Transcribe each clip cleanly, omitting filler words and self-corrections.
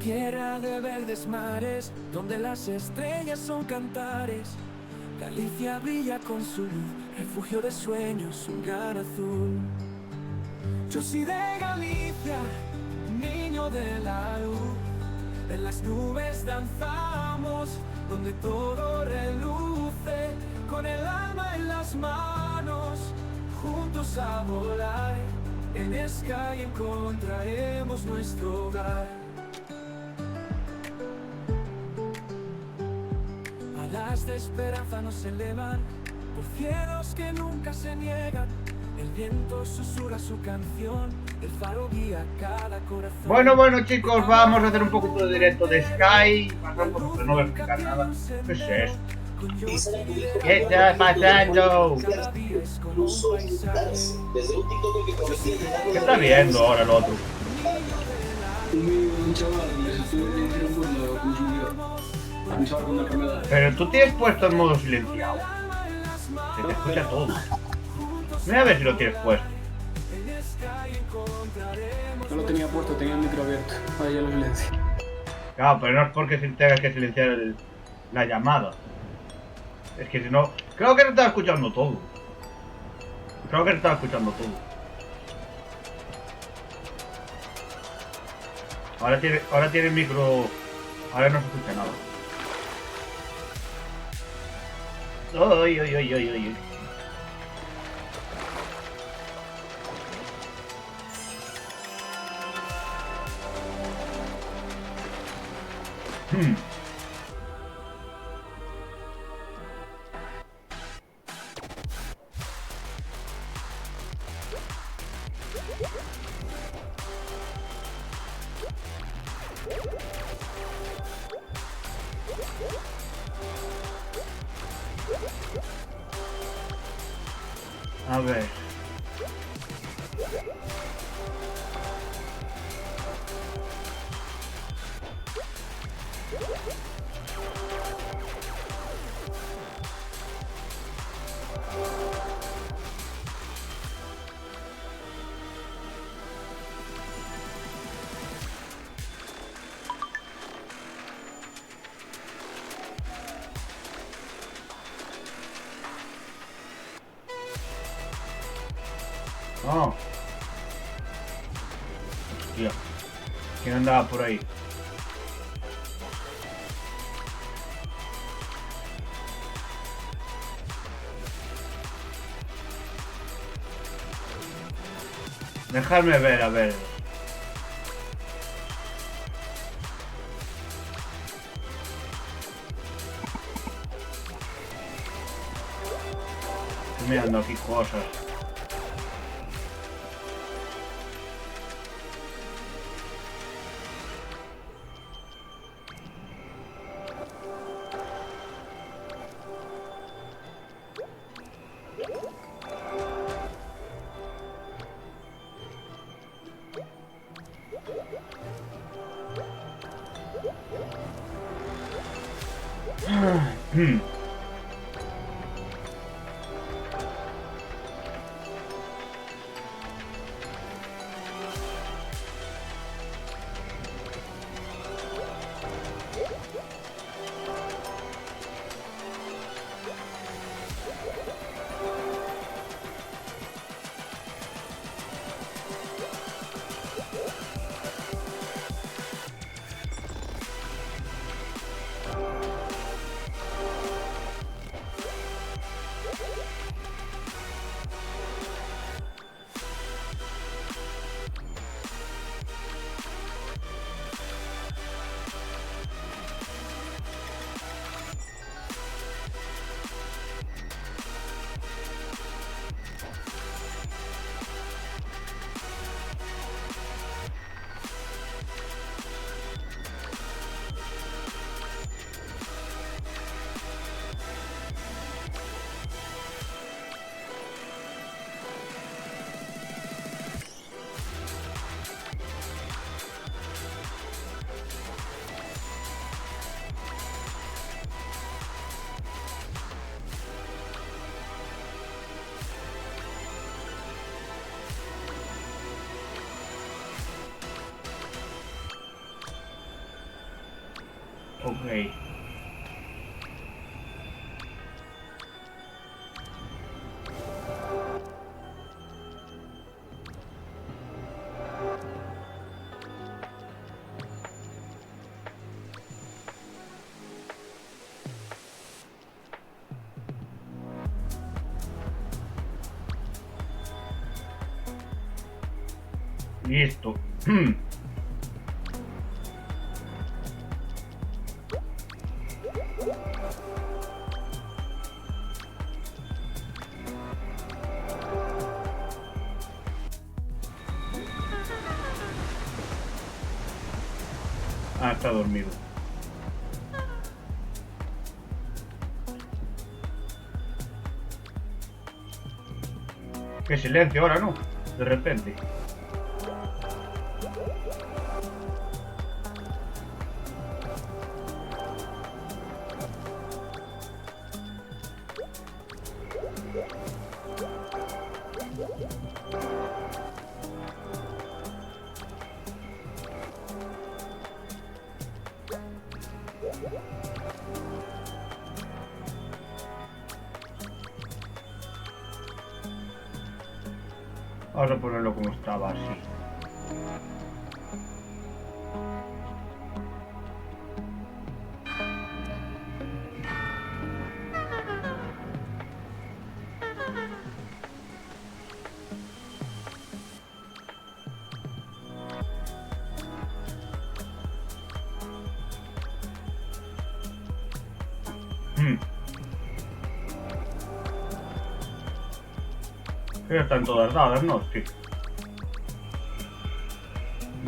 tierra de verdes mares, donde las estrellas son cantares. Galicia brilla con su luz, refugio de sueños, un gran azul. Yo soy de Galicia, niño de la luz. En las nubes danzamos, donde todo reluce. Con el alma en las manos, juntos a volar. En Sky encontraremos nuestro hogar. Alas de esperanza nos elevan por cielos que nunca se niegan. El viento susurra su canción, el faro guía cada corazón. Bueno chicos, vamos a hacer un poquito de directo de Sky. Pasamos porque no voy a explicar nada. ¿Qué es esto? ¿Qué está pasando? ¿Qué está viendo ahora el otro? Un chaval le hicieron burla con su vida. Un chaval con una enfermedad. Pero tú tienes puesto en modo silenciado. Se te escucha todo. Mira a ver si lo tienes puesto. No lo tenía puesto, tenía el micro abierto. Ahí ya lo silencio. Claro, pero no es porque tengas que silenciar la llamada. Es que si no... Creo que no estaba escuchando todo. Ahora tiene el micro... Ahora no se escucha nada. Ay. A ver. Oh. Hostia. ¿Quién andaba por ahí? Dejadme ver, a ver. Estoy mirando aquí cosas. Ok. Listo. Ah, está dormido. Qué silencio ahora, ¿no? De repente. Vamos a ponerlo como estaba, así. Ya están todas dadas, ¿no? Sí.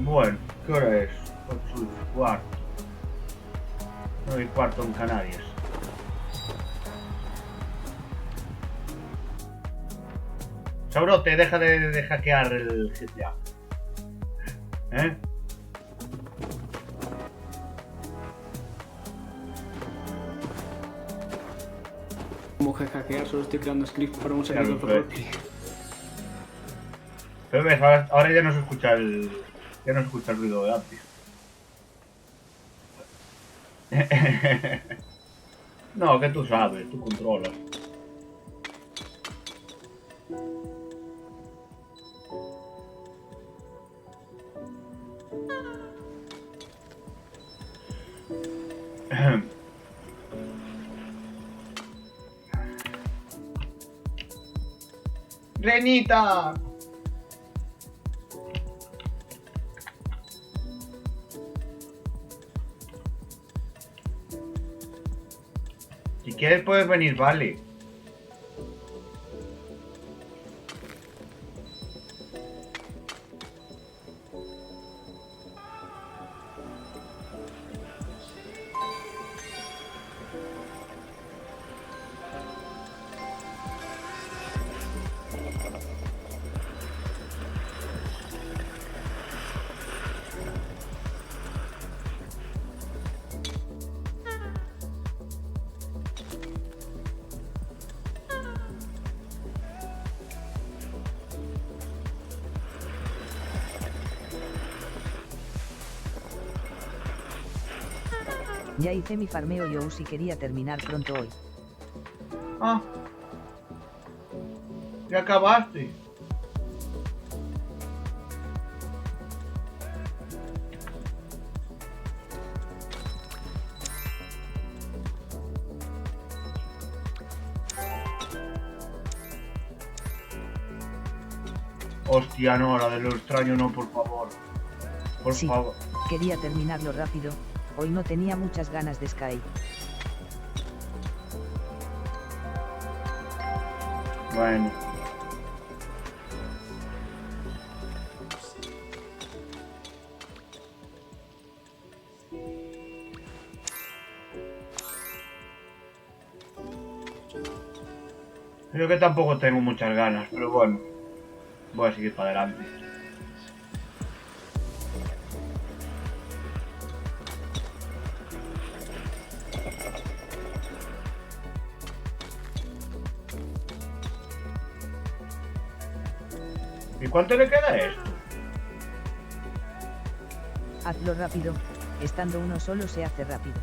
Bueno, ¿qué hora es? 8:15. 9:15 en Canarias. Sabrote, deja de hackear el GTA. ¿Eh? Como que hackear, solo estoy creando script para un Ya servidor lo sé. propio. Pero ves, ahora ya no se escucha el... Ya no se escucha el ruido de antes. No, que tú sabes, tú controlas. ¡Renita! Si quieres puedes venir, vale. Ya hice mi farmeo yo si quería terminar pronto hoy. Ah. Ya acabaste. Hostia, no, la de lo extraño no, por favor. Por Sí. favor. Quería terminarlo rápido, hoy no tenía muchas ganas de Sky. Bueno. Creo que tampoco tengo muchas ganas, pero bueno. Voy a seguir para adelante. ¿Y cuánto le queda a esto? Hazlo rápido, estando uno solo se hace rápido.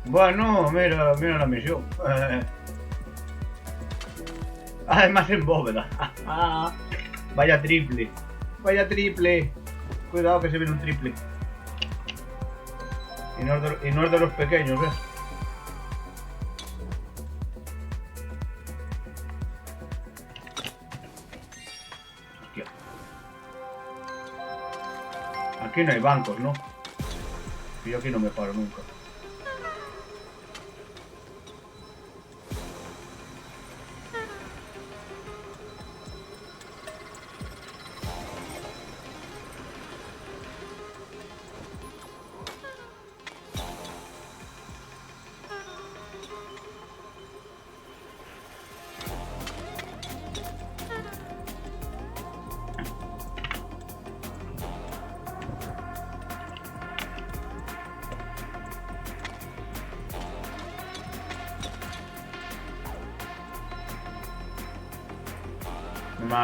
Bueno, mira, mira la misión. Además en bóveda. Vaya triple. Vaya triple. Cuidado que se viene un triple. Y no es de los pequeños, ¿eh? Hostia. Aquí no hay bancos, ¿no? Y yo aquí no me paro nunca.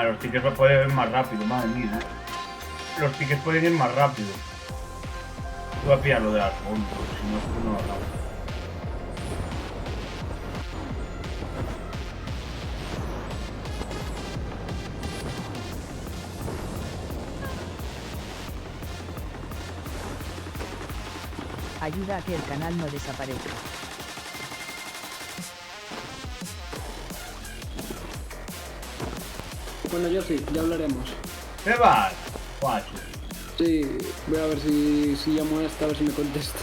Los tickets pueden ir más rápido, madre mía. Los tickets pueden ir más rápido. Voy a pillar lo de las fondos, porque si no, esto no lo acabo. Ayuda a que el canal no desaparezca. Bueno, yo sí, ya hablaremos. ¿Qué vas, guacho? Sí, voy a ver si llamo a esta, a ver si me contesta.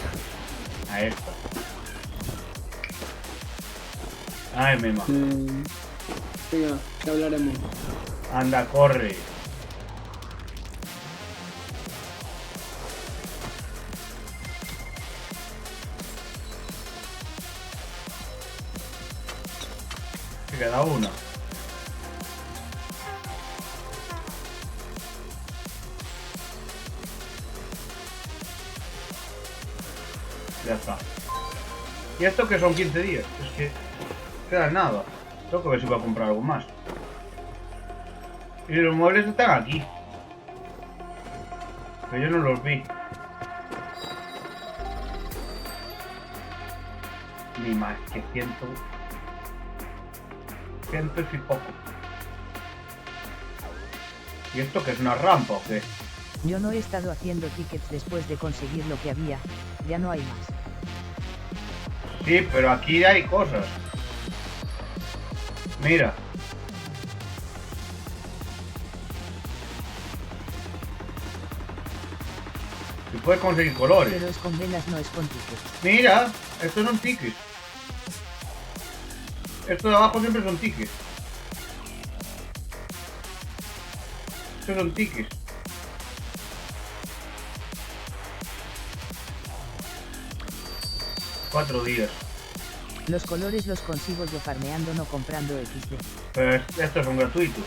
A esta. Ay, mi mamá. Venga, ya hablaremos. Anda, corre. Se queda una. Ya está. ¿Y esto que son 15 días? Es que queda nada. Tengo que ver si voy a comprar algo más. Y los muebles están aquí. Pero yo no los vi. Ni más que 100 y poco. ¿Y esto que es una rampa o qué? Yo no he estado haciendo tickets después de conseguir lo que había, ya no hay más. Sí, pero aquí hay cosas. Mira. Y puedes conseguir colores. Pero es con velas, no es con tickets. Mira, estos son tickets. Estos de abajo siempre son tickets. Estos son tickets. Cuatro días. Los colores los consigo yo farmeando, no comprando XD. Pero estos son gratuitos.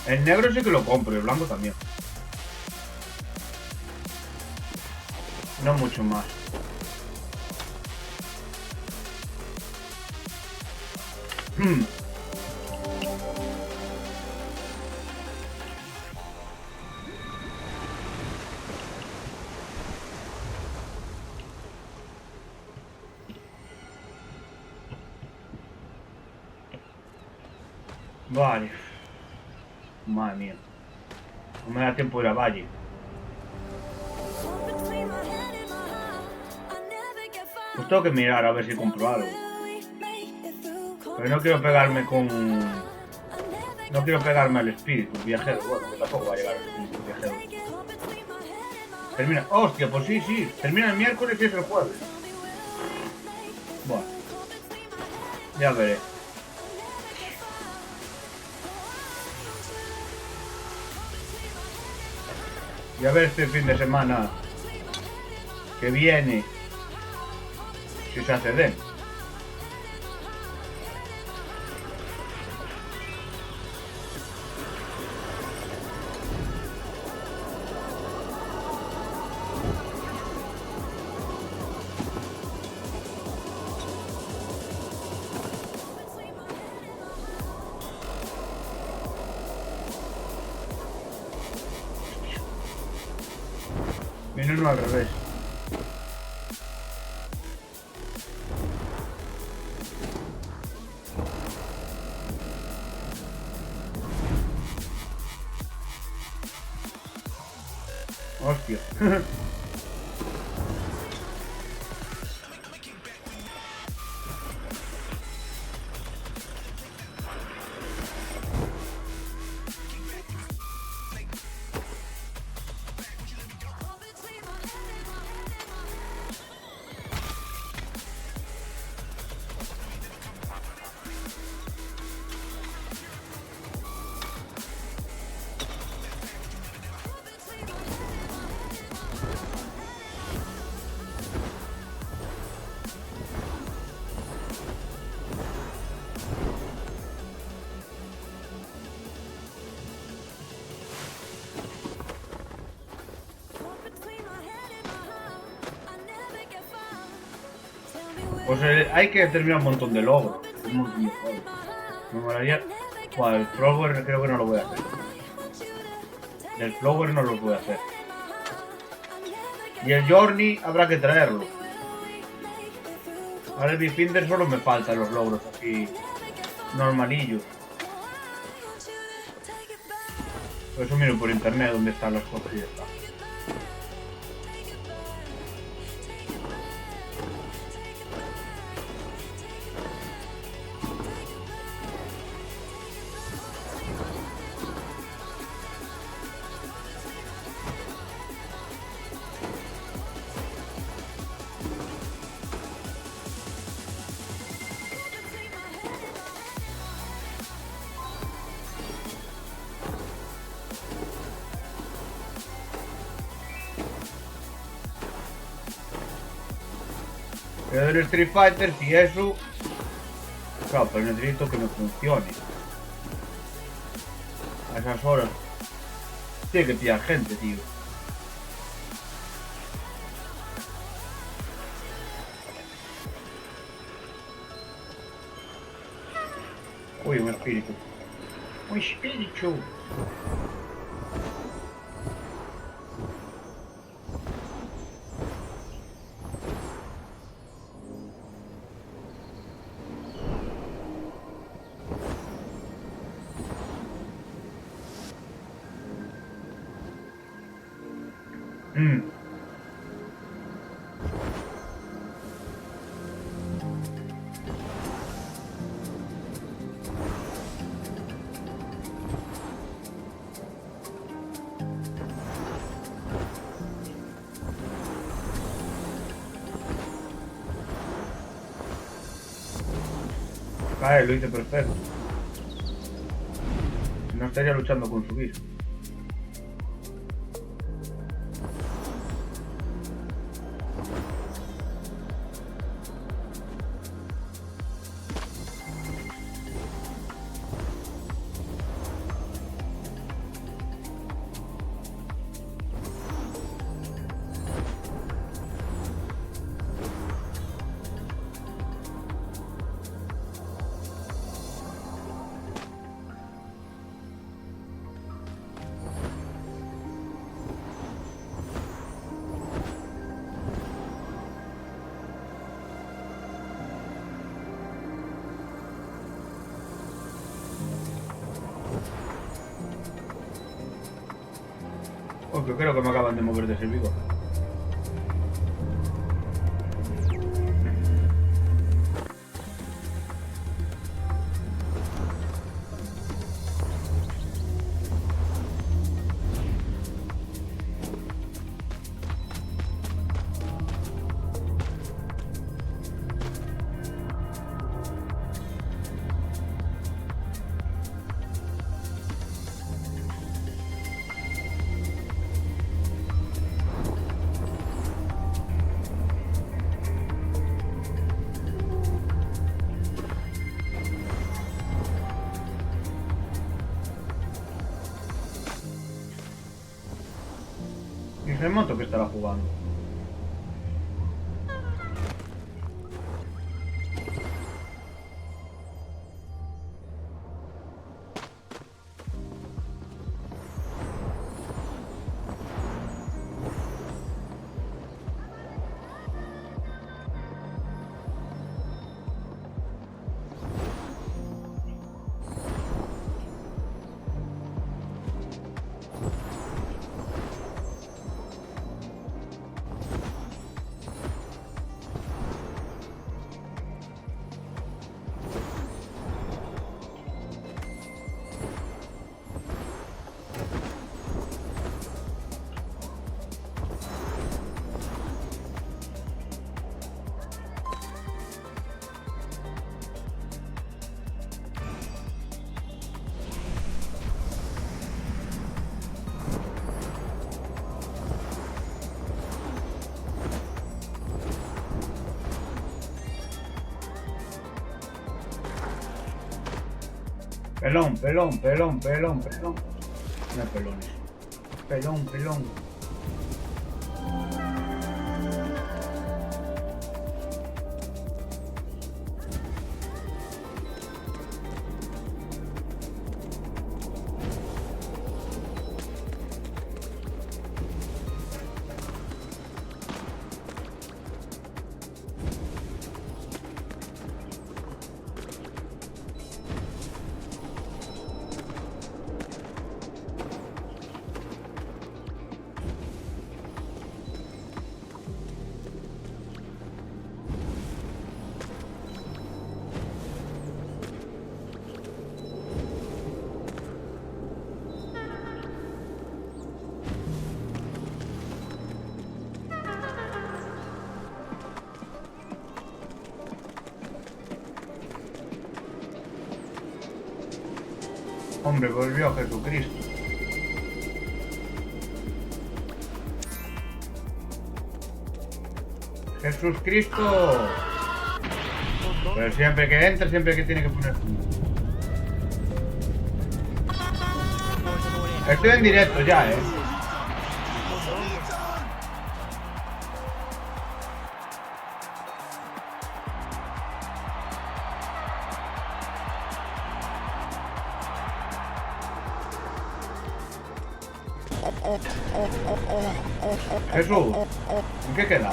El negro sí que lo compro y el blanco también. No mucho más. Vale. Madre mía. No me da tiempo de ir a Valle. Pues tengo que mirar a ver si compro algo. Pero no quiero pegarme con... No quiero pegarme al espíritu viajero. Bueno, que tampoco va a llegar al espíritu viajero. Termina... ¡Hostia! Pues sí, sí. Termina el miércoles y es el jueves. Bueno. Ya veré. Y a ver este fin de semana que viene si se hace den. Viene uno al revés. Hostia. Pues hay que terminar un montón de logros. Un montón de juegos. Me molaría. Bueno, el Flower creo que no lo voy a hacer. El Flower no lo voy a hacer. Y el Journey habrá que traerlo. Ahora el Bifinder solo me faltan los logros así normalillos. Por eso miro por internet dónde están las cosas y ya está. Pero el Street Fighter, si eso... Claro, pero necesito que me funcione. A esas horas. Tiene que pillar gente, tío. Uy, un espíritu. Un espíritu. Vale, lo hice perfecto. No estaría luchando con subir. Porque creo que me acaban de mover de servidor. Y remoto que estará jugando. Pelón, pelón, pelón, pelón, pelón. No hay pelones. Pelón, pelón. Hombre, volvió Jesucristo. ¡Jesús Cristo! Pero siempre que entra, siempre que tiene que poner... Estoy en directo ya, ¿eh? Jesús, ¿en qué queda?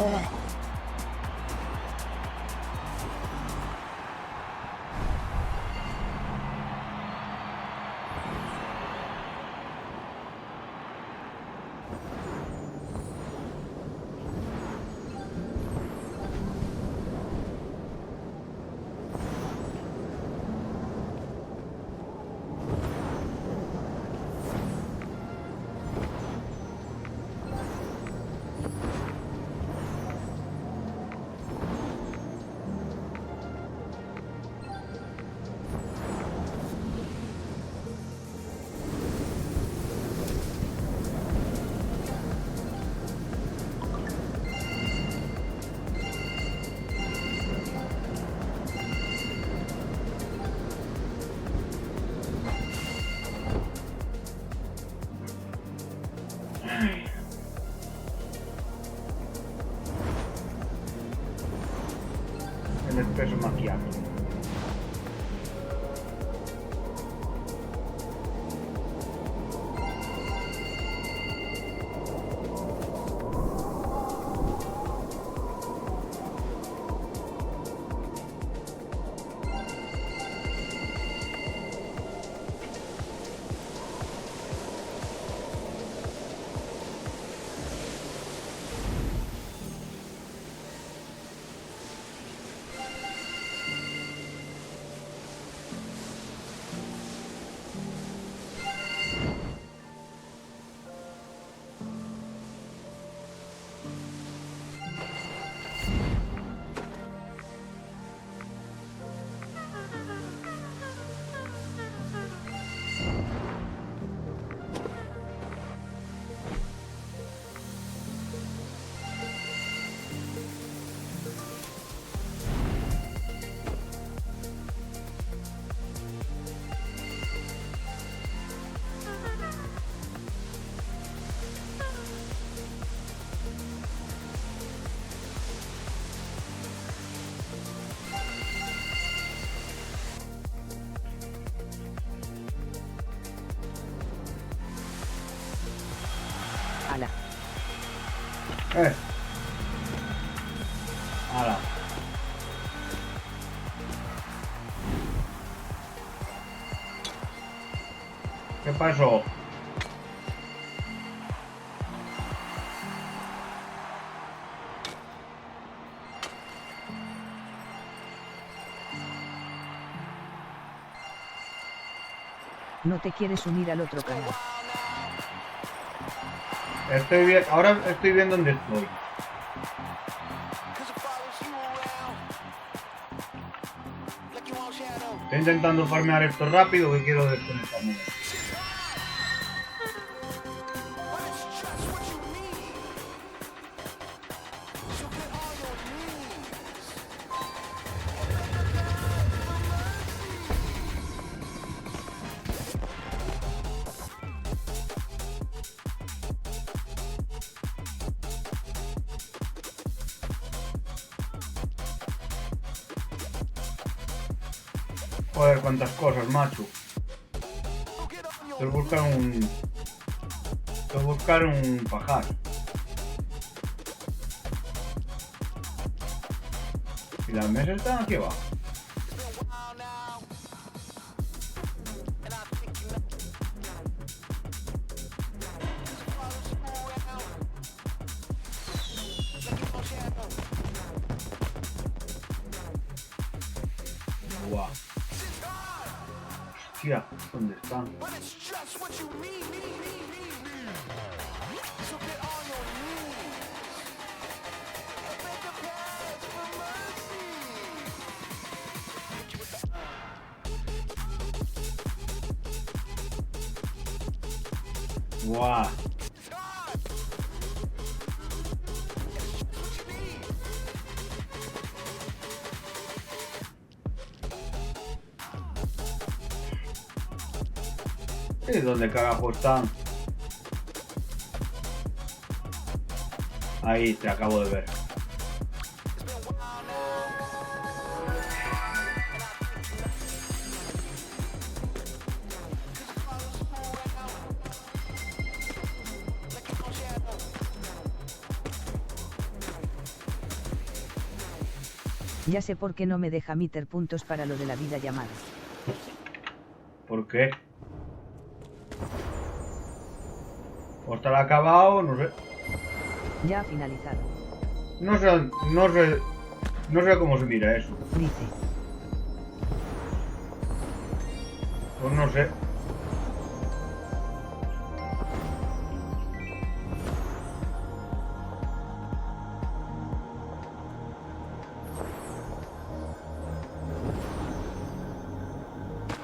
El espeso maquillaje. Ala. Ala. ¿Qué pasó? No te quieres unir al otro canal. Ahora estoy viendo dónde estoy. Estoy intentando farmear esto rápido que quiero desconectarme. Joder, cuántas cosas, macho. Tengo que buscar un... Tengo que buscar un pajar. Y las mesas están aquí abajo. Guau. Hostia, ¿dónde están? Guau. ¿Y dónde carajo están? Ahí, te acabo de ver. Ya sé por qué no me deja meter puntos para lo de la vida llamada. ¿Por qué? ¿O estará acabado? No sé. Ya ha finalizado. No sé cómo se mira eso. Dice. Pues no sé.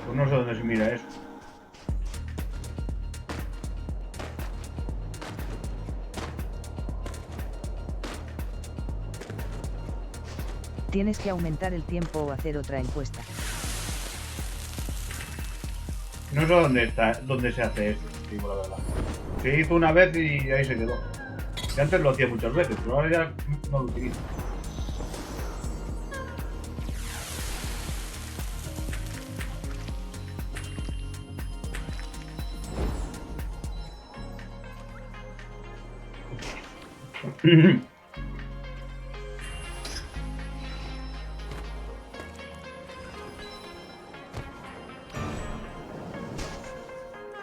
Pues no sé dónde se mira eso. Tienes que aumentar el tiempo o hacer otra encuesta. No sé dónde está, dónde se hace esto, digo la verdad. Se hizo una vez y ahí se quedó. Y antes lo hacía muchas veces, pero ahora ya no lo utilizo.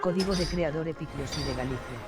Código de creador Epicliosi de Galicia.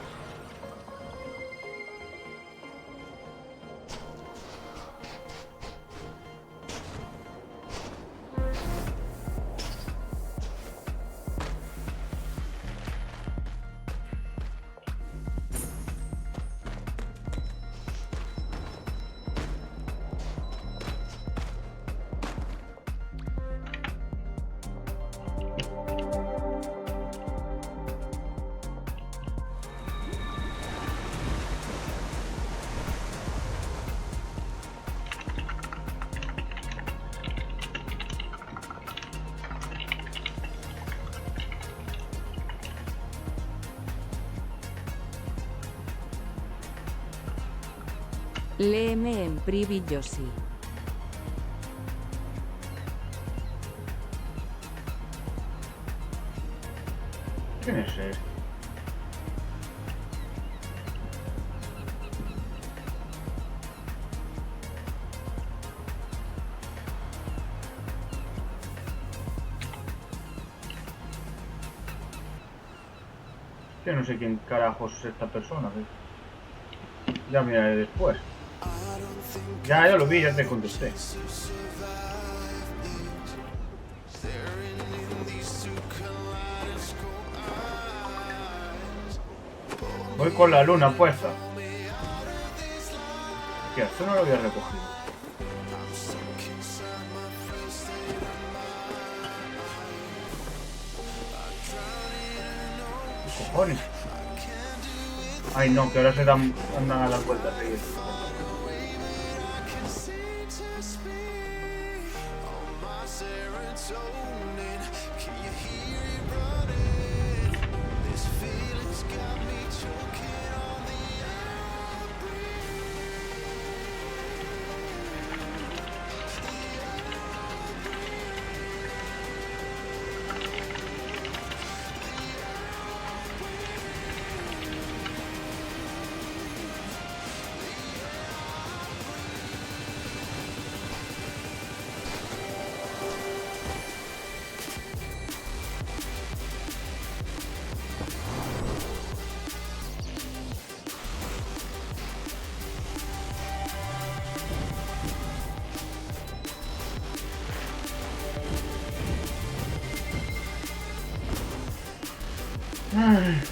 Léeme en Privi Yoshi. ¿Quién es este? Yo no sé quién carajos es esta persona. Ya miraré después. Ya lo vi, ya te contesté. Voy con la luna puesta. ¿Qué? Esto no lo había recogido. ¿Qué cojones? Ay no, que ahora se andan a las vueltas ahí. Ay.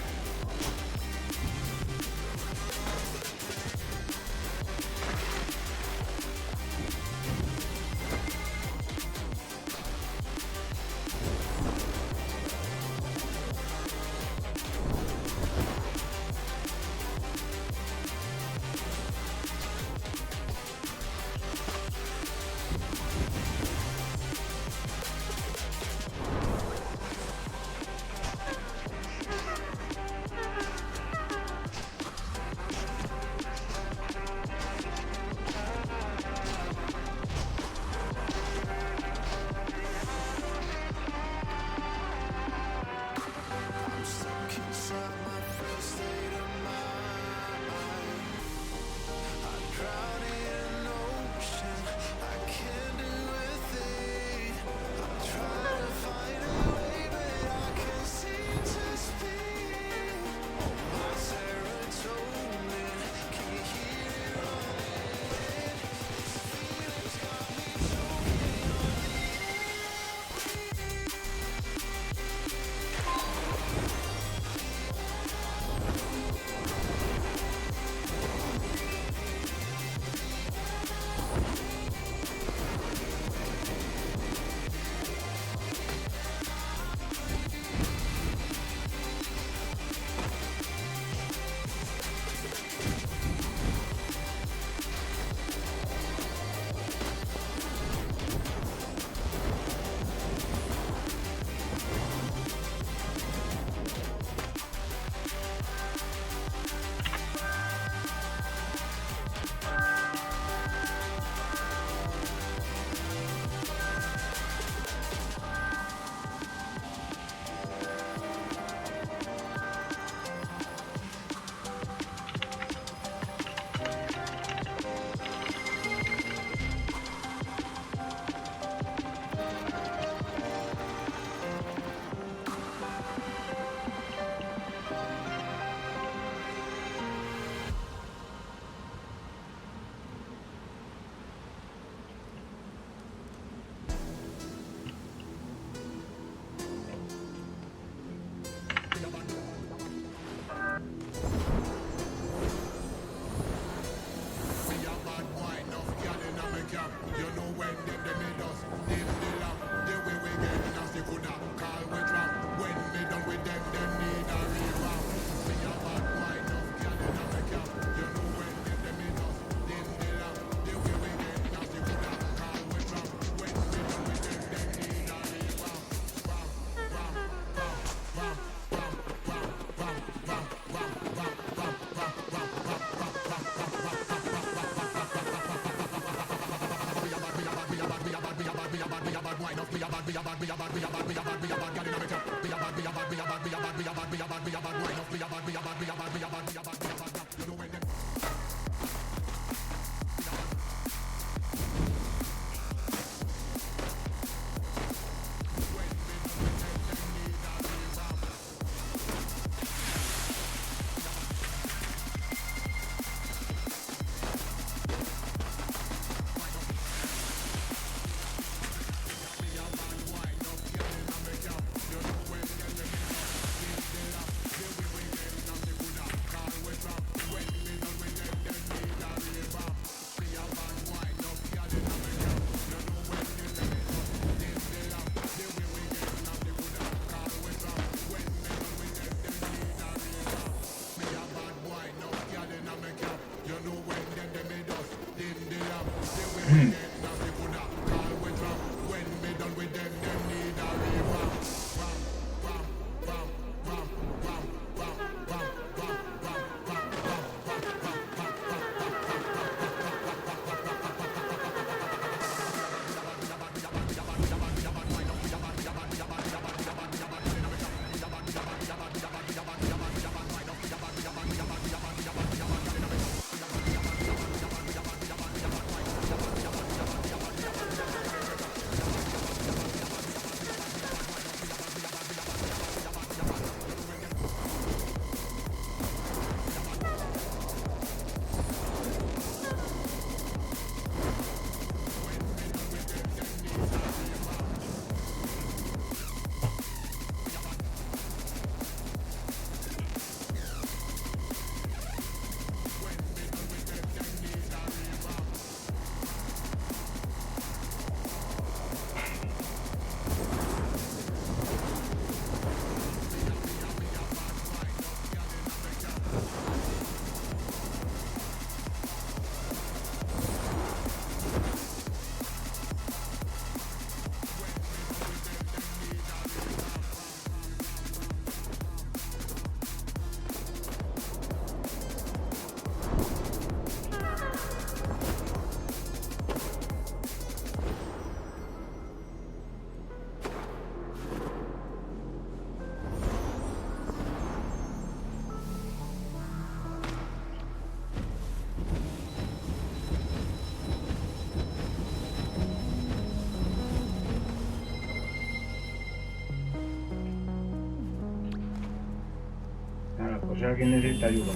Pues si alguien necesita ayuda.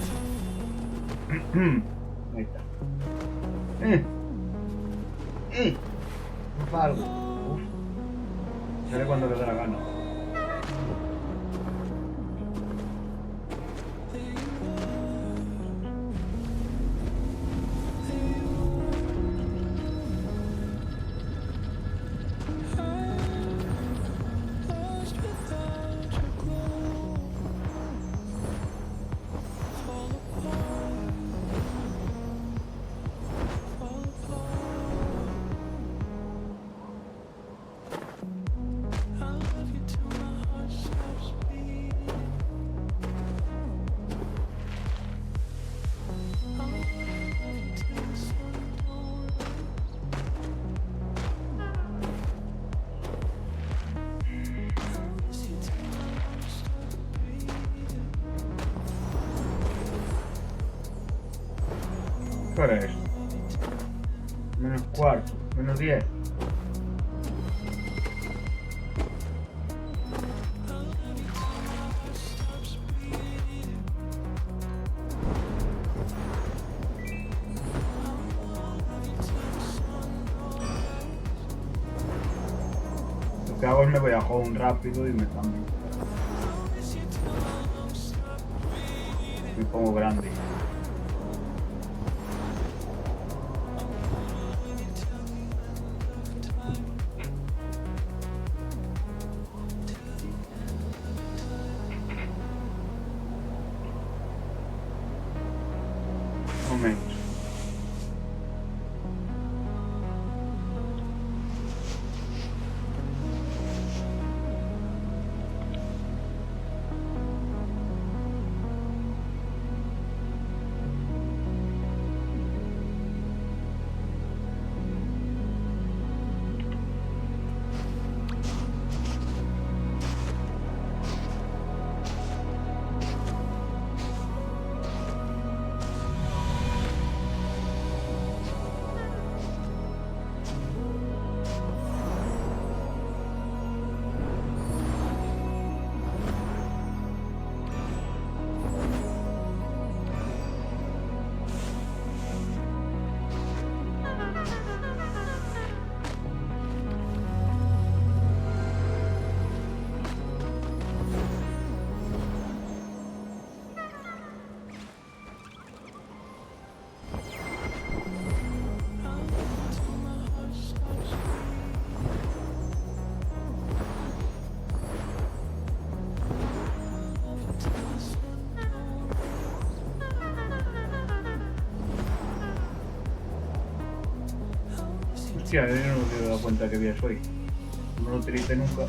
Ahí está. Uf, algo. Uf. Sale cuando le da la gana. ¿Qué hora es? Menos cuarto, menos 10. Lo que hago es me voy a home rápido y me cambio. Me pongo grande. O menos. Hostia, yo no me he dado cuenta que día soy. No lo utilicé nunca.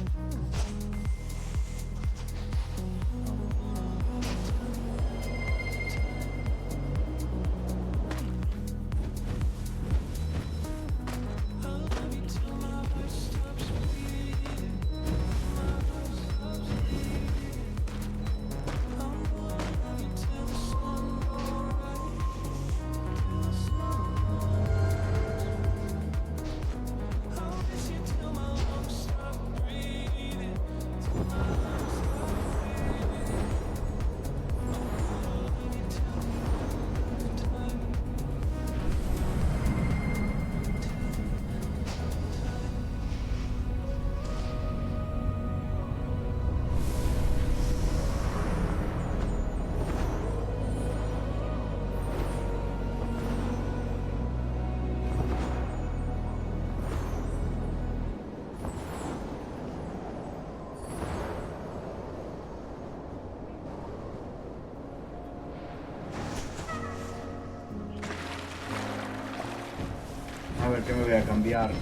A ver qué me voy a cambiar.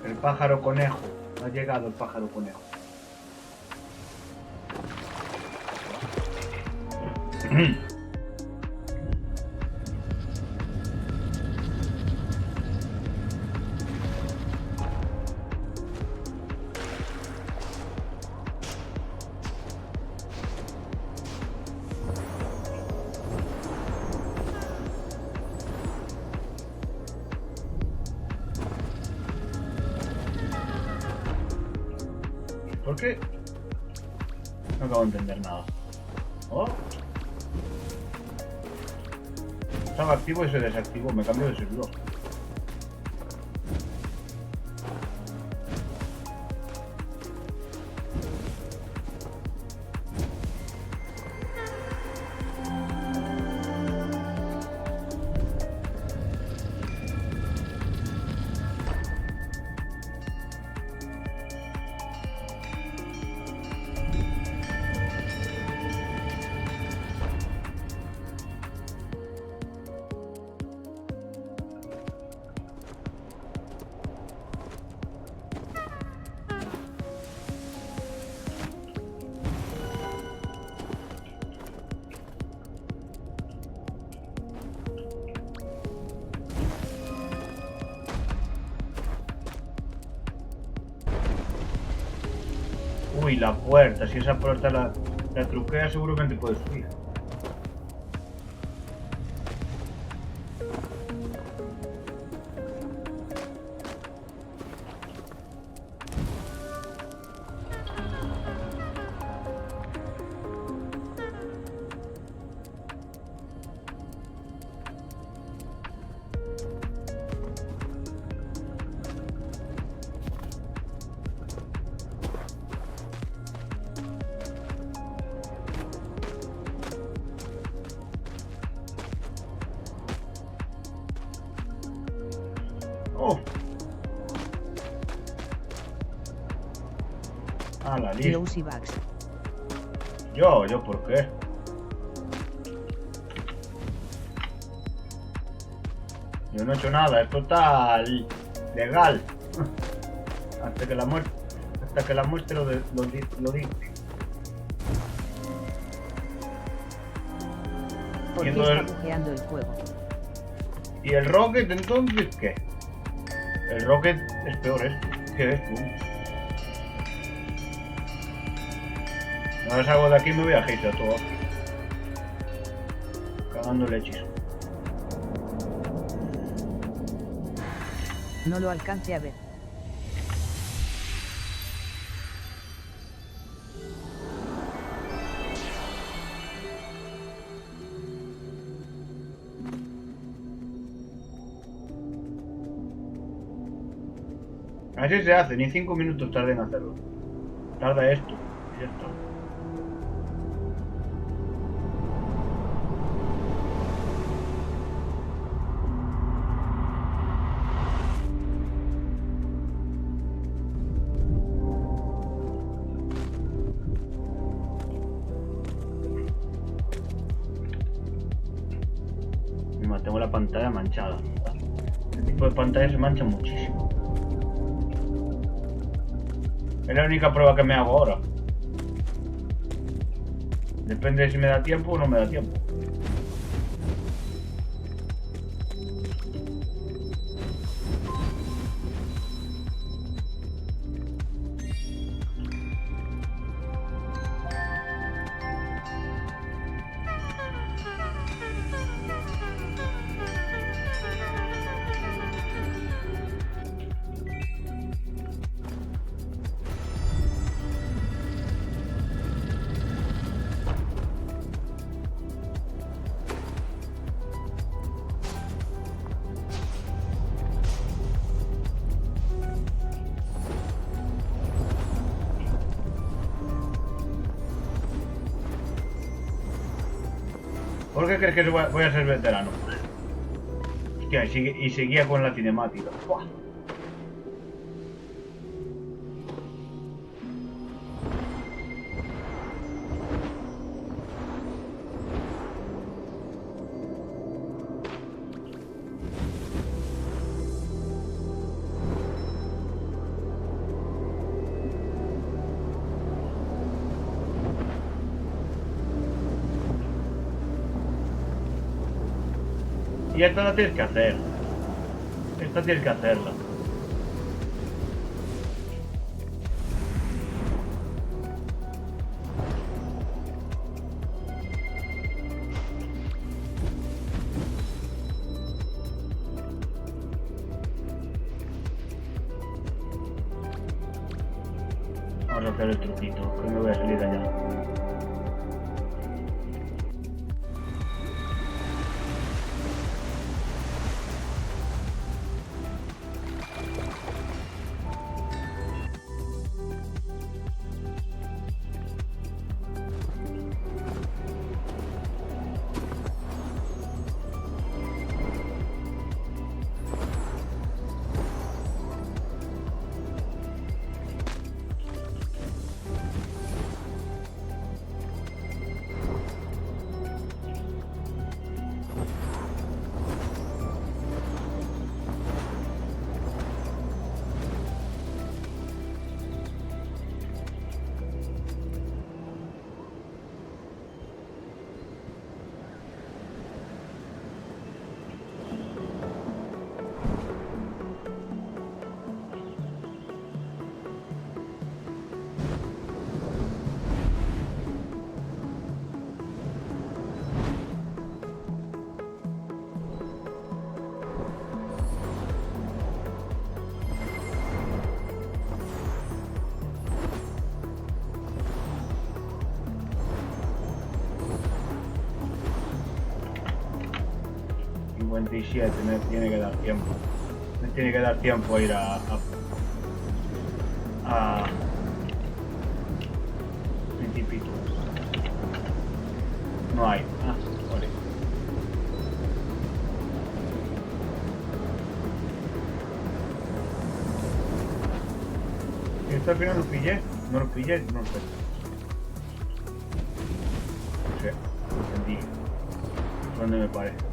El pájaro conejo. No ha llegado el pájaro conejo. ¿Por qué? No acabo de entender nada. Oh. Estaba activo y se desactivó. Me cambió de servidor. Uy, la puerta. Si esa puerta la truquea, seguramente puede subir. Oh. Ah, la lista. Lousy Bugs. Yo, ¿por qué? Yo no he hecho nada, es total legal. Hasta que la muerte lo diga. ¿Por qué Viendo está bugueando el juego? ¿Y el Rocket entonces qué? El Rocket es peor esto. ¿Qué es? Ahora salgo de aquí y me voy a hater todo. Cagando el hechizo. No lo alcance a ver. Así se hace, ni 5 minutos tarda en hacerlo. Tarda esto, y ya está. Tengo la pantalla manchada. Este tipo de pantallas se manchan muchísimo. Es la única prueba que me hago ahora. Depende de si me da tiempo o no me da tiempo. ¿Por qué crees que voy a ser veterano? Hostia, y seguía con la cinemática. ¡Buah! Y esta la tienes que hacer. Esta tienes que hacerla. Vamos a hacer el truquito, que me voy a salir de allá. Me tiene que dar tiempo. Me tiene que dar tiempo a ir a Principito. No hay. Ah, vale. ¿Esto al final lo pillé? ¿No lo pillé? No sé. No sé. Entendí. ¿Dónde me parece?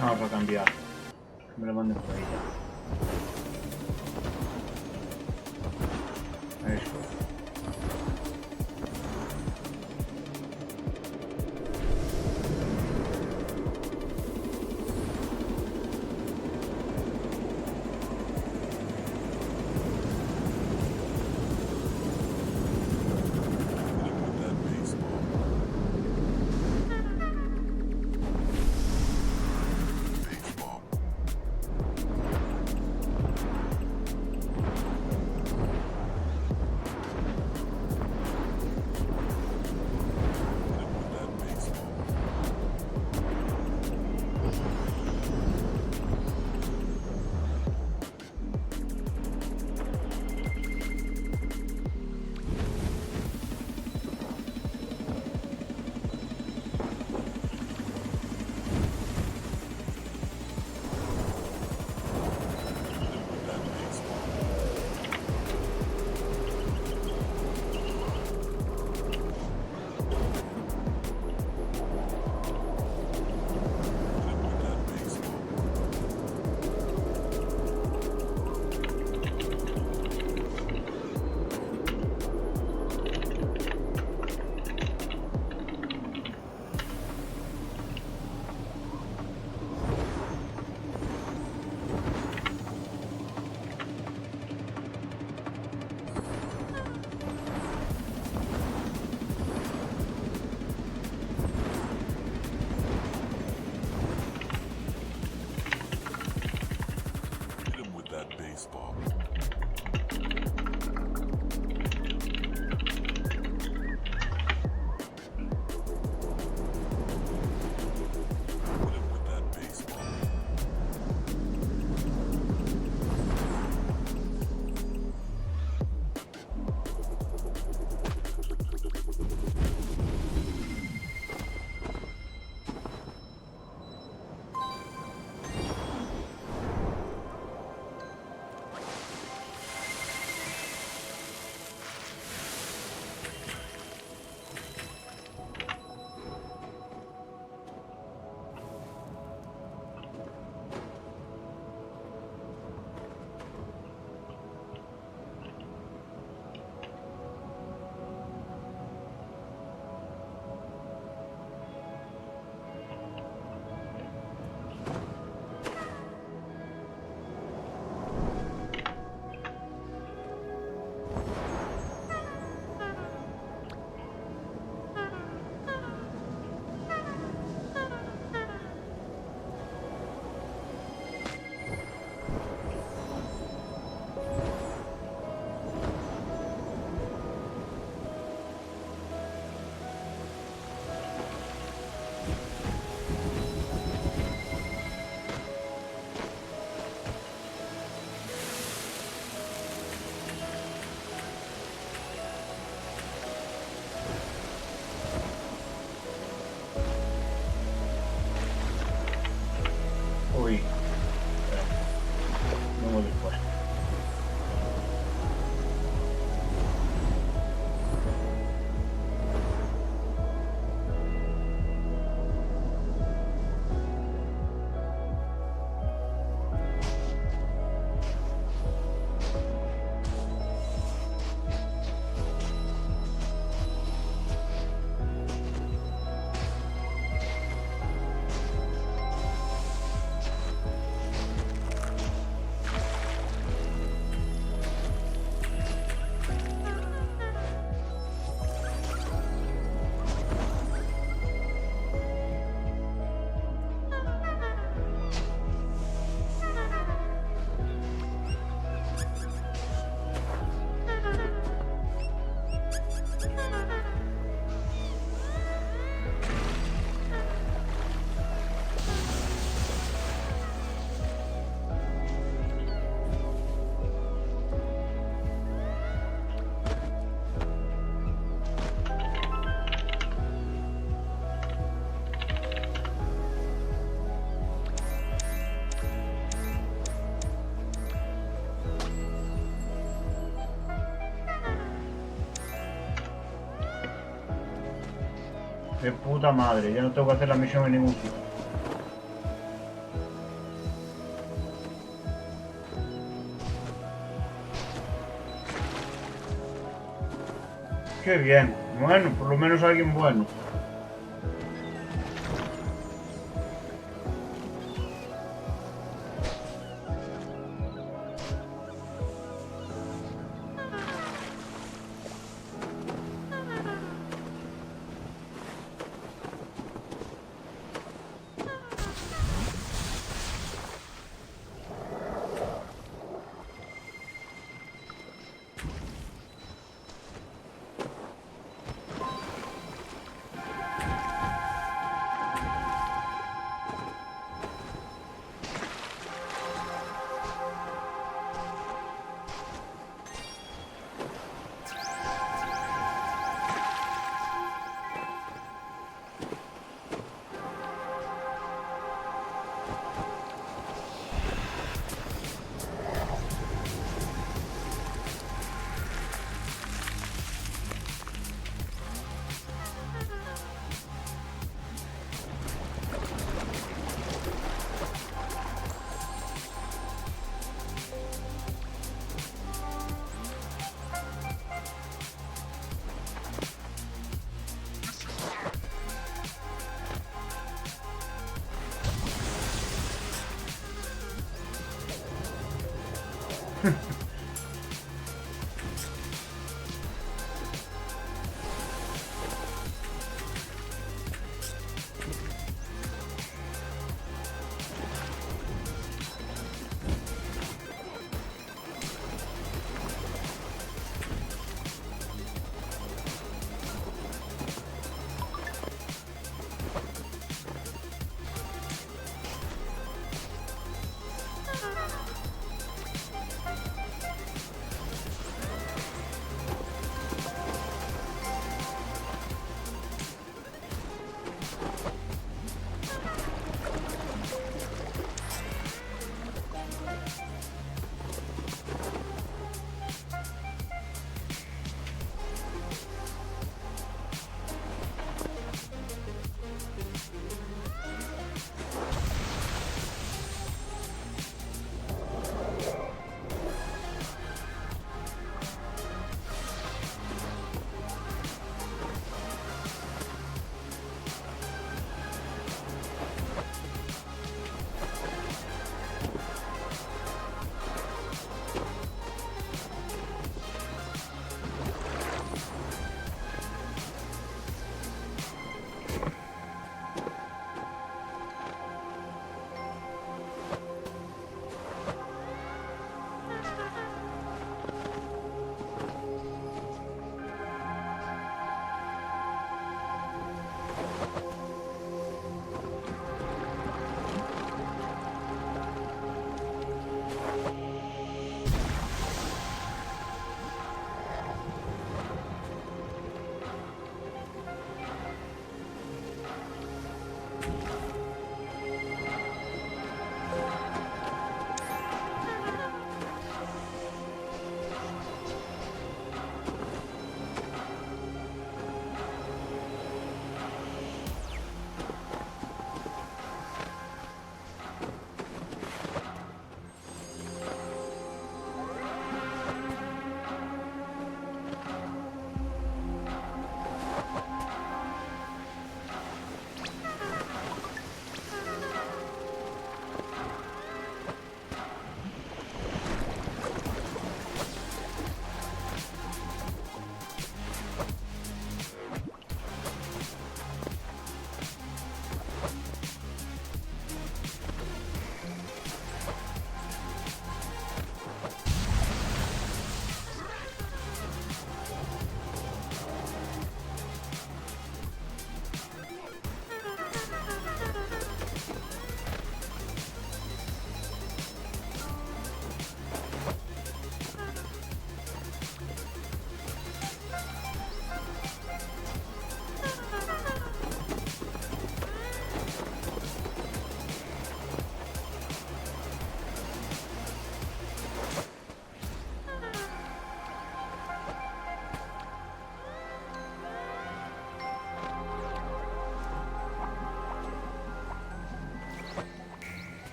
Vamos a cambiar. Me lo manden por ahí ya. Eso. De puta madre, ya no tengo que hacer la misión en ningún sitio. Qué bien. Bueno, por lo menos alguien bueno.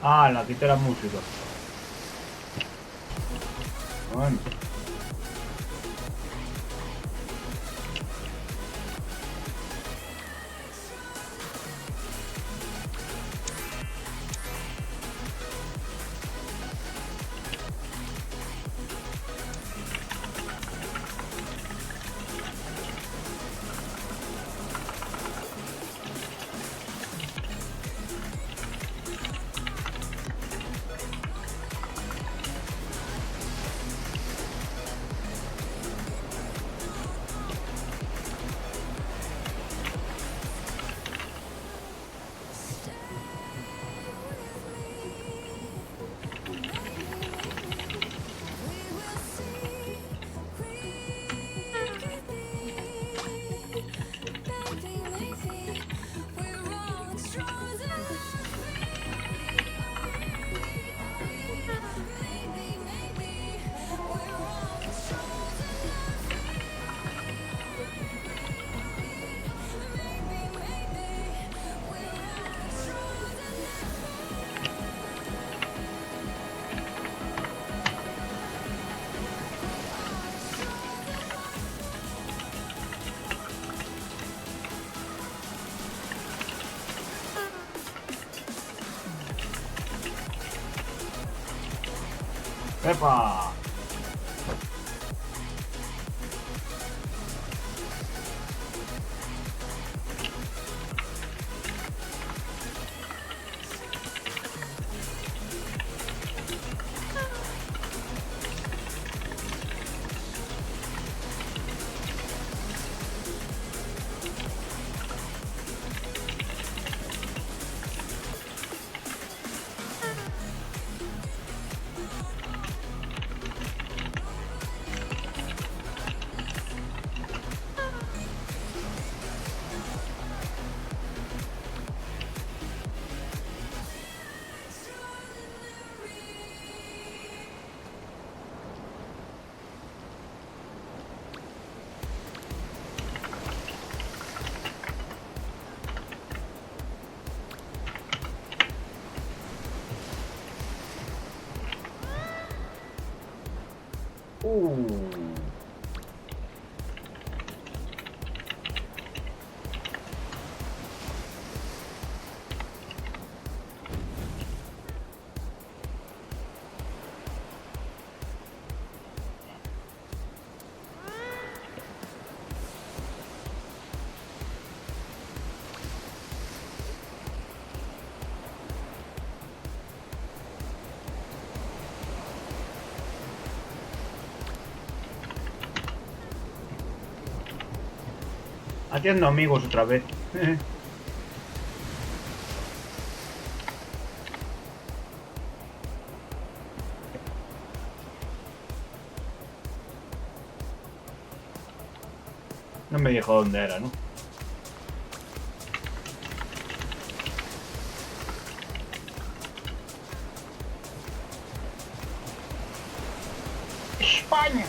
Ah, la quité la música. Bueno. ¡Epa! Haciendo amigos otra vez. No me dijo dónde era, ¿no? España.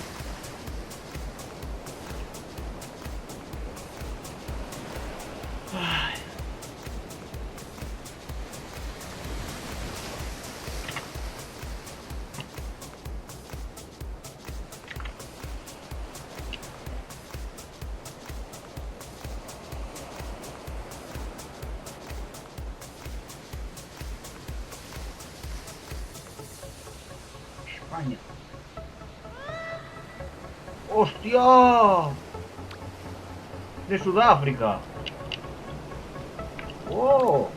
Ay. España. ¡Hostia! De Sudáfrica. ¡Oh!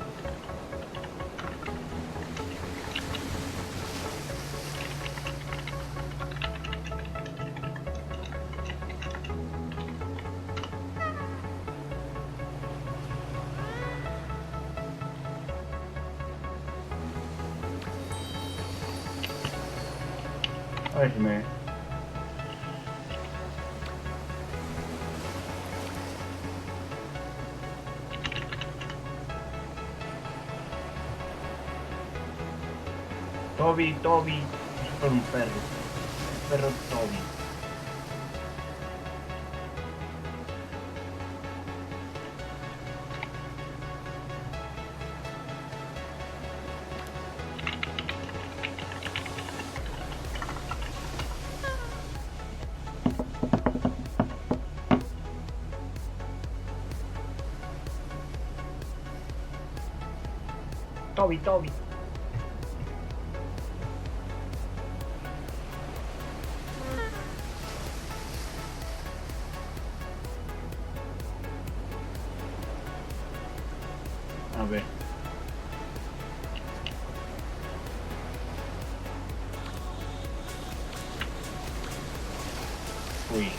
A ver si me... Toby, es un perro. Perro Toby. Toby, Toby. A ver. Uy.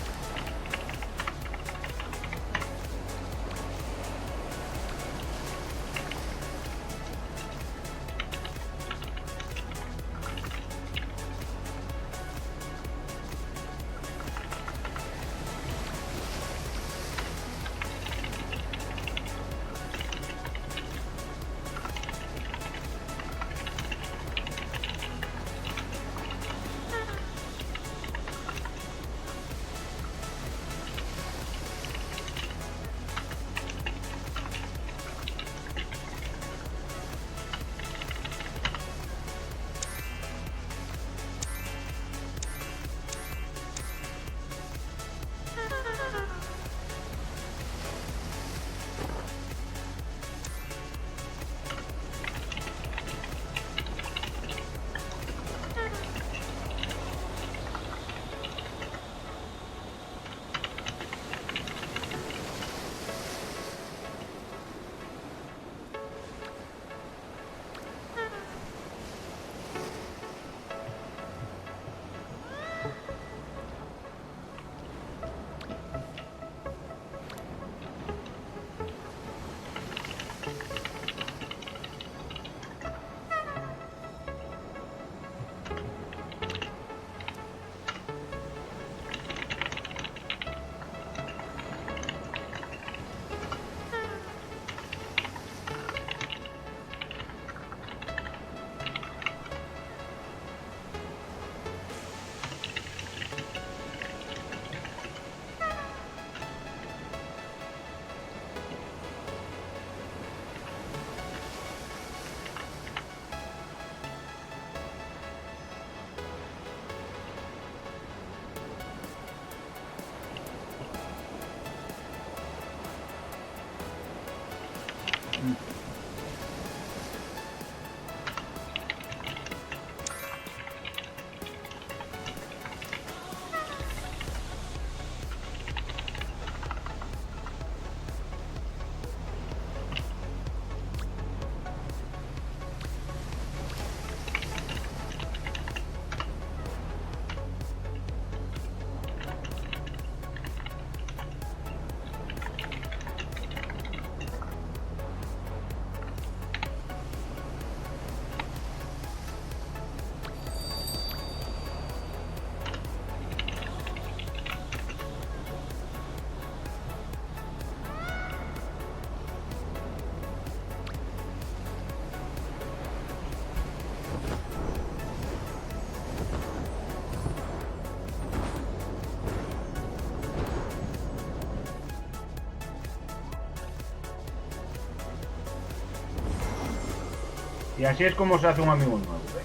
Y así es como se hace un amigo nuevo, ¿ves?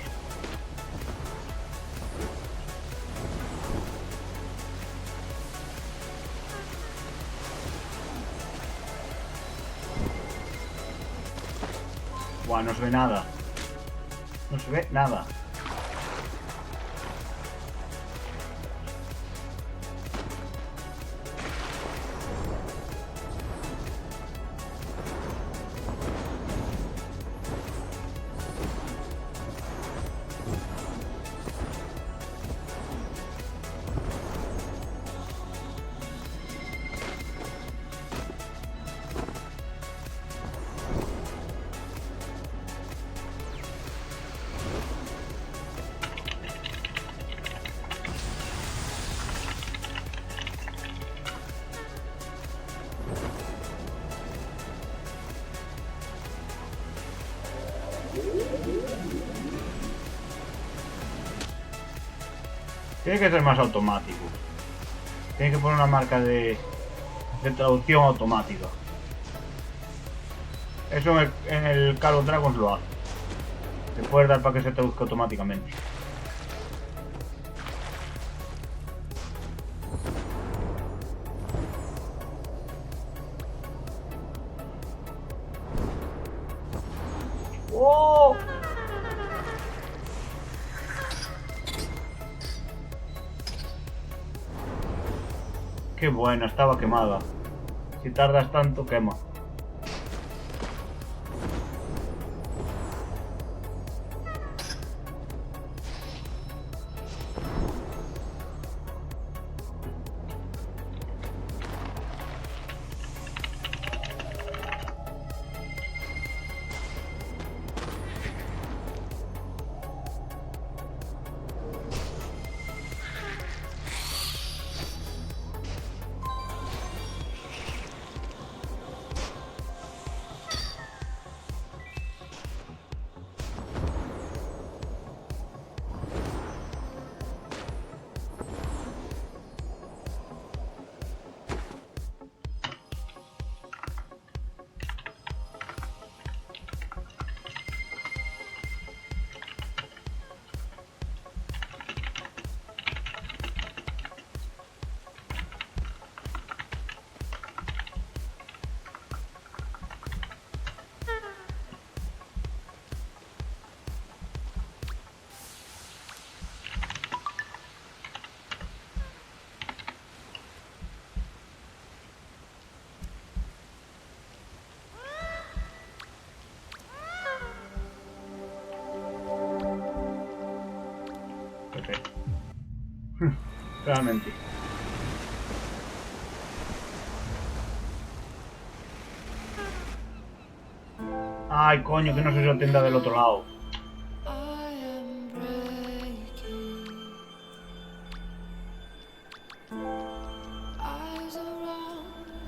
Buah, no se ve nada. No se ve nada. Tiene que ser más automático. Tiene que poner una marca de traducción automática. Eso en el Call of Dragons lo hace. Se puede dar para que se traduzca automáticamente. ¡Oh! Qué buena, estaba quemada. Si tardas tanto, quema. Perfecto. Realmente. Ay, coño, que no se tienda del otro lado.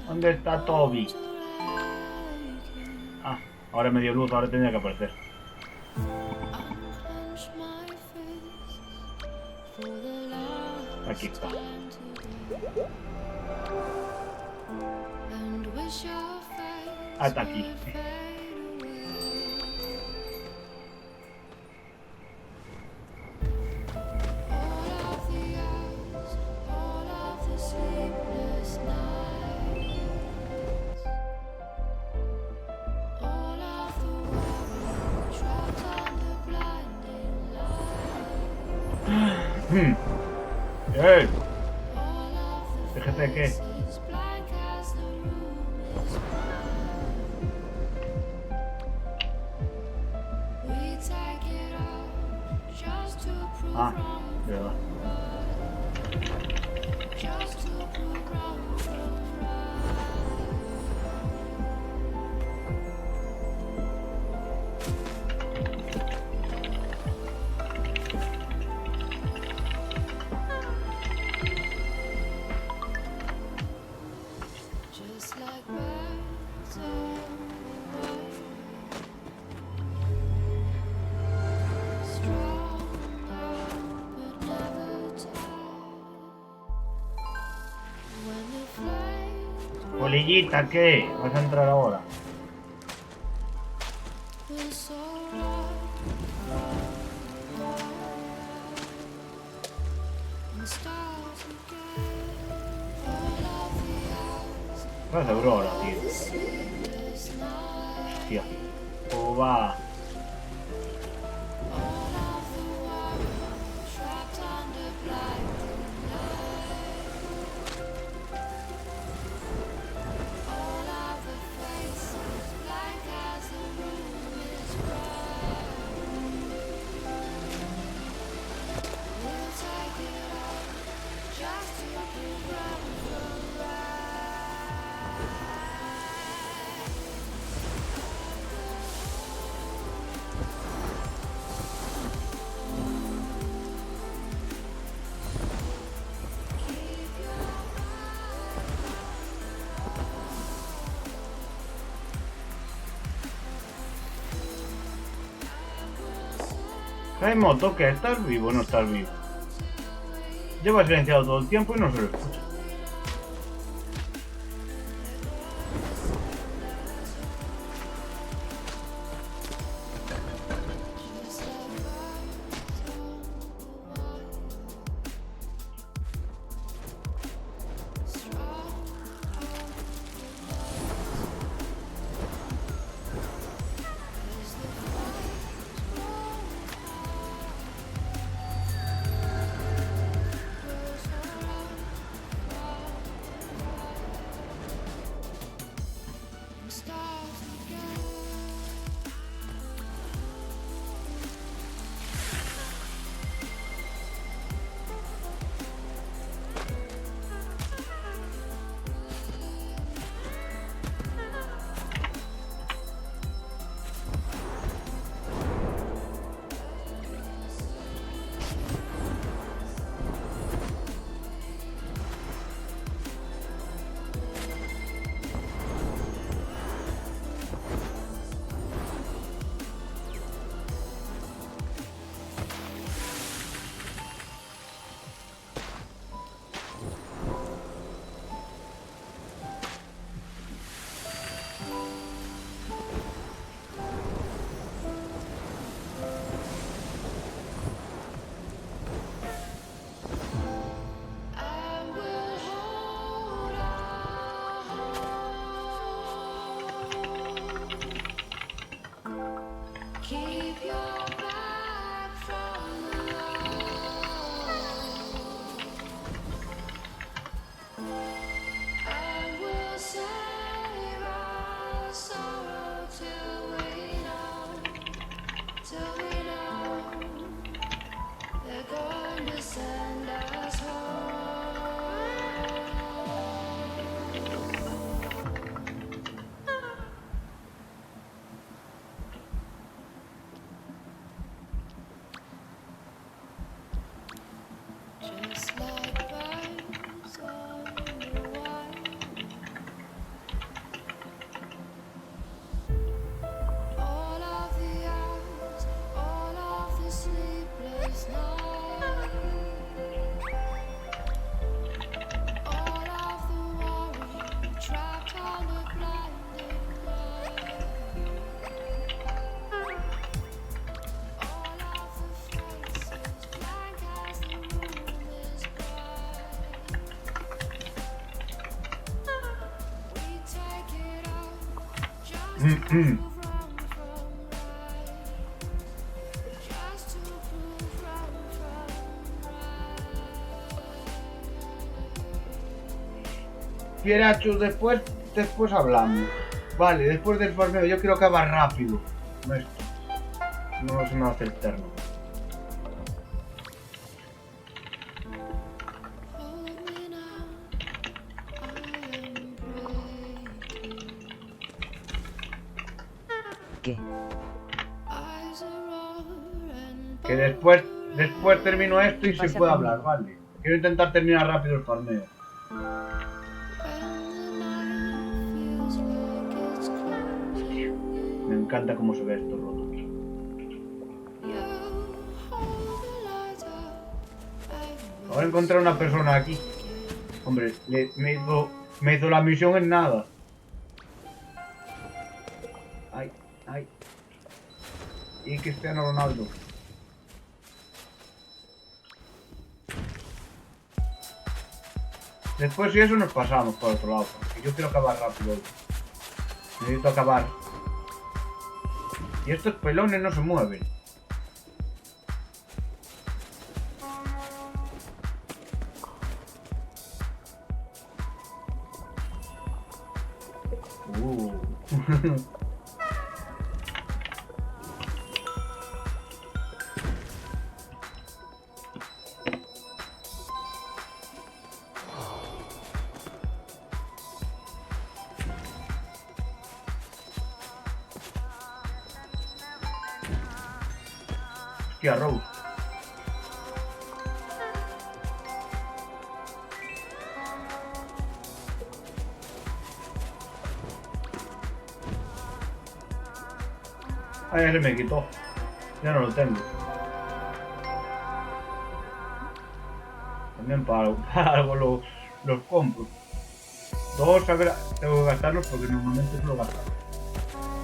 ¿Dónde está Toby? Ah, ahora me dio luz, ahora tendría que aparecer. Aquí está. Hasta aquí. ¡Eh! Déjate de qué. Ah, de verdad. Polillita, ¿qué? ¿Vas a entrar ahora? No es Aurora, tío. Hostia. ¿Cómo va? Remoto, que estás vivo o no estás vivo. Lleva silenciado todo el tiempo y no se lo escucha. Pierachos, después hablamos. Vale, después del farmeo yo quiero acabar rápido. No se me va a hacer eterno. ¿Qué? Que después termino esto y se Pasa puede conmigo. hablar, vale. Quiero intentar terminar rápido el farmeo. Me encanta cómo se ve esto roto. Ahora encontré a una persona aquí. Hombre, me hizo la misión en nada. Ay, ay. Y Cristiano Ronaldo. Después si eso nos pasamos por otro lado. Porque yo quiero acabar rápido. Necesito acabar. Y estos pelones no se mueven. Hostia, Rose. Ah, ya se me quitó. Ya no lo tengo. También para algo los compro. Dos, a ver, tengo que gastarlos porque normalmente se los gasto.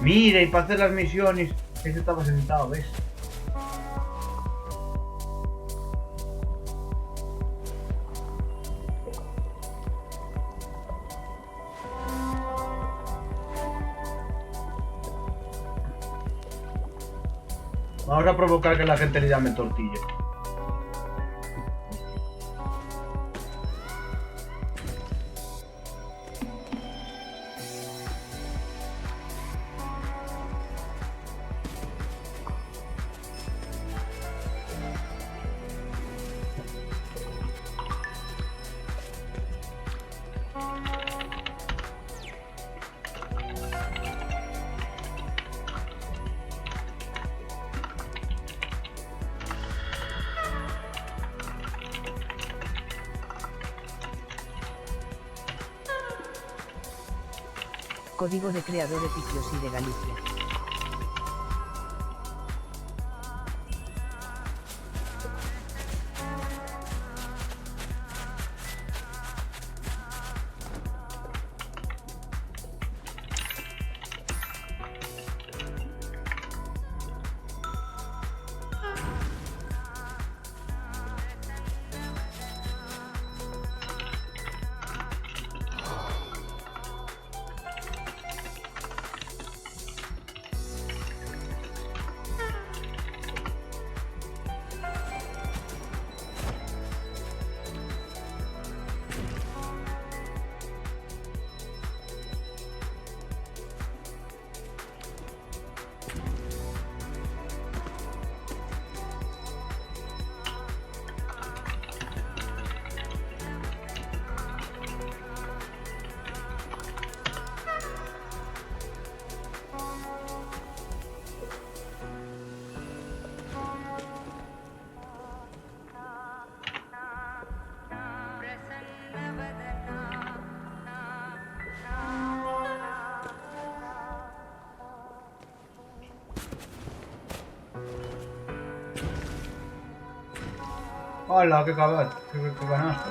Mira, y para hacer las misiones, ese estaba sentado, ¿ves? Vamos a provocar que la gente le llame tortilla. Código de creador Epiciosi de Galicia. Hola, qué cabrón, qué ganaste.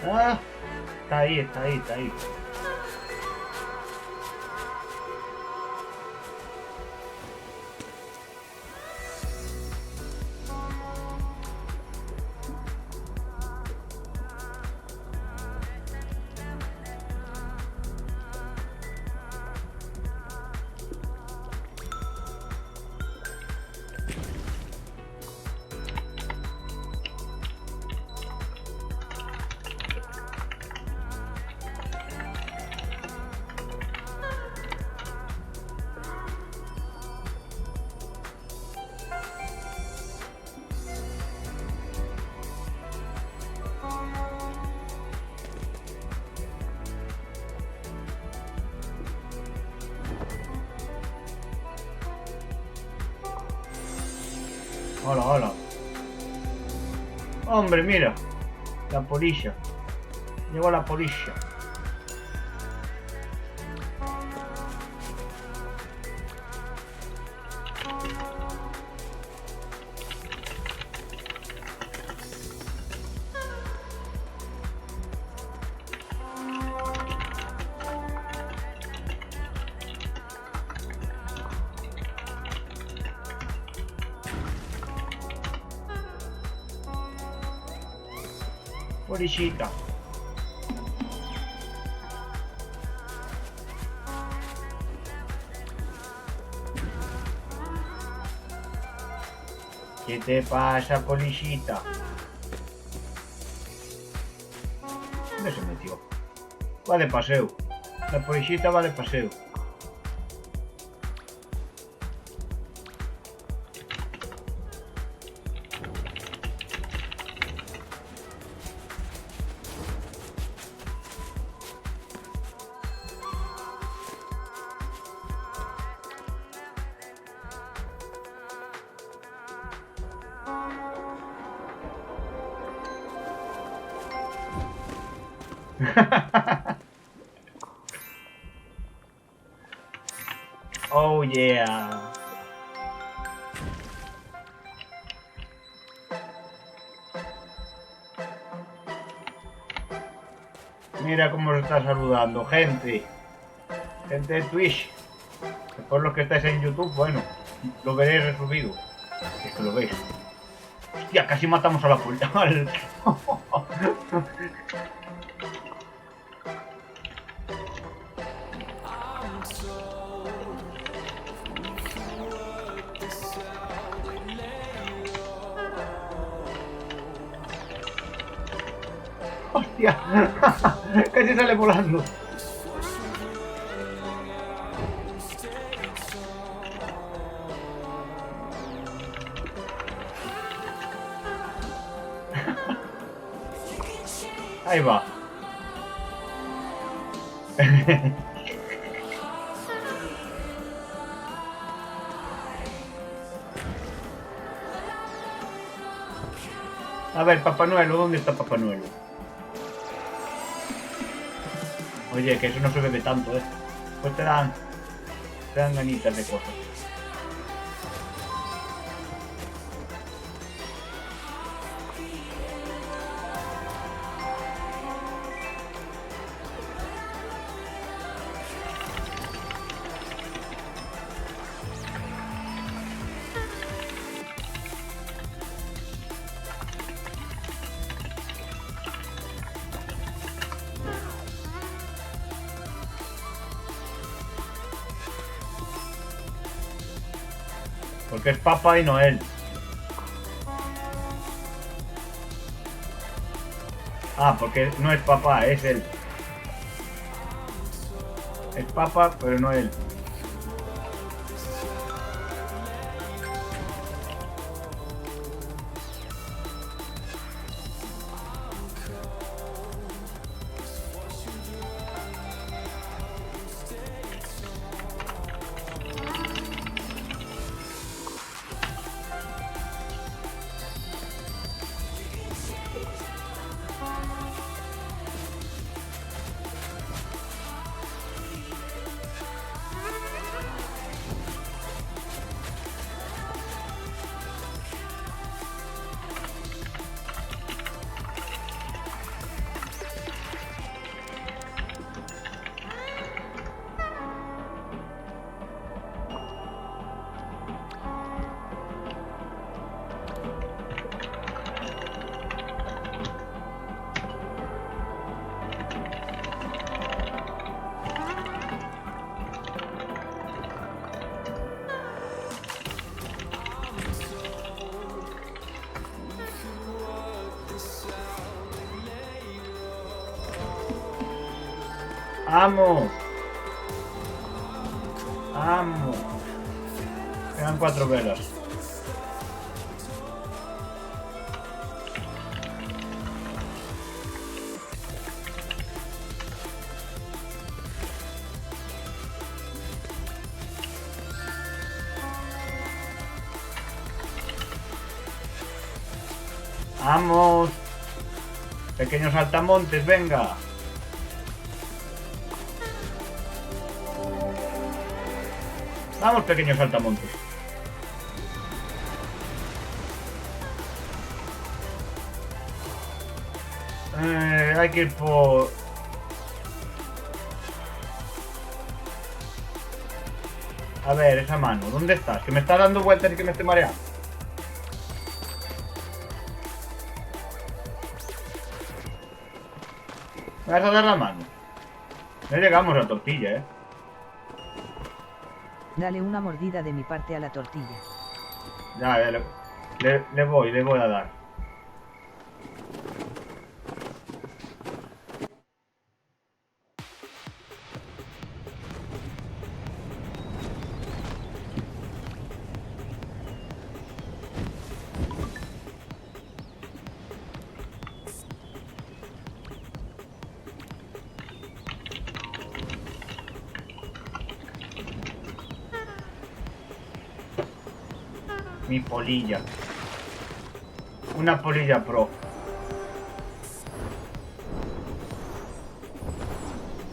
Ah, está ahí, está ahí, está ahí. Hola, hola. Hombre, mira. La polilla. Llegó la polilla. Polillita. ¿Qué te pasa, polillita? ¿Dónde se metió? Va de paseo. La polillita va de paseo. Oh yeah. Mira cómo se está saludando, gente. Gente de Twitch. Por los que estáis en YouTube, bueno, lo veréis resubido. Es que lo veis. Hostia, casi matamos a la puerta. Hostia, casi sale volando. Ahí va. A ver, Papá Noel, ¿dónde está Papá Noel? Oye, que eso no se bebe tanto, pues te dan ganitas de cosas. Porque es Papá y Noel. Ah, porque no es papá, es él. Es papá, pero no él. ¡Vamos! ¡Vamos! Quedan 4 velas. ¡Vamos! Pequeños saltamontes, venga. Vamos, pequeños saltamontes. Hay que ir por... A ver, esa mano, ¿dónde estás? Que me está dando vueltas y que me estoy mareando. ¿Me vas a dar la mano? No llegamos a tortilla, ¿eh? Dale una mordida de mi parte a la tortilla. Ya, le voy a dar. Mi polilla. Una polilla pro.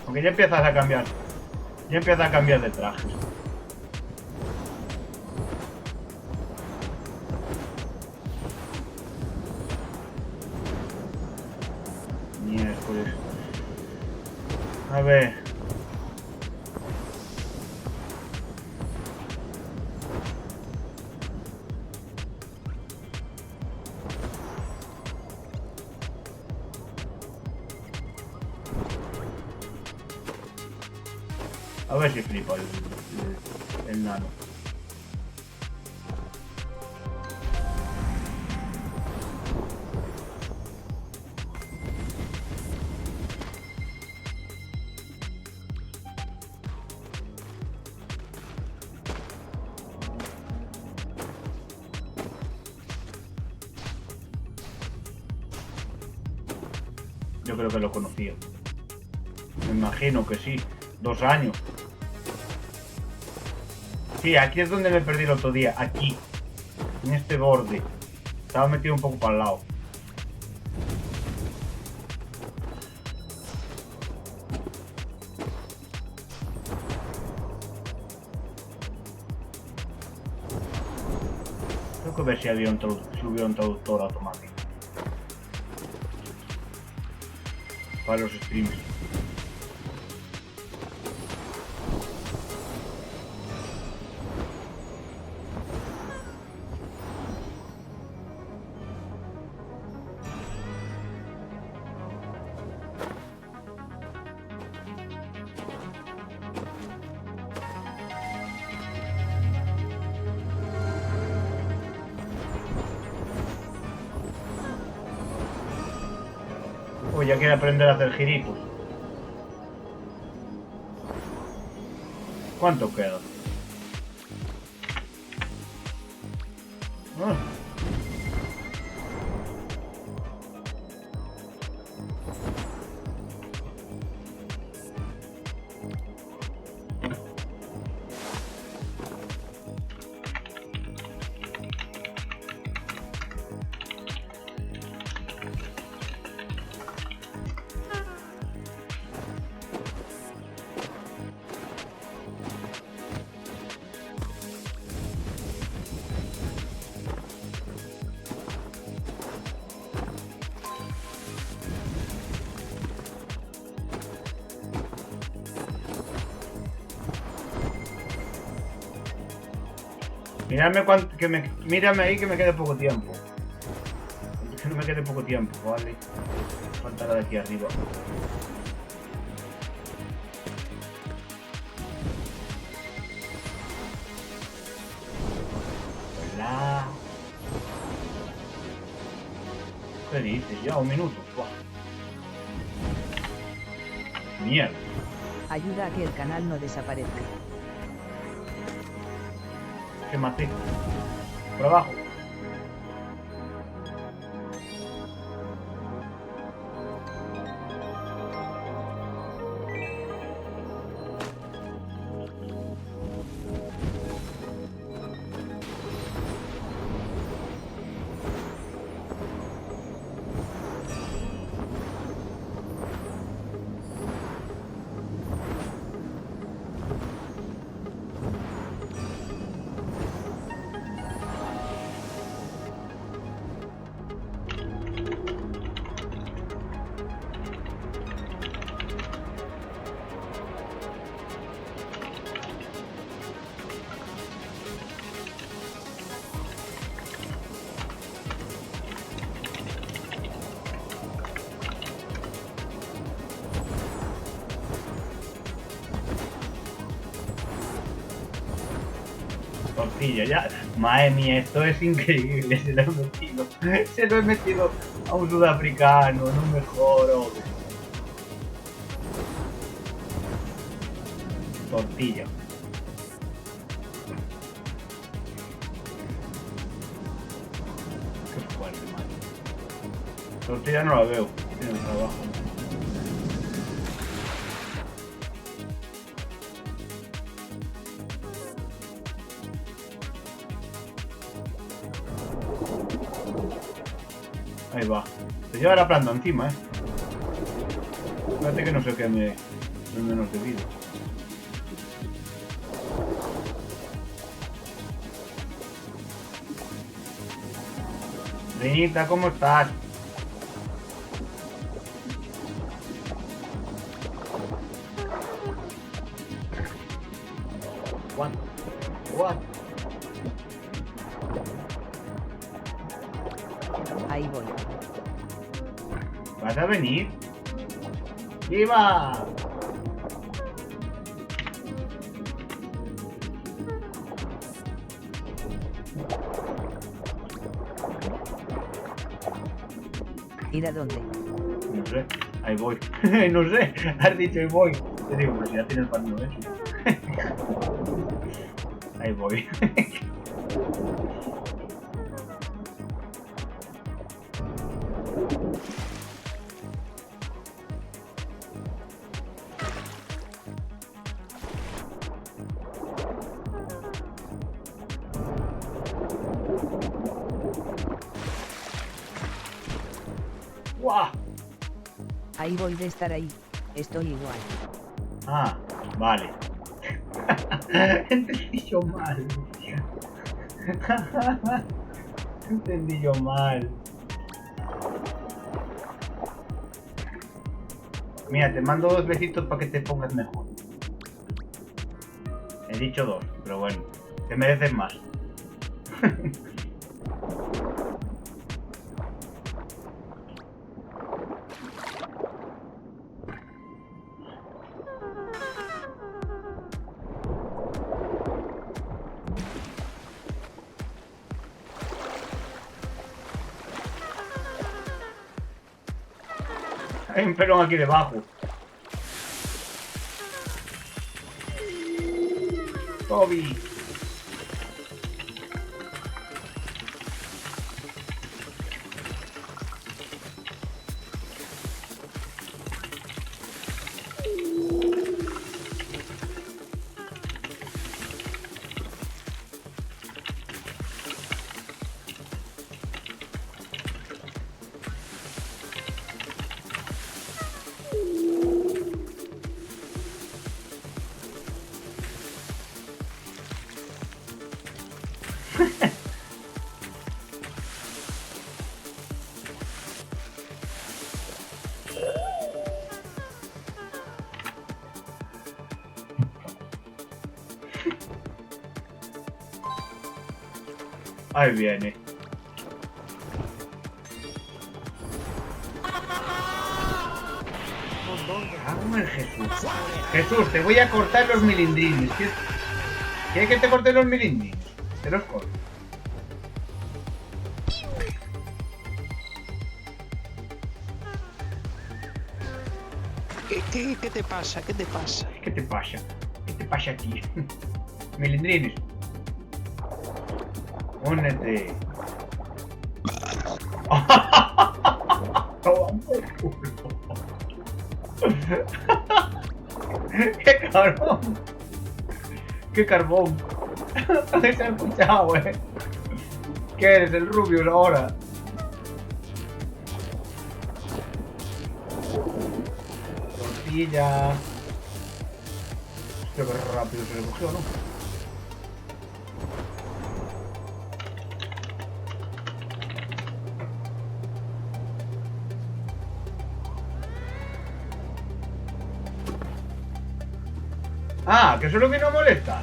Aunque ya empiezas a cambiar. Ya empiezas a cambiar de trajes. Miércoles. A ver. A ver si flipa el nano. Yo creo que lo conocía. Me imagino que sí. 2 años. Sí, aquí es donde me perdí el otro día. Aquí. En este borde. Estaba metido un poco para el lado. Tengo que ver si había si hubiera un traductor automático. Para los streams. Uy, ya quiere aprender a hacer giritos. ¿Cuánto queda? Ah. Mírame ahí que me quede poco tiempo. Que no me quede poco tiempo, vale. Faltará de aquí arriba. Hola. ¿Qué dices? Ya, 1 minuto. Buah. Mierda. Ayuda a que el canal no desaparezca. Que maté. Por abajo. Tortilla, ya. Madre mía, esto es increíble. Se lo he metido a un sudafricano, no me jodo. Tortilla. Qué fuerte, madre. Tortilla no la veo. Tiene el trabajo. Ahí va. Se lleva la planta encima, Fíjate que no sé qué me menos de vida. Reinita, ¿cómo estás? What? Ahí voy. ¿Vas a venir? ¡Viva! ¿Ir a dónde? No sé, ahí voy. No sé, has dicho ahí voy. Te digo, pues ya tienes partido eso. Ahí voy. ¡Guau! Ahí voy de estar ahí. Estoy igual. Ah, vale. Entendí yo mal. Entendí yo mal. Mira, te mando 2 besitos para que te pongas mejor. He dicho 2, pero bueno, te mereces más. Hay un pelón aquí debajo. Toby. Ahí viene. Vamos, Jesús. Jesús, te voy a cortar los milindrines. ¿Quieres que te corte los milindrines? Te los corto. ¿Qué te pasa? ¿Qué te pasa? ¿Qué te pasa? ¿Qué te pasa aquí? Melindrines. Únete. Toma por culo. ¡Qué cabrón! ¡Qué carbón! ¿Qué se ha escuchado, ¿Qué eres, el Rubius ahora? Tortilla. Hostia, qué rápido se le cogió, ¿no? Ah, que eso es lo que no molesta.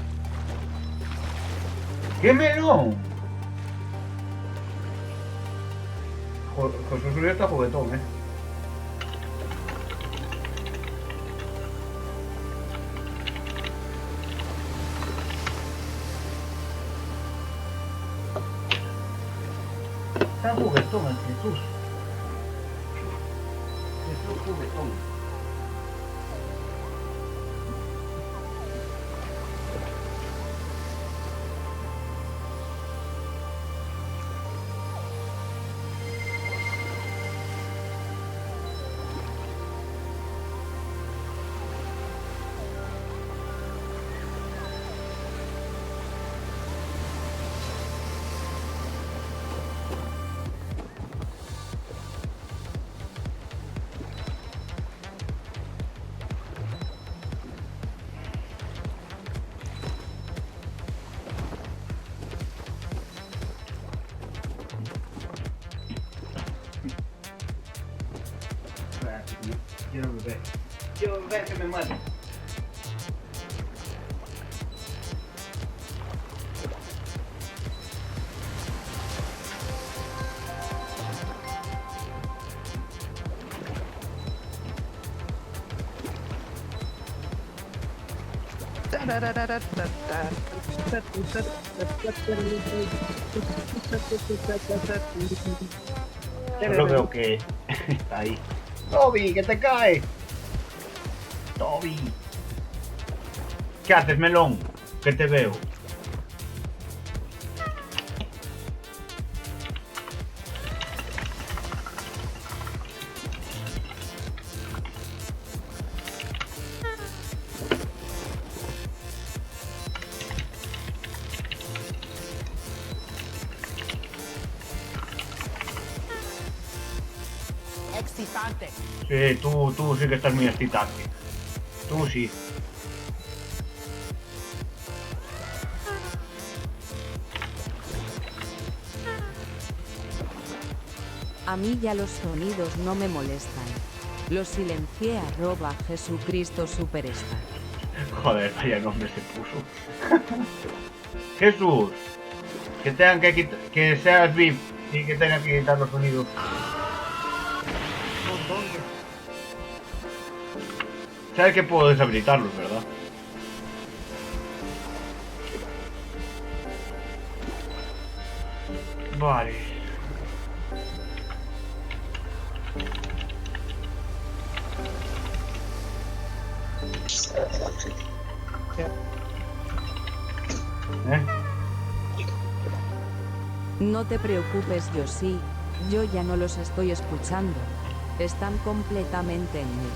¡Qué melón! José Julio está juguetón, Está juguetón el Jesús. Jesús juguetón. Quiero beber. Quiero beber que me mate. Solo veo que está ahí. Toby, que te cae. Toby. ¿Qué haces, melón? Que te veo. Excitante. Sí, tú sí que estás muy excitante. Tú sí. A mí ya los sonidos no me molestan. Los silencié @Jesucristo Superstar. Joder, vaya nombre se puso. Jesús. Que tengan que quitar, que seas VIP y que tengan que quitar los sonidos. Sabes que puedo deshabilitarlos, ¿verdad? Vale. No te preocupes, Yoshi, yo ya no los estoy escuchando. Están completamente en mute.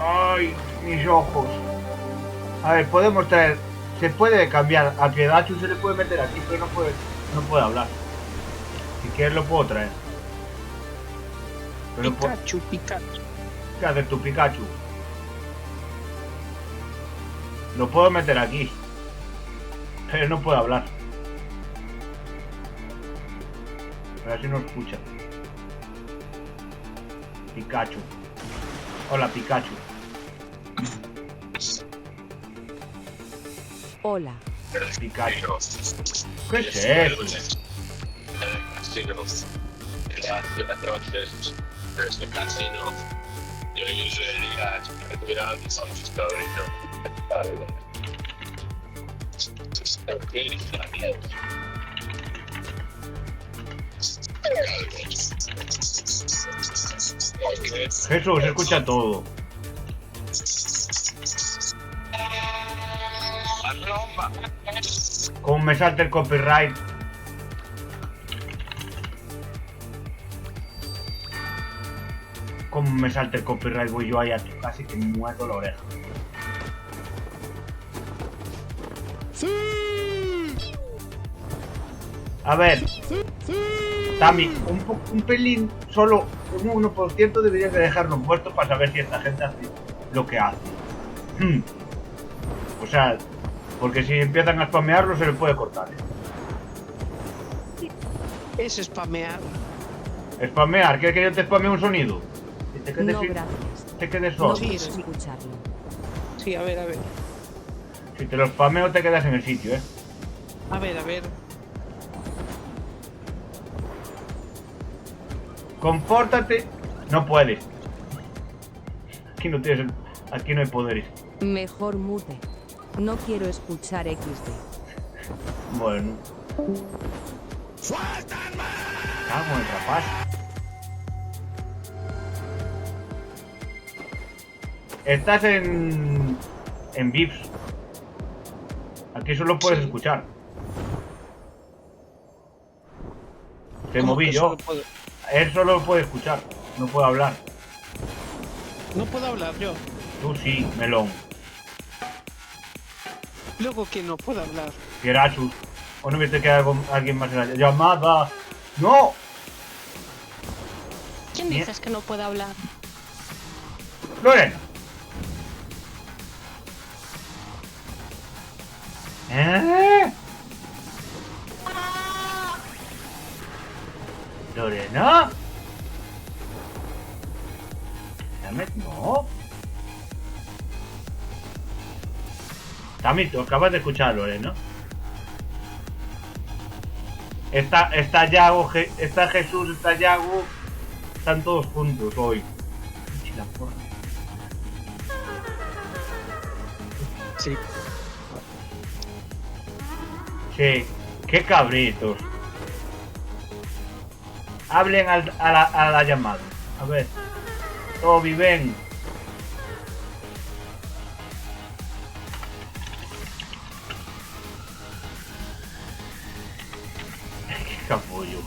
Ay, mis ojos. A ver, podemos traer... Se puede cambiar. A Piedachu se le puede meter aquí, pero no puede hablar. Si quieres lo puedo traer. Pero Pikachu. ¿Qué haces tú, Pikachu? Lo puedo meter aquí. Pero no puede hablar. A ver si no escucha. Pikachu. Hola, Pikachu. Hola. Pikachu. ¿Qué es eso? casinos. Las noches desde el casino. Yo usually retirado mis historias. Jesús, escucha todo. Como me salte el copyright. Como me salte el copyright, voy yo ahí a tu casa y te muerdo la oreja. A ver, Tami, un pelín, solo un 1% deberías de dejarlo muerto para saber si esta gente hace lo que hace. O sea, porque si empiezan a spamearlo se le puede cortar. Es spamear. Spamear, ¿quieres que yo te spamee un sonido? Y te quedes No, sin- gracias. te quedes No solo. quiero escucharlo. Sí, a ver. Si te lo spameo te quedas en el sitio, A ver. Compórtate. No puedes. Aquí no hay poderes. Mejor mute. No quiero escuchar XD. Bueno. Cago en el rapaz. Estás en VIPs. Aquí solo puedes Sí. escuchar. Te ¿Cómo moví que yo. solo puedo- Él solo puede escuchar. No puede hablar. No puedo hablar yo. Tú sí, melón. Luego que no puedo hablar. Gerasus. ¿O no viste que alguien más en la llamada? ¡No! ¿Quién dices que no puede hablar? Lorena. ¿Eh? ¿Lorena? No. Tami, tú acabas de escuchar a Lorena. Está Yago, está Jesús, está Yago. Están todos juntos hoy. La porra. Sí. Sí, qué cabritos. Hablen a la llamada. A ver. Toby, ven. Qué capullo.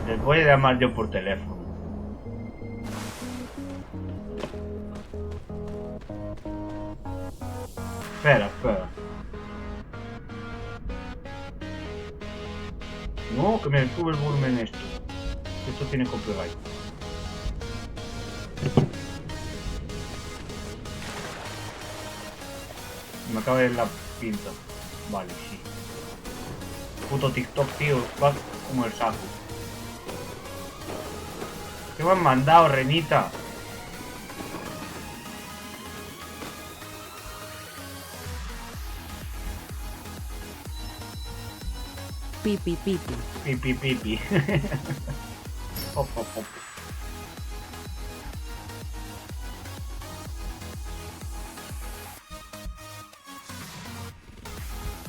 Les voy a llamar yo por teléfono. Espera. No, que me sube el volumen esto. Esto tiene copyright. Me acaba de ir la pinta. Vale, sí. Puto TikTok, tío. Va como el saco. ¿Qué me han mandado, Renita? Pipi. Pipi. Hop.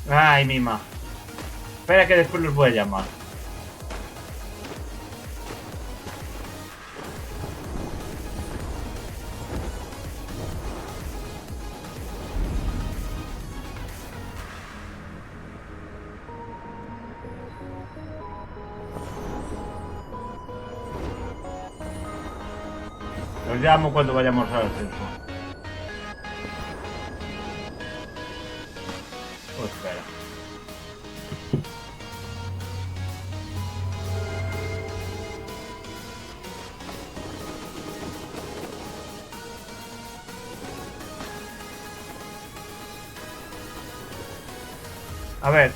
Ay, mima. Espera que después los voy a llamar. Los llamo cuando vayamos al centro. Oh, espera. A ver.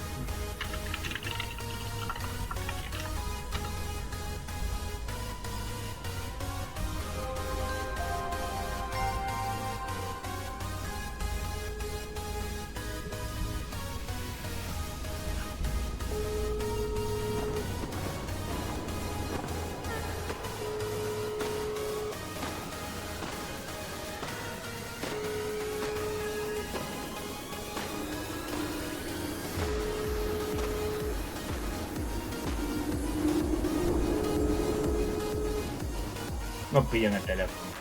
No pillan el teléfono.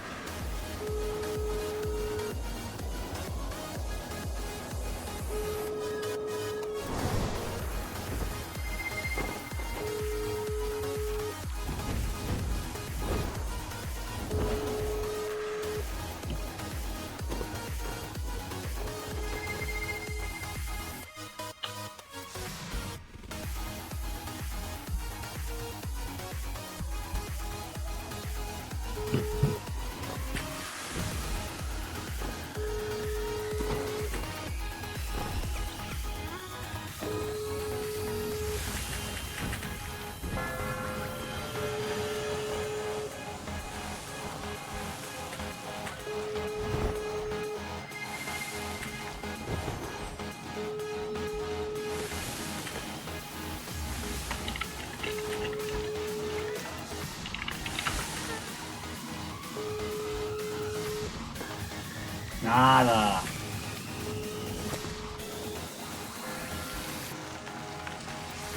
Nada.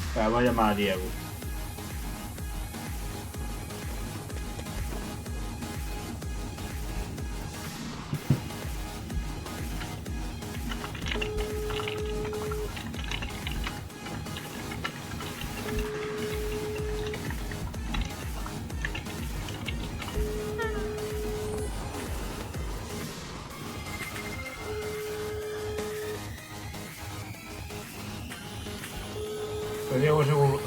Espera, voy a llamar a Diego. Pues Diego seguro.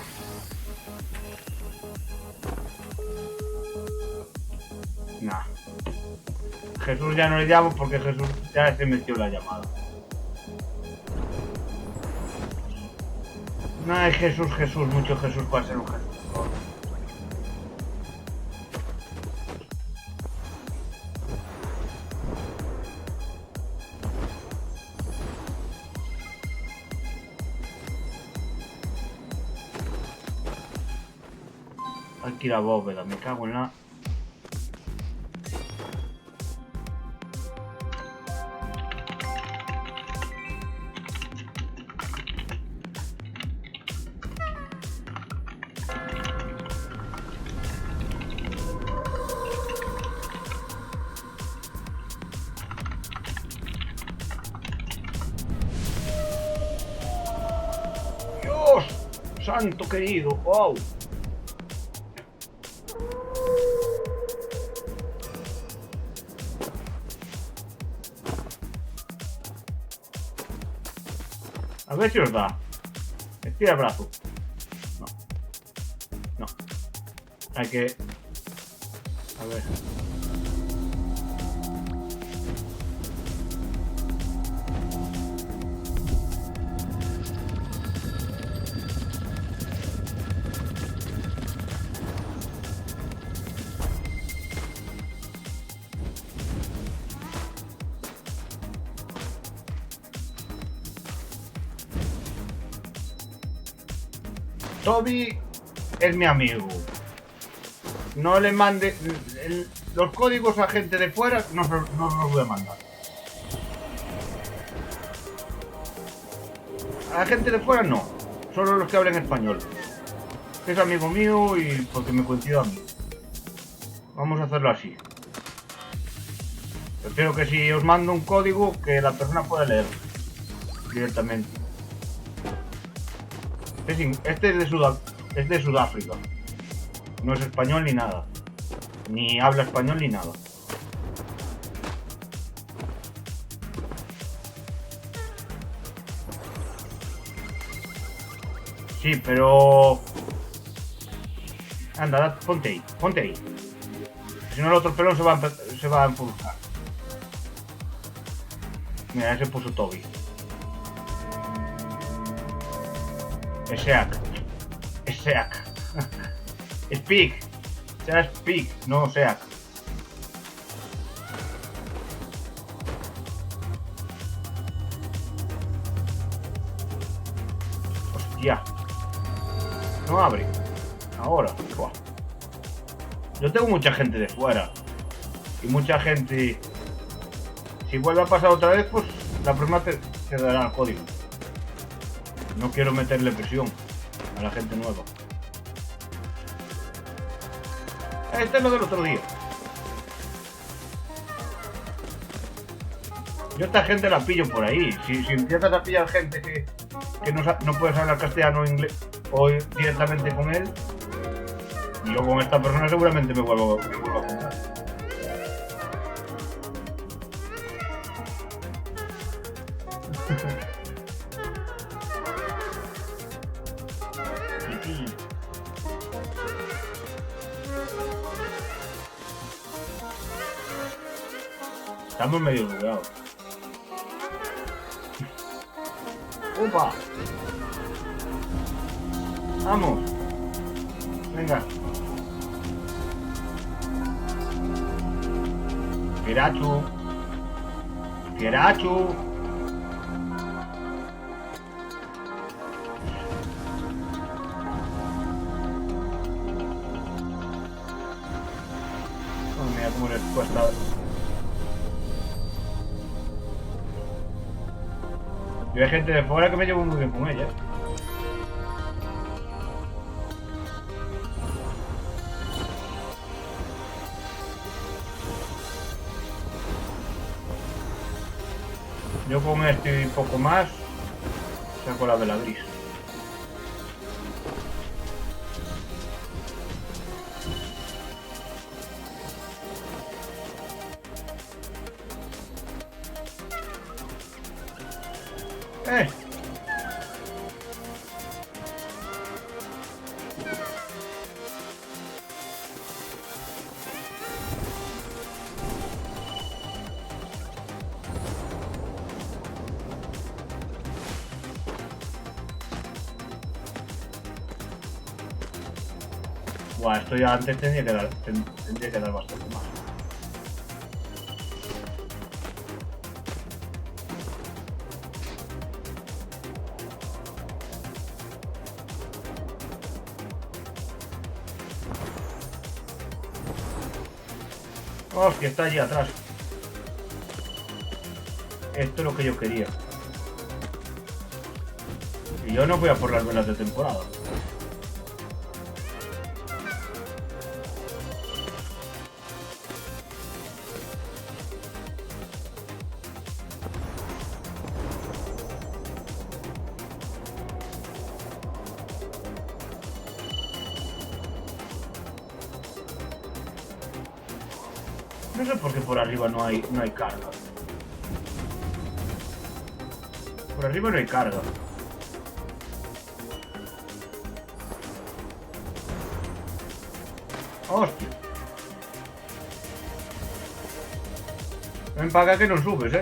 Nah. Jesús ya no le llamo porque Jesús ya se metió en la llamada. No hay Jesús, mucho Jesús para ser un Jesús. Hay que ir a bóveda, me cago en la... ¡Dios! ¡Santo querido! ¡Wow! A ver si os da. Estira el brazo. No. No. Hay que... A ver. Toby es mi amigo. No le mande... los códigos a gente de fuera no los voy a mandar. A la gente de fuera no. Solo los que hablen español. Es amigo mío y porque me coincidió a mí. Vamos a hacerlo así. Prefiero que si os mando un código que la persona pueda leer directamente. Este es de Sudáfrica. No es español ni nada. Ni habla español ni nada. Sí, pero... Anda, ponte ahí, ponte ahí. Si no el otro pelón se va a enfurcar. Mira, ese puso Toby. Seak. Speak. Será Speak, no Seak. Hostia. No abre. Ahora. Buah. Yo tengo mucha gente de fuera. Y mucha gente... Si vuelve a pasar otra vez, pues la próxima te dará el código. No quiero meterle presión a la gente nueva. Este es lo del otro día. Yo esta gente la pillo por ahí. Si empiezas a pillar gente que no puedes hablar castellano o inglés o directamente con él, yo con esta persona seguramente me vuelvo a juntar. Estamos medio bugueados. ¡Opa! ¡Vamos! Venga. Pirachu. Pirachu. Oh, mira cómo les cuesta. Yo hay gente de fuera que me llevo muy bien con ella. Yo con este y poco más saco la vela gris. ¡Eh! Buah, esto ya antes tendría que dar bastante más. Hostia, está allí atrás. Esto es lo que yo quería. Y yo no voy a por las velas de temporada. No sé por qué por arriba no hay carga. Por arriba no hay carga. Hostia. Ven para acá que no subes,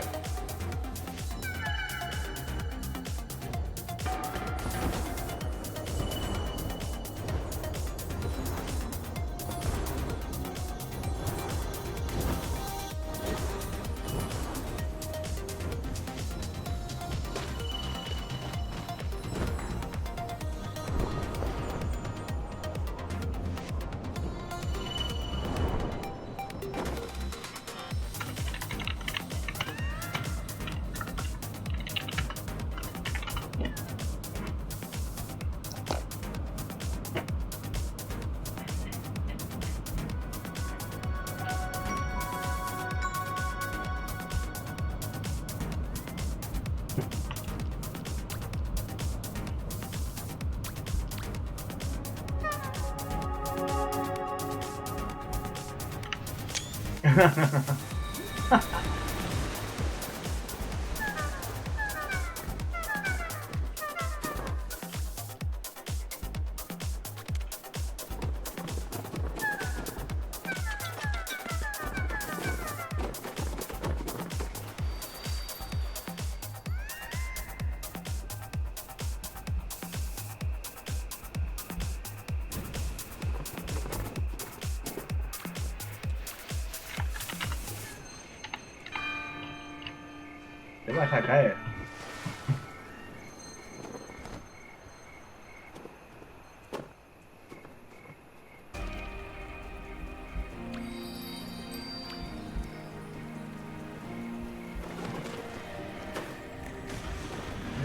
Te vas a caer.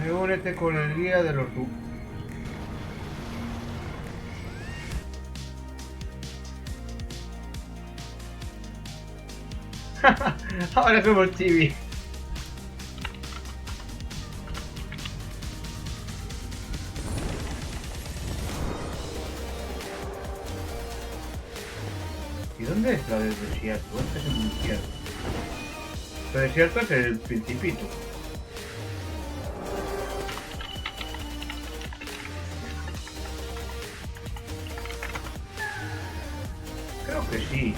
Reúnete con el guía de los duques. Ahora somos chibi. ¿Y dónde es la del desierto? Este es el desierto. El desierto es el principito. Creo que sí.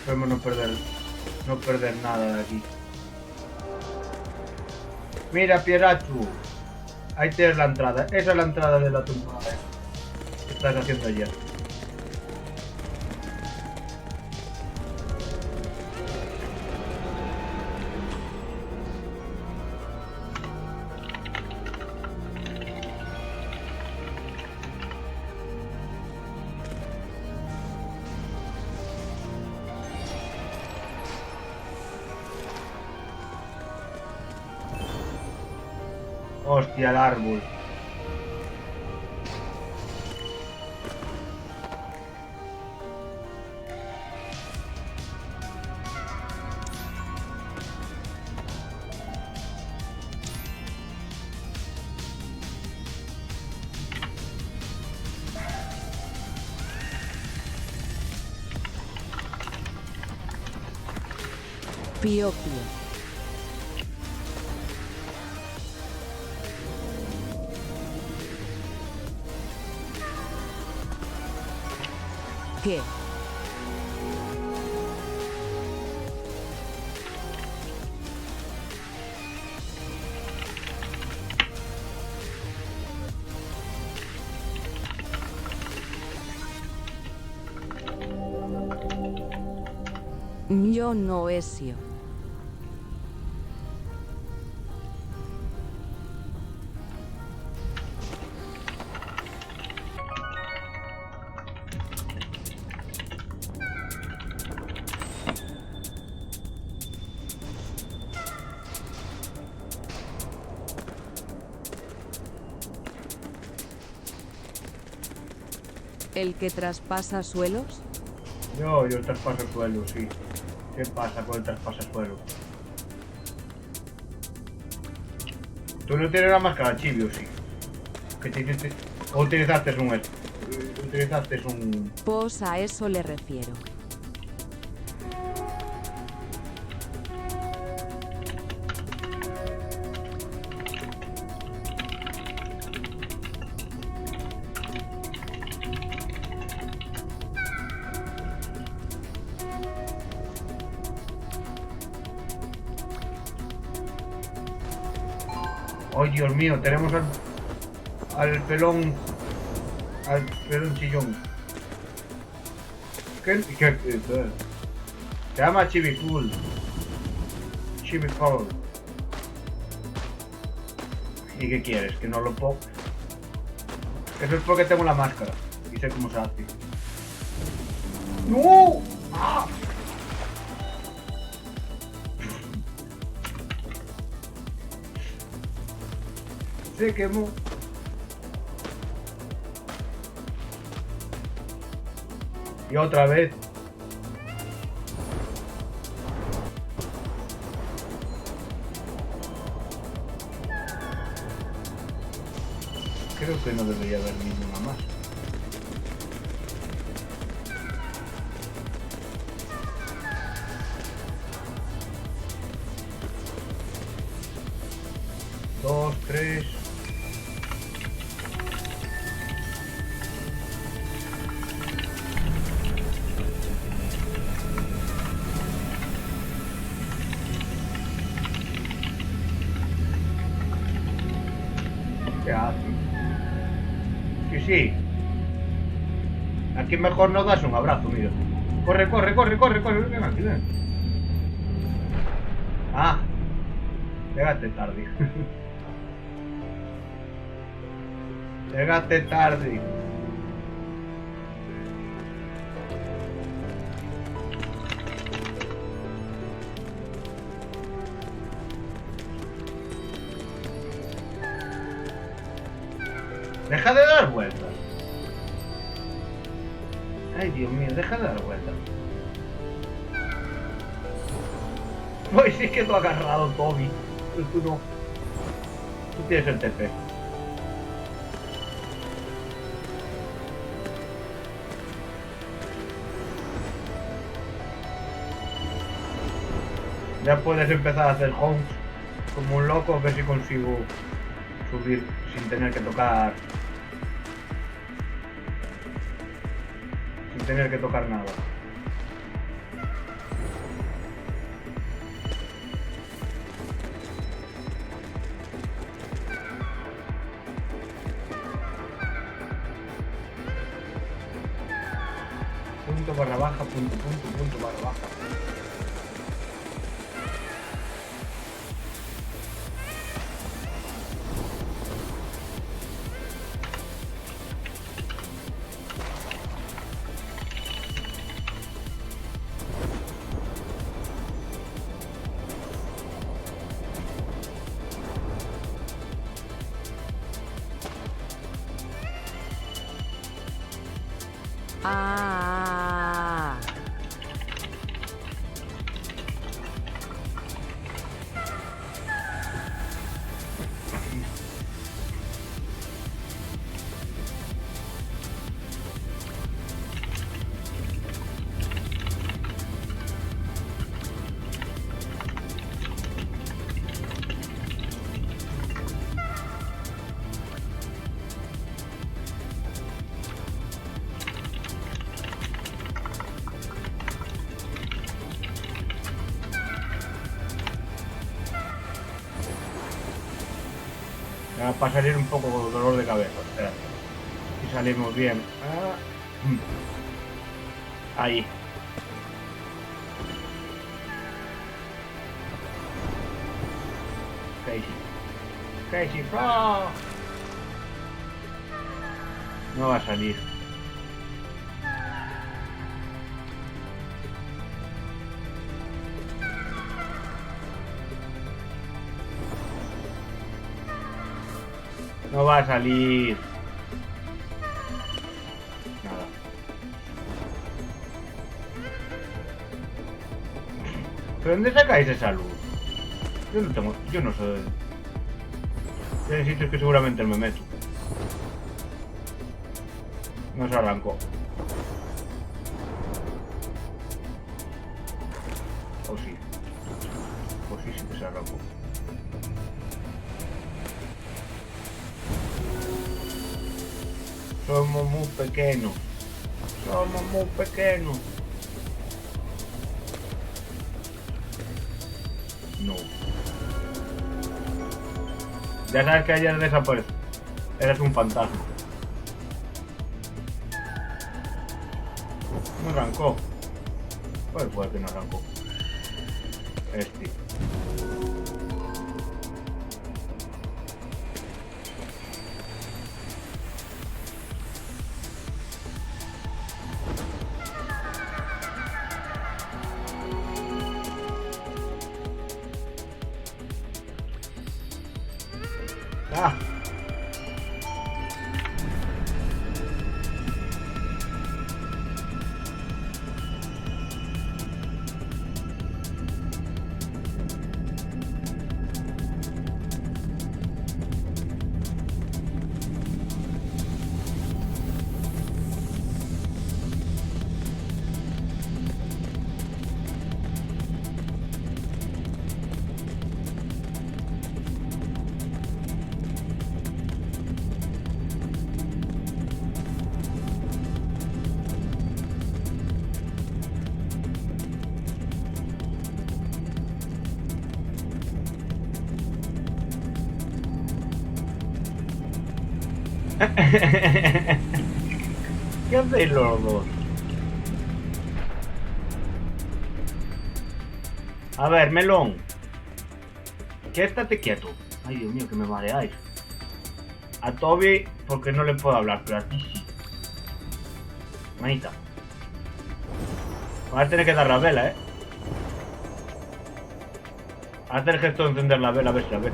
Bueno, esperemos no perder nada de aquí. Mira, Pierachu. Ahí tienes la entrada. Esa es la entrada de la tumba que estás haciendo ayer. Hostia, el árbol. Pío Pío. ¿Qué? Yo no esio. ¿El que traspasa suelos? Yo traspaso suelo, sí. ¿Qué pasa con el traspasasuelo? Tú no tienes la máscara, Chibio, sí. O utilizaste un... Utilizaste un... Pues a eso le refiero. ¡Ay, Dios mío! Tenemos al pelón... Al pelón chillón. ¿Qué? Se llama Chibicool. Chibicool. ¿Y qué quieres? ¿Que no lo puedo? Eso es porque tengo la máscara. Y sé cómo se hace. ¡No! ¡Ah! Se quemó. Y otra vez. Creo que no debería haber ninguna más. Dos, tres. ¿Qué hace? Sí. Aquí mejor no das un abrazo, mira. Corre. Ven aquí, ven. Ah. Llegaste tarde. Llegaste tarde. Deja de dar vueltas. Ay, Dios mío, deja de dar vueltas. Hoy sí que lo ha agarrado Toby. Pero tú no. Tú tienes el TP. Ya puedes empezar a hacer homes como un loco, a ver si consigo subir sin tener que tocar. Sin tener que tocar nada. Punto barra baja, punto barra baja. Ah. Para salir un poco con dolor de cabeza. Espera. Si salimos bien. Ahí. Crazy Frog. No va a salir. No va a salir. Nada. ¿Pero dónde sacáis esa luz? Yo no sé. Hay sitios que seguramente me meto. No se arrancó. O sí. O sí, sí que se arrancó. Somos muy pequeños. Somos muy pequeños. No. Ya sabes que ayer desapareció. Eres un fantasma. No arrancó. Pues puede que no arrancó. Este. Ah. ¿Qué hacéis los dos? A ver, melón. Que estate quieto. Ay, Dios mío, que me mareáis. A Toby, porque no le puedo hablar, pero a ti sí. Manita. Vas a tener que dar la vela, ¿eh? Vas a tener que esto encender la vela, a ver si la ves.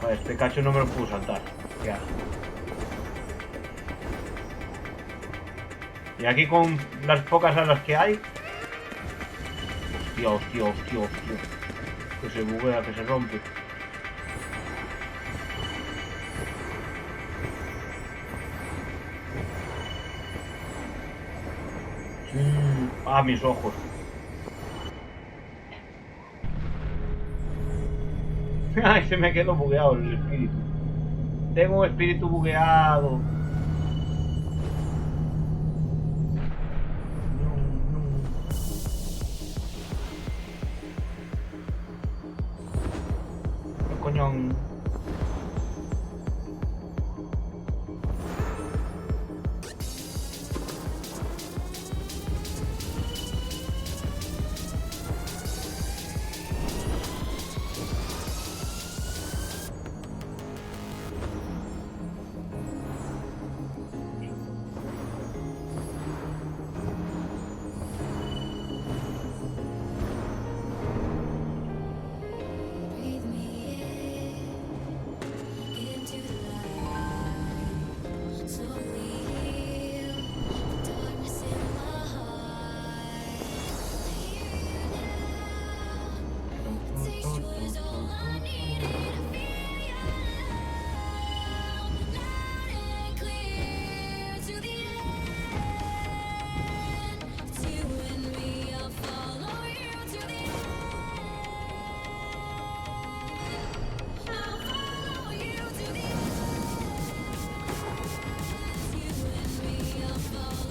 Joder, este cacho no me lo puedo saltar. ¿Qué hago? Y aquí con las pocas alas que hay. Hostia. Que se buguea, que se rompe. Ah, mis ojos. Ay, se me quedó bugueado el espíritu. Tengo un espíritu bugueado. ¿Qué coño?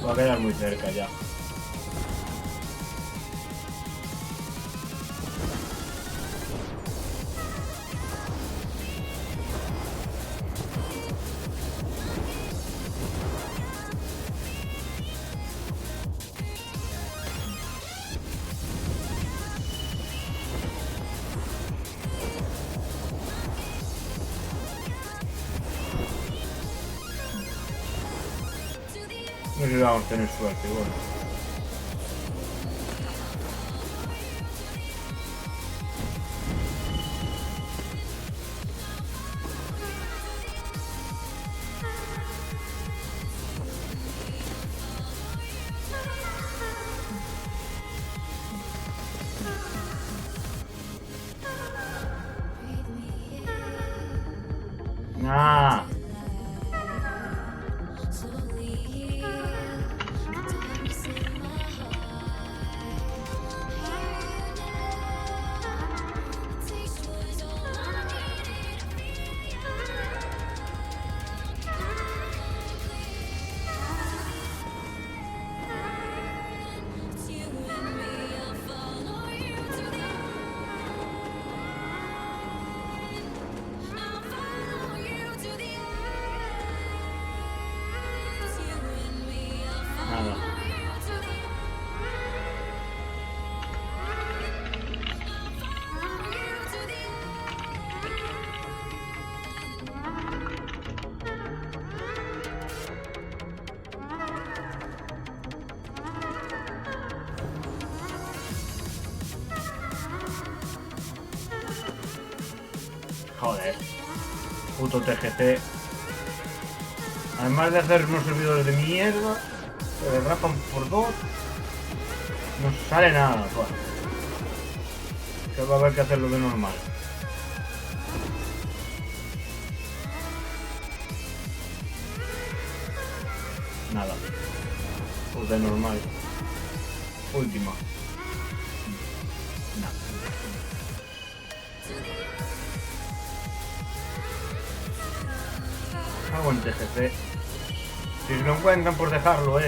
Va a quedar muy cerca ya. No sé si vamos a tener suerte, bueno. Ah. Nada. Joder. Puto TGC. Además de hacer unos servidores de mierda, se derrapan por dos. No sale nada, pues. Que va a haber que hacerlo de normal. Nada. Pues de normal. Última. Nada. Hago en TGC. Si se lo encuentran, por dejarlo,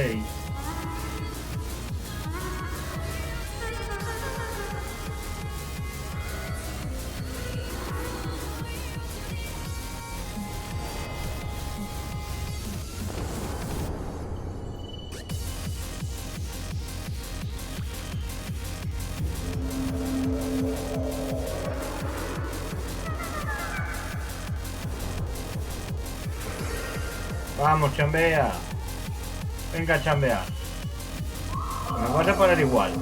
Vamos, chambea. Venga, chambea. Me vas a poner igual.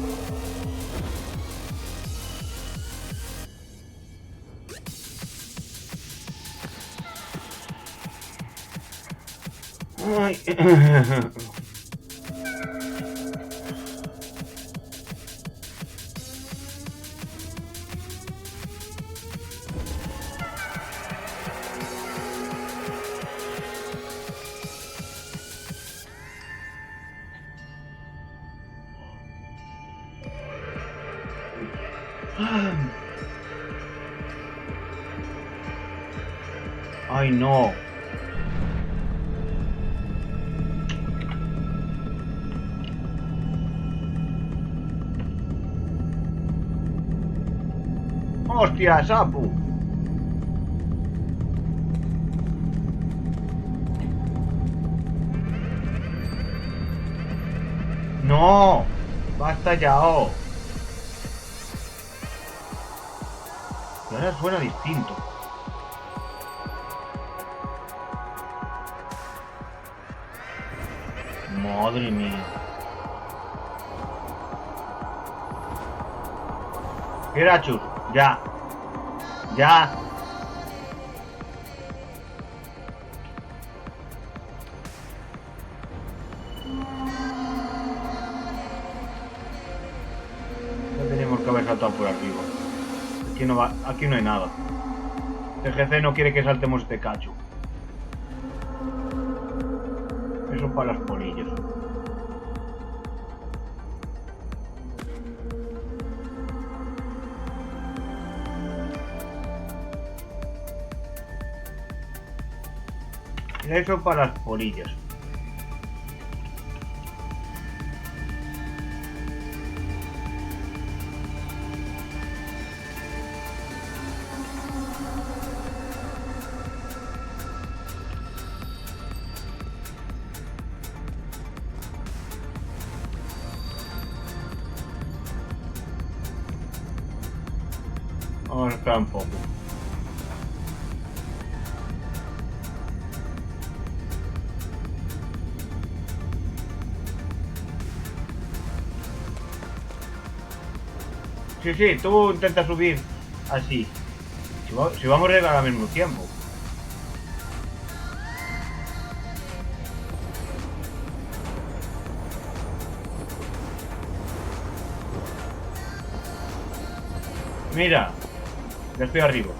Ay. Ay, no. ¡Hostia, Sapu! ¡No! ¡Basta ya! Oh. Y ahora suena distinto. Madre mía. Pirachus, ya. Ya. No tenemos que haber saltado por arriba. Aquí no hay nada. TGC no quiere que saltemos este cacho. Eso para las polillas. Eso para las polillas. Vamos a esperar un poco. Sí, sí, tú intenta subir así. Si vamos a llegar al mismo tiempo. Mira, ya estoy arriba.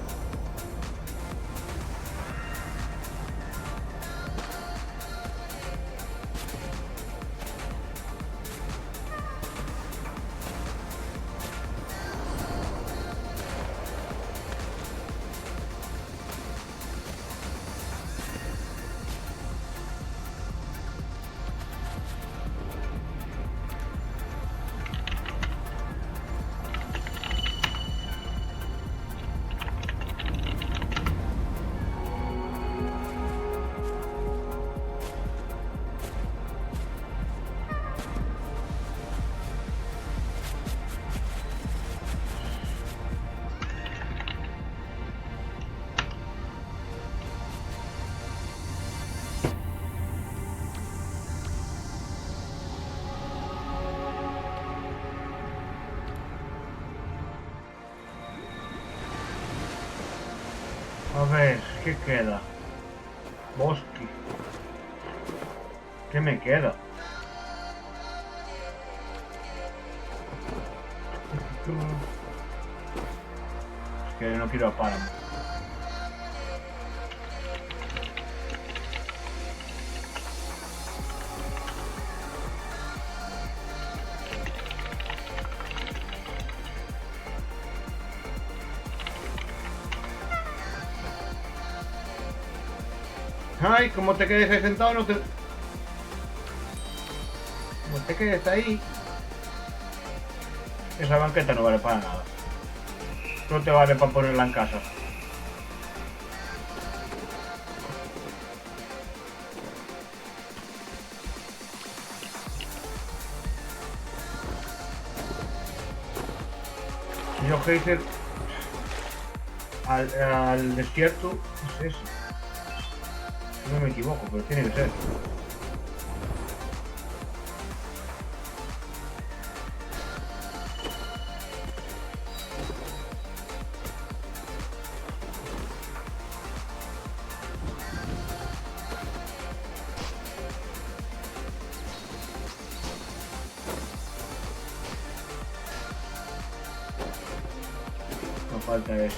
A ver, ¿qué queda? Bosque. ¿Qué me queda? Es que no quiero a páramo. Ay, como te quedes ahí sentado, no te... Como te quedes ahí... Esa banqueta no vale para nada. Solo te vale para ponerla en casa. Yo geyser al desierto es eso. No me equivoco, pero tiene que ser. No falta ese.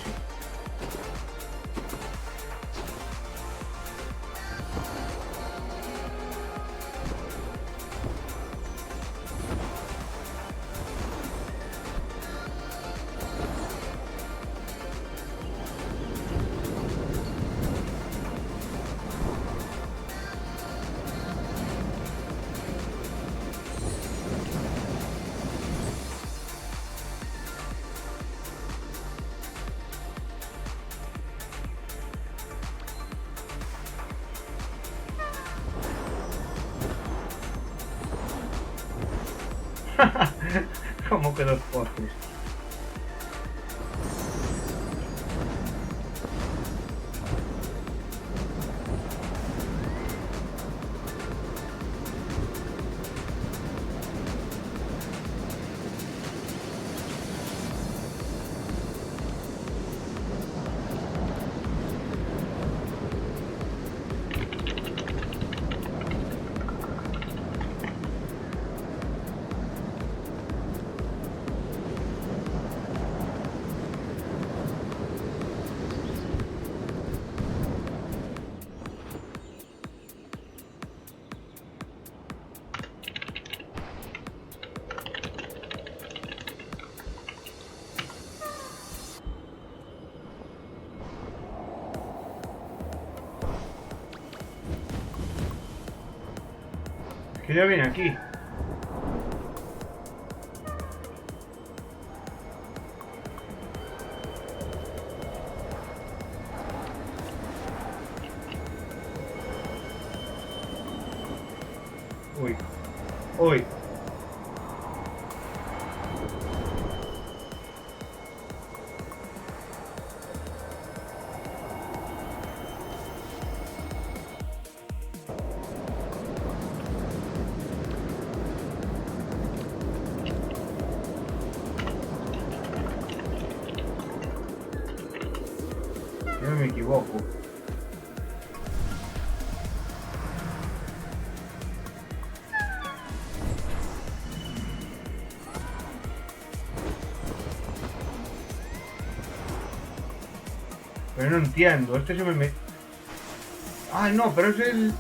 Como que dos postes. Que ya viene aquí. Uy. Uy. Yo me equivoco. Pero no entiendo, este se me... Ah, no, pero es el...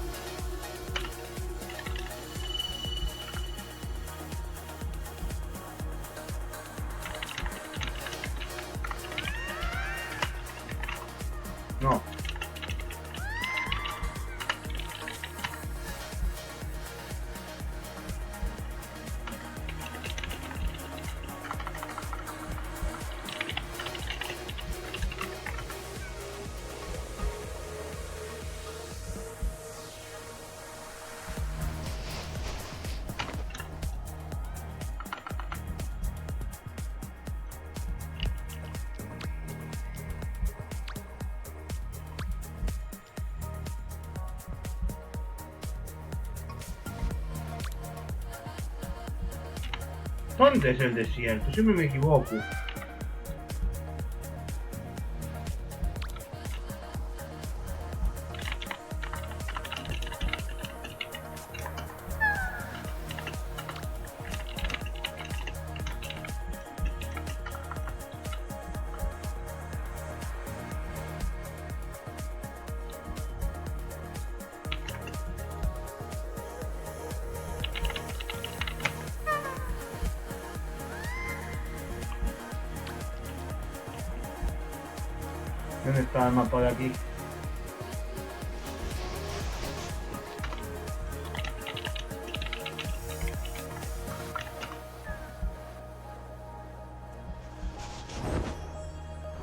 No. ¿Dónde es el desierto? Siempre me equivoco. ¿Dónde está el mapa de aquí?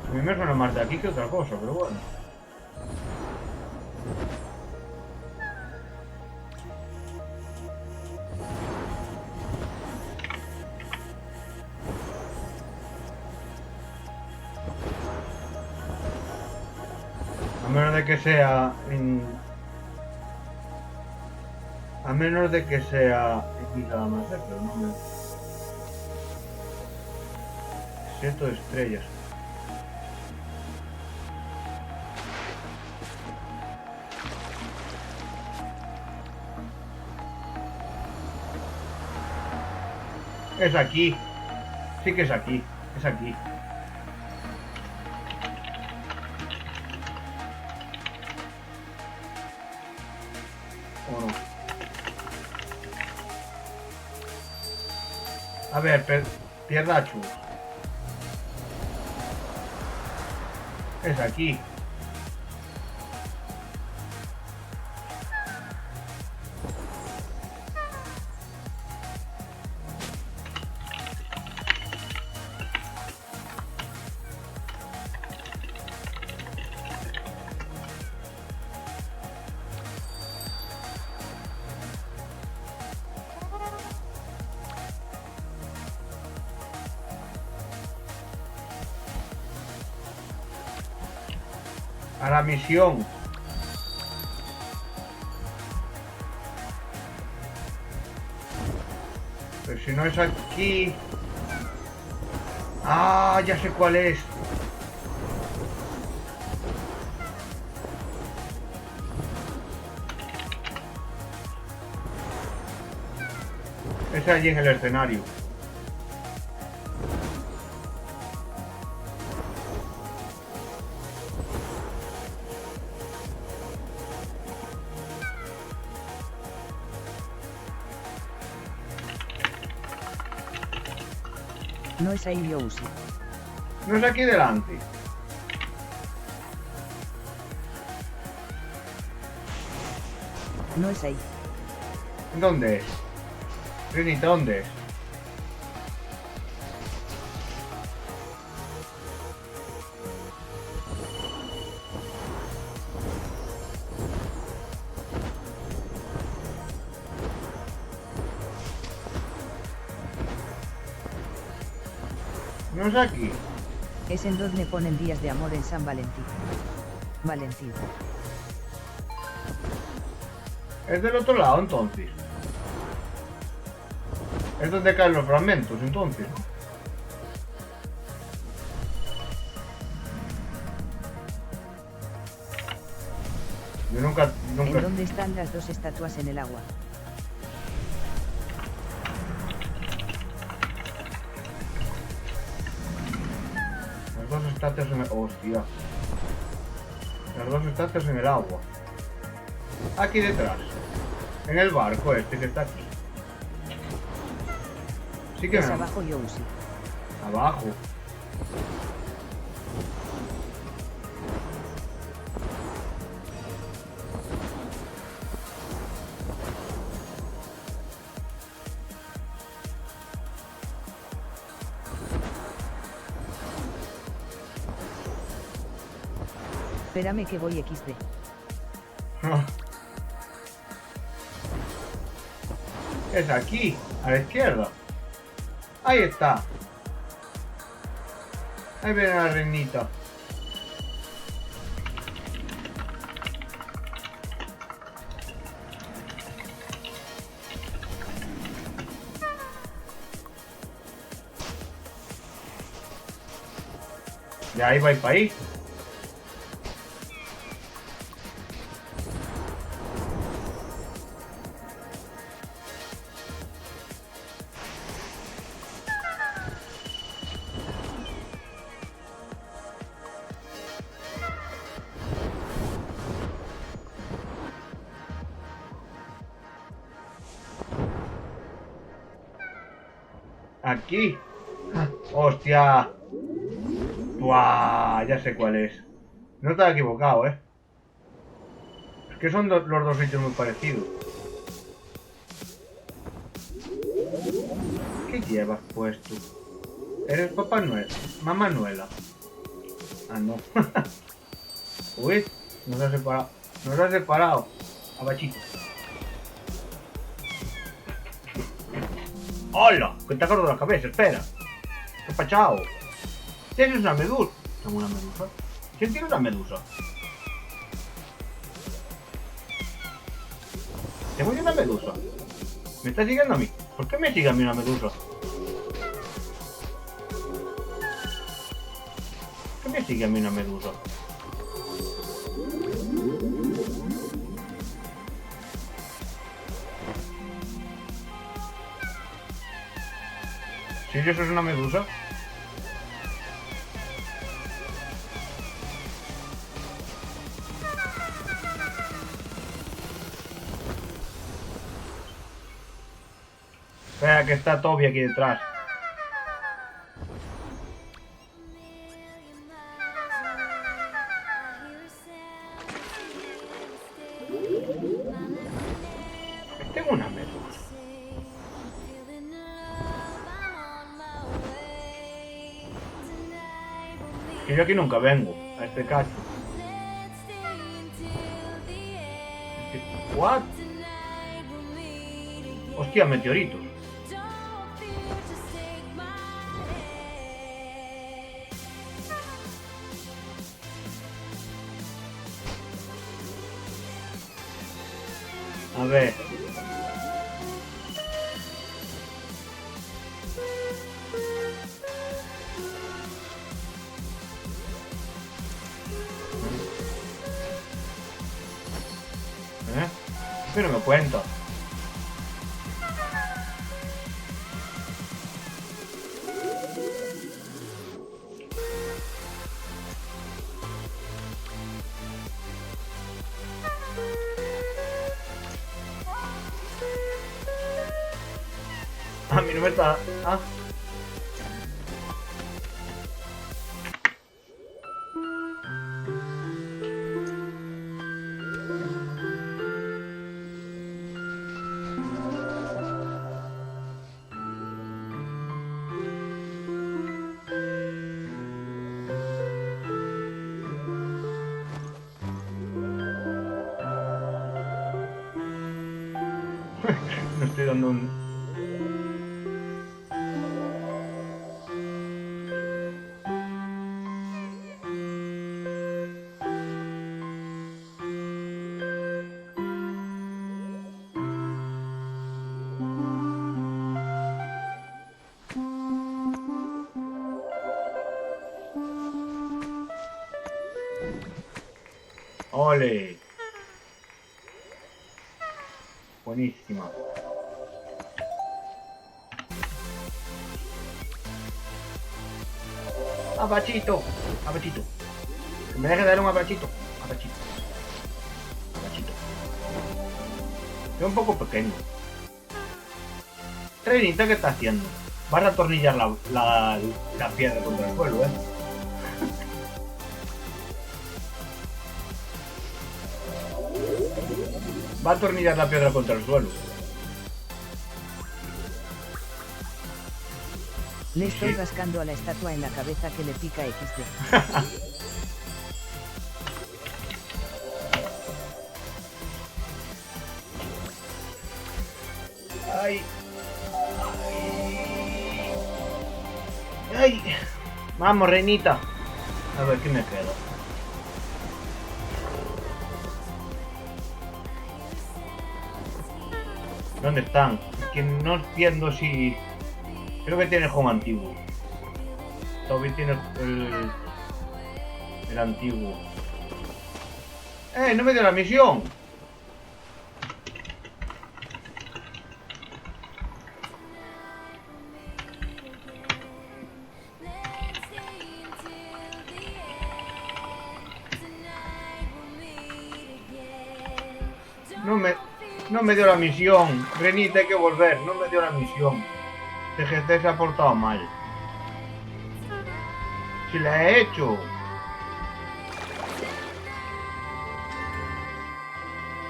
A mí me suena más de aquí que otra cosa, pero bueno. A menos de que sea en... A menos de que sea aquí nada más, pero no me... Desierto de estrellas. Es aquí. Sí que es aquí. Es aquí. ¿O no? A ver, pierdachos. Es aquí. A la misión. Pero si no es aquí. Ah, ya sé cuál es. Es allí en el escenario. No es ahí, Yousi. No es aquí delante. No es ahí. ¿Dónde es? Rini, ¿dónde es? No es aquí. Es en donde ponen días de amor en San Valentín. Valentín. Es del otro lado, entonces. Es donde caen los fragmentos, entonces. Yo nunca... ¿En dónde están las dos estatuas en el agua? Las dos estatuas en el... Hostia. Las dos estatuas en el agua. Aquí detrás. En el barco este que está aquí. Sí que Es me... abajo, Yousi. Abajo. Espérame que voy XD. Es aquí, a la izquierda. Ahí está. Ahí viene la reinita. Ya ahí va el país. Aquí. Hostia. Buah, ya sé cuál es. No estaba equivocado, ¿eh? Es que son los dos sitios muy parecidos. ¿Qué llevas puesto? ¿Eres Papá Noel? Mamá Noela. Ah, no. Uy, nos ha separado. Nos ha separado. Abachito. ¡Hola! Que te acuerdo de la cabeza, espera. ¿Qué pachao? ¿Tienes una medusa? ¿Tengo una medusa? ¿Quién tiene una medusa? Tengo yo una medusa. ¿Me está siguiendo a mí? ¿Por qué me sigue a mí una medusa? ¿Por qué me sigue a mí una medusa? ¿Sí eso es una medusa? Espera que está Toby aquí detrás. Tengo una medusa. Que yo aquí nunca vengo, a este cacho. ¿What? Hostia, meteoritos. A ver. Pero me cuento. A mí no me está... Ah. No estoy dando un... ¡Ole! Buenísima. Abachito, abachito. Que me deje dar un abachito. Abachito. Abachito. Es un poco pequeño. Trenita, ¿qué está haciendo? Va a atornillar la piedra contra el suelo, Va a atornillar la piedra contra el suelo. Le estoy rascando a la estatua en la cabeza que le pica XD. Ay. Ay. Vamos, reinita. A ver, ¿qué me queda? ¿Dónde están? Es que no entiendo si... Creo que tiene el home antiguo. Toby tiene el antiguo. ¡No me dio la misión! No me dio la misión. Renita, hay que volver. No me dio la misión. TGT se ha portado mal. Si la he hecho.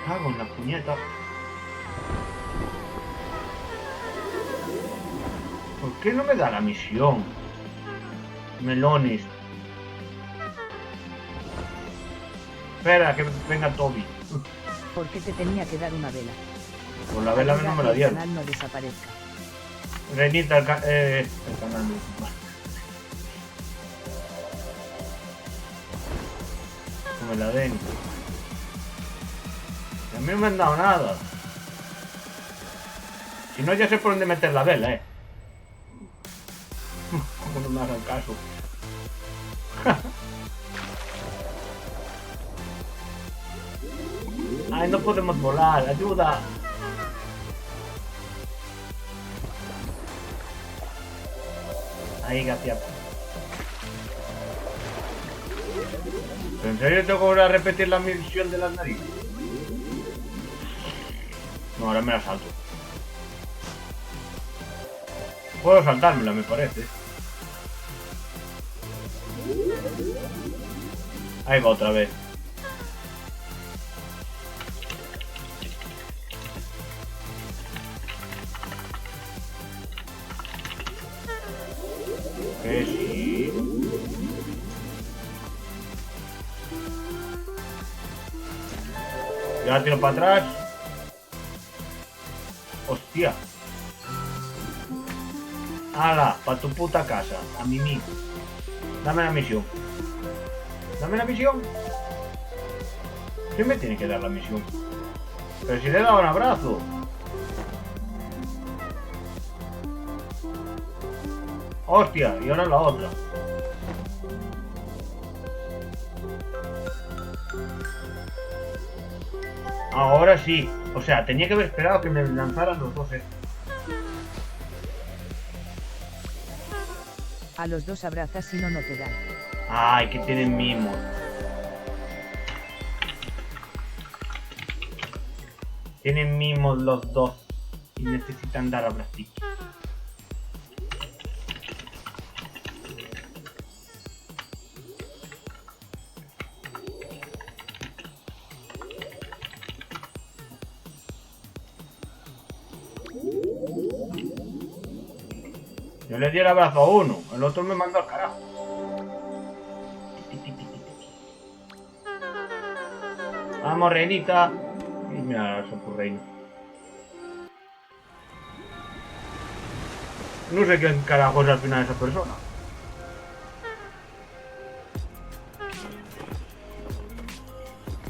Cago en la puñeta. ¿Por qué no me da la misión? Melones. Espera, que venga Toby. ¿Por qué te tenía que dar una vela? Por la vela no me la dieron. Que el canal no desaparezca. Renita, el canal no. Que me la den. A mí no me han dado nada. Si no, ya sé por dónde meter la vela, Como no me hagan caso. Ay, no podemos volar, ayuda. Ahí, gatia. ¿En serio tengo que volver a repetir la misión de las narices? No, ahora me la salto. Puedo saltármela, me parece. Ahí va otra vez. Que sí. Ya la tiro para atrás. Hostia. ¡Hala! Pa' tu puta casa. A mí. Dame la misión. Dame la misión. ¿Quién me tiene que dar la misión? Pero si le he dado un abrazo. Hostia, y ahora la otra. Ahora sí. O sea, tenía que haber esperado que me lanzaran los dos, A los dos abrazas y no te dan. Ay, que tienen mimos. Tienen mimos los dos. Y necesitan dar abracitos. Yo le di el abrazo a uno, el otro me mandó al carajo. Vamos, reinita. Y mira, eso tu reino. No sé qué carajo es al final esa persona.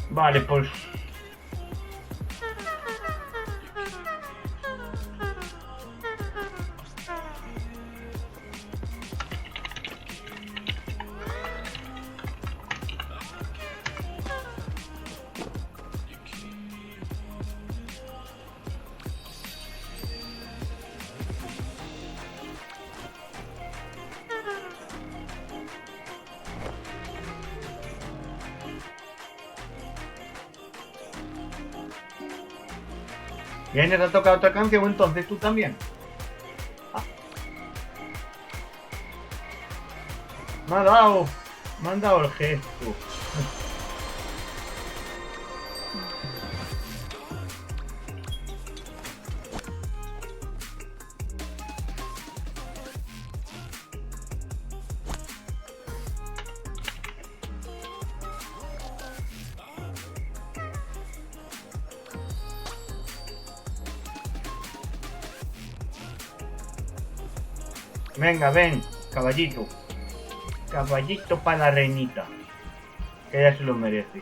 Vale, pues... ¿Ya te ha tocado otra canción entonces tú también? Ah. Me han dado el gesto. Venga, ven, caballito. Caballito para la reinita. Que ella se lo merece.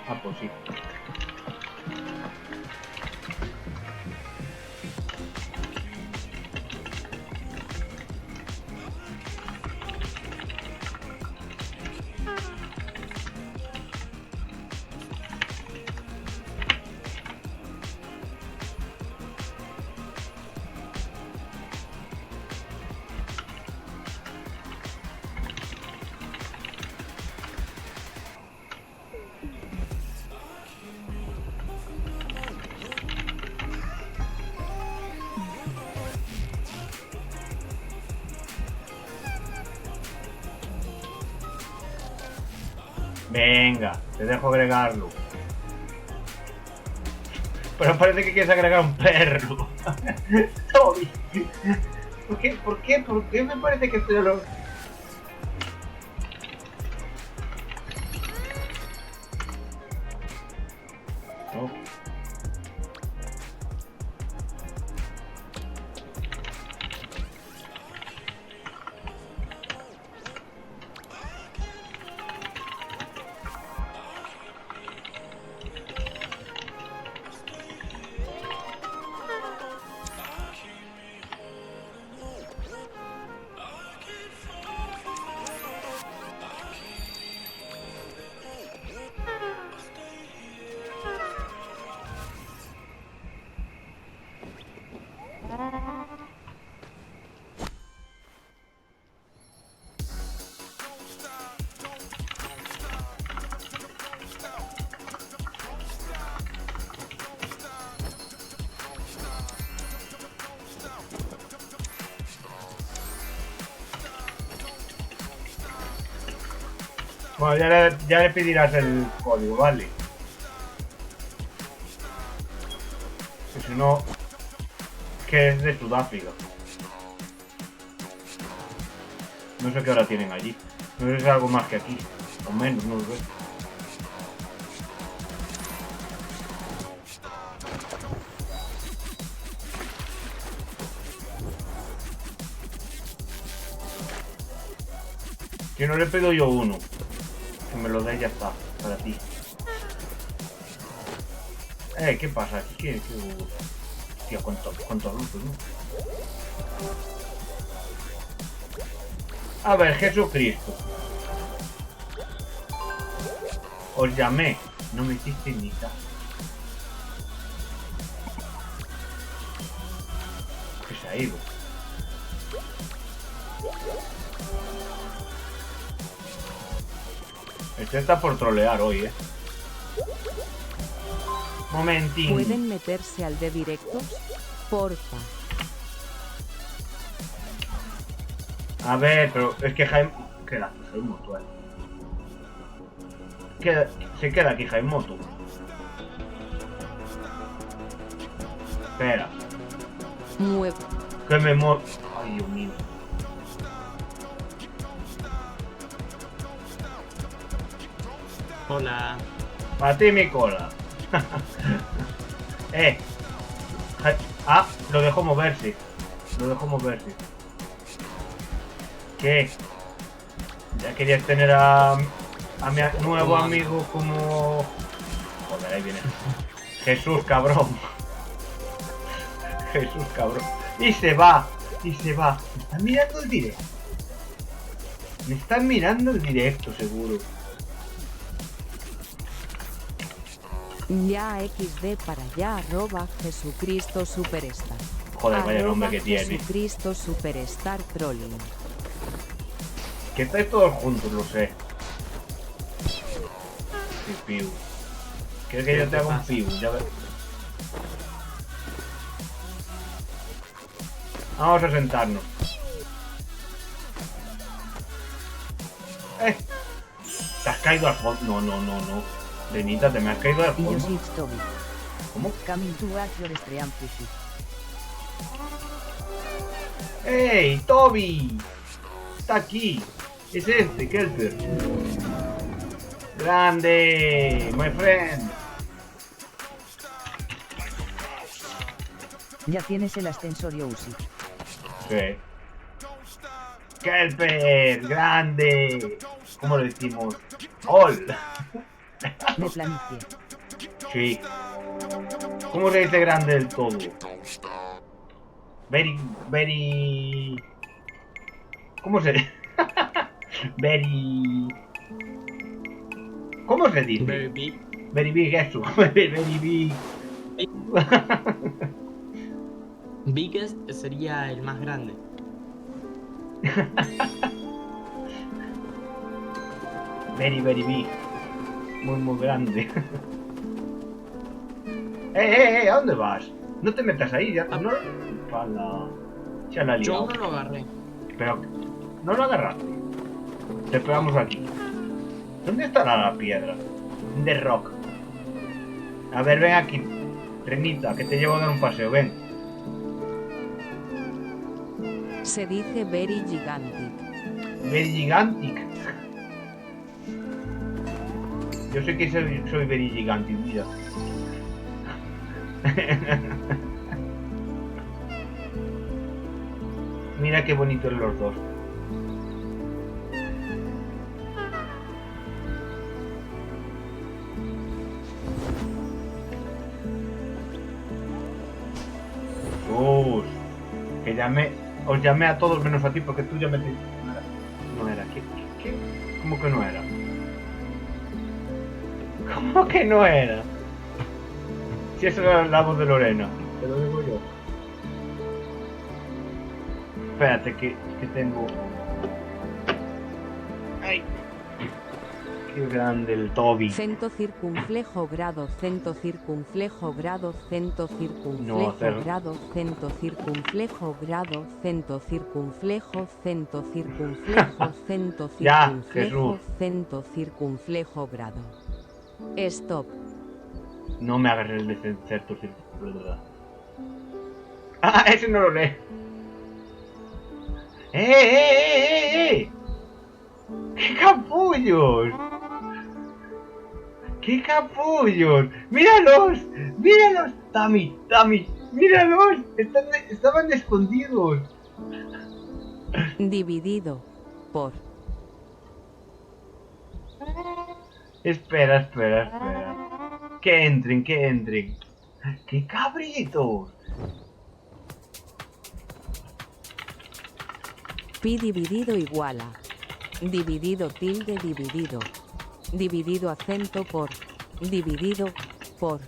Ah, pues sí. Venga, te dejo agregarlo. Pero parece que quieres agregar un perro. Toby. ¿Por qué me parece que estoy a lo... No. Bueno, ya le pedirás el código, ¿vale? Que si no... Que es de Sudáfrica. No sé qué hora tienen allí. No sé si es algo más que aquí. O menos, no lo sé. Si no le pido yo uno. Que me lo dé y ya está. Para ti. ¿Qué pasa aquí? ¿Qué? Tío, cuánto luto, ¿no? A ver, Jesucristo. Os llamé. No me hiciste ni caso. Que se ha ido. Este está por trolear hoy, Momentín. ¿Pueden meterse al de directos? Porfa. A ver, pero es que Jaime... Queda aquí Jaimoto, Se queda aquí Jaimoto. Espera. Mueve. Que me Ay, Dios mío. Hola. Para ti mi cola. Lo dejo moverse. ¿Qué? Ya querías tener a mi nuevo amigo como... Joder, ahí viene. Jesús, cabrón. Jesús, cabrón. Y se va. Me están mirando el directo. Me están mirando el directo, seguro. Ya XD para allá @Jesucristo Superstar. Joder, vaya nombre que tiene. Jesucristo Superstar Trolling. Que estáis todos juntos, lo sé. Piu. ¿Quieres que yo te haga un piu? Ya ves. Vamos a sentarnos. Te has caído al fondo. No. Renita, te me has caído al fondo. ¿Cómo? ¡Ey, Toby! Está aquí. Es este, Kelper. ¡Grande! My friend. Ya tienes el ascensorio UCI. Sí. Kelper, grande. ¿Cómo lo decimos? ¡Ol! Me planifié. Sí. ¿Cómo se dice grande del todo? Very... ¿Cómo se dice? ¿Cómo se dice? Very big. Very big, eso. Very big. Biggest sería el más grande. Very big. Muy grande. ¿A dónde vas? No te metas ahí, ya. No. Ya la he liado. Yo no lo agarré. Pero no lo agarraste. Te esperamos aquí. ¿Dónde estará la piedra? De rock. A ver, ven aquí. Trenita, que te llevo a dar un paseo, ven. Se dice Very Gigantic. Very gigantic. Yo sé que soy very gigantic, mira. Mira qué bonitos los dos. Que os llamé a todos menos a ti porque tú ya me... No era. ¿Qué? ¿Cómo que no era? ¿Cómo que no era? Si esa era la voz de Lorena, te lo digo yo. Espérate que tengo... ¡Ay! Qué grande el Toby. Cento circunflejo grado, cento circunflejo grado, cento circunflejo grado, cento circunflejo grado, cento circunflejo, cento circunflejo, cento circunflejo, cento circunflejo grado. Stop. No me agarré el de cierto circunflejo. ¡Ah! Ese no lo lee. ¡Eh! ¡Qué capullos! ¡Qué capullos! ¡Míralos! ¡Tami! ¡Míralos! Estaban escondidos. Dividido por Espera, espera, espera. Que entren, que entren. ¡Qué cabritos! Pi dividido igual a. Dividido tilde dividido. Dividido acento por. Dividido por.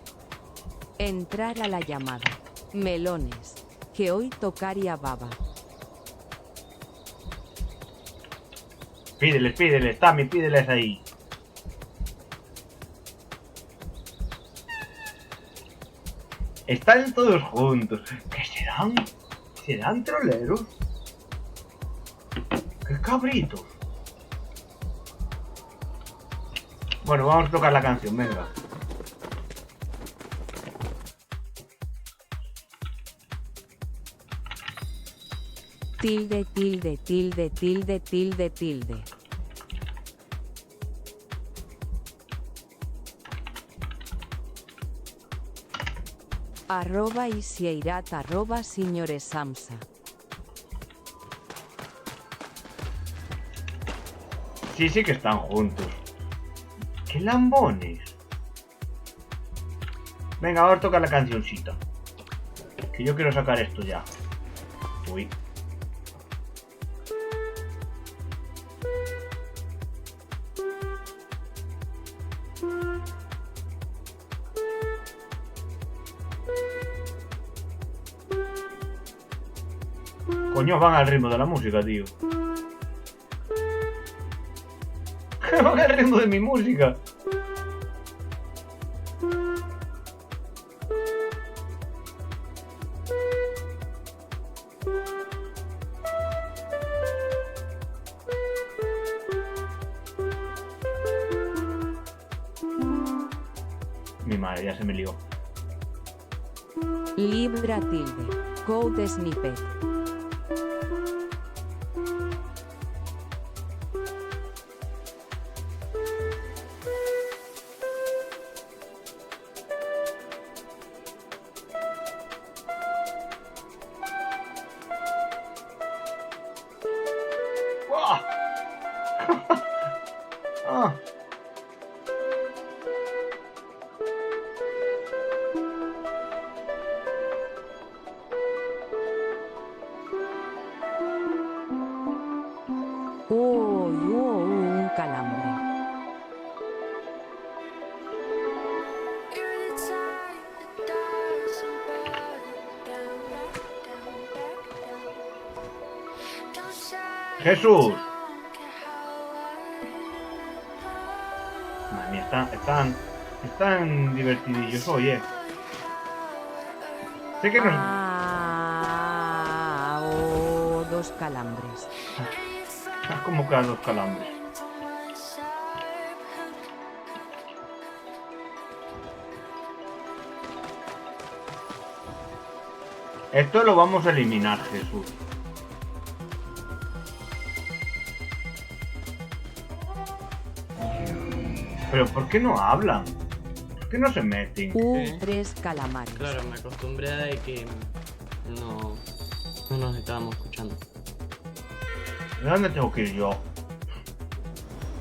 Entrar a la llamada. Melones. Que hoy tocaría baba. Pídeles, pídeles, Tami, pídeles ahí. Están todos juntos. ¿Qué serán? ¿Serán troleros? ¡Qué cabritos! Bueno, vamos a tocar la canción, venga. Tilde, tilde, tilde, tilde, tilde, tilde. Arroba Isieirat arroba señores Samsa. Sí, sí que están juntos. ¡Qué lambones! Venga, ahora toca la cancioncita. Que yo quiero sacar esto ya. Uy. Coño, van al ritmo de la música, tío. Van al ritmo de mi música. Mi madre, ya se me lió. Libra tilde. Code snippet. ¡Guau! Ah. Un calambre. ¡Jesús! Madre mía, están divertidillos hoy, Sé que nos... Dos calambres. como cada dos calambres. Esto lo vamos a eliminar, Jesús. Pero ¿por qué no hablan? ¿Por qué no se meten? Tres calamares. Claro, me acostumbré a de que no nos estábamos escuchando. ¿De dónde tengo que ir yo?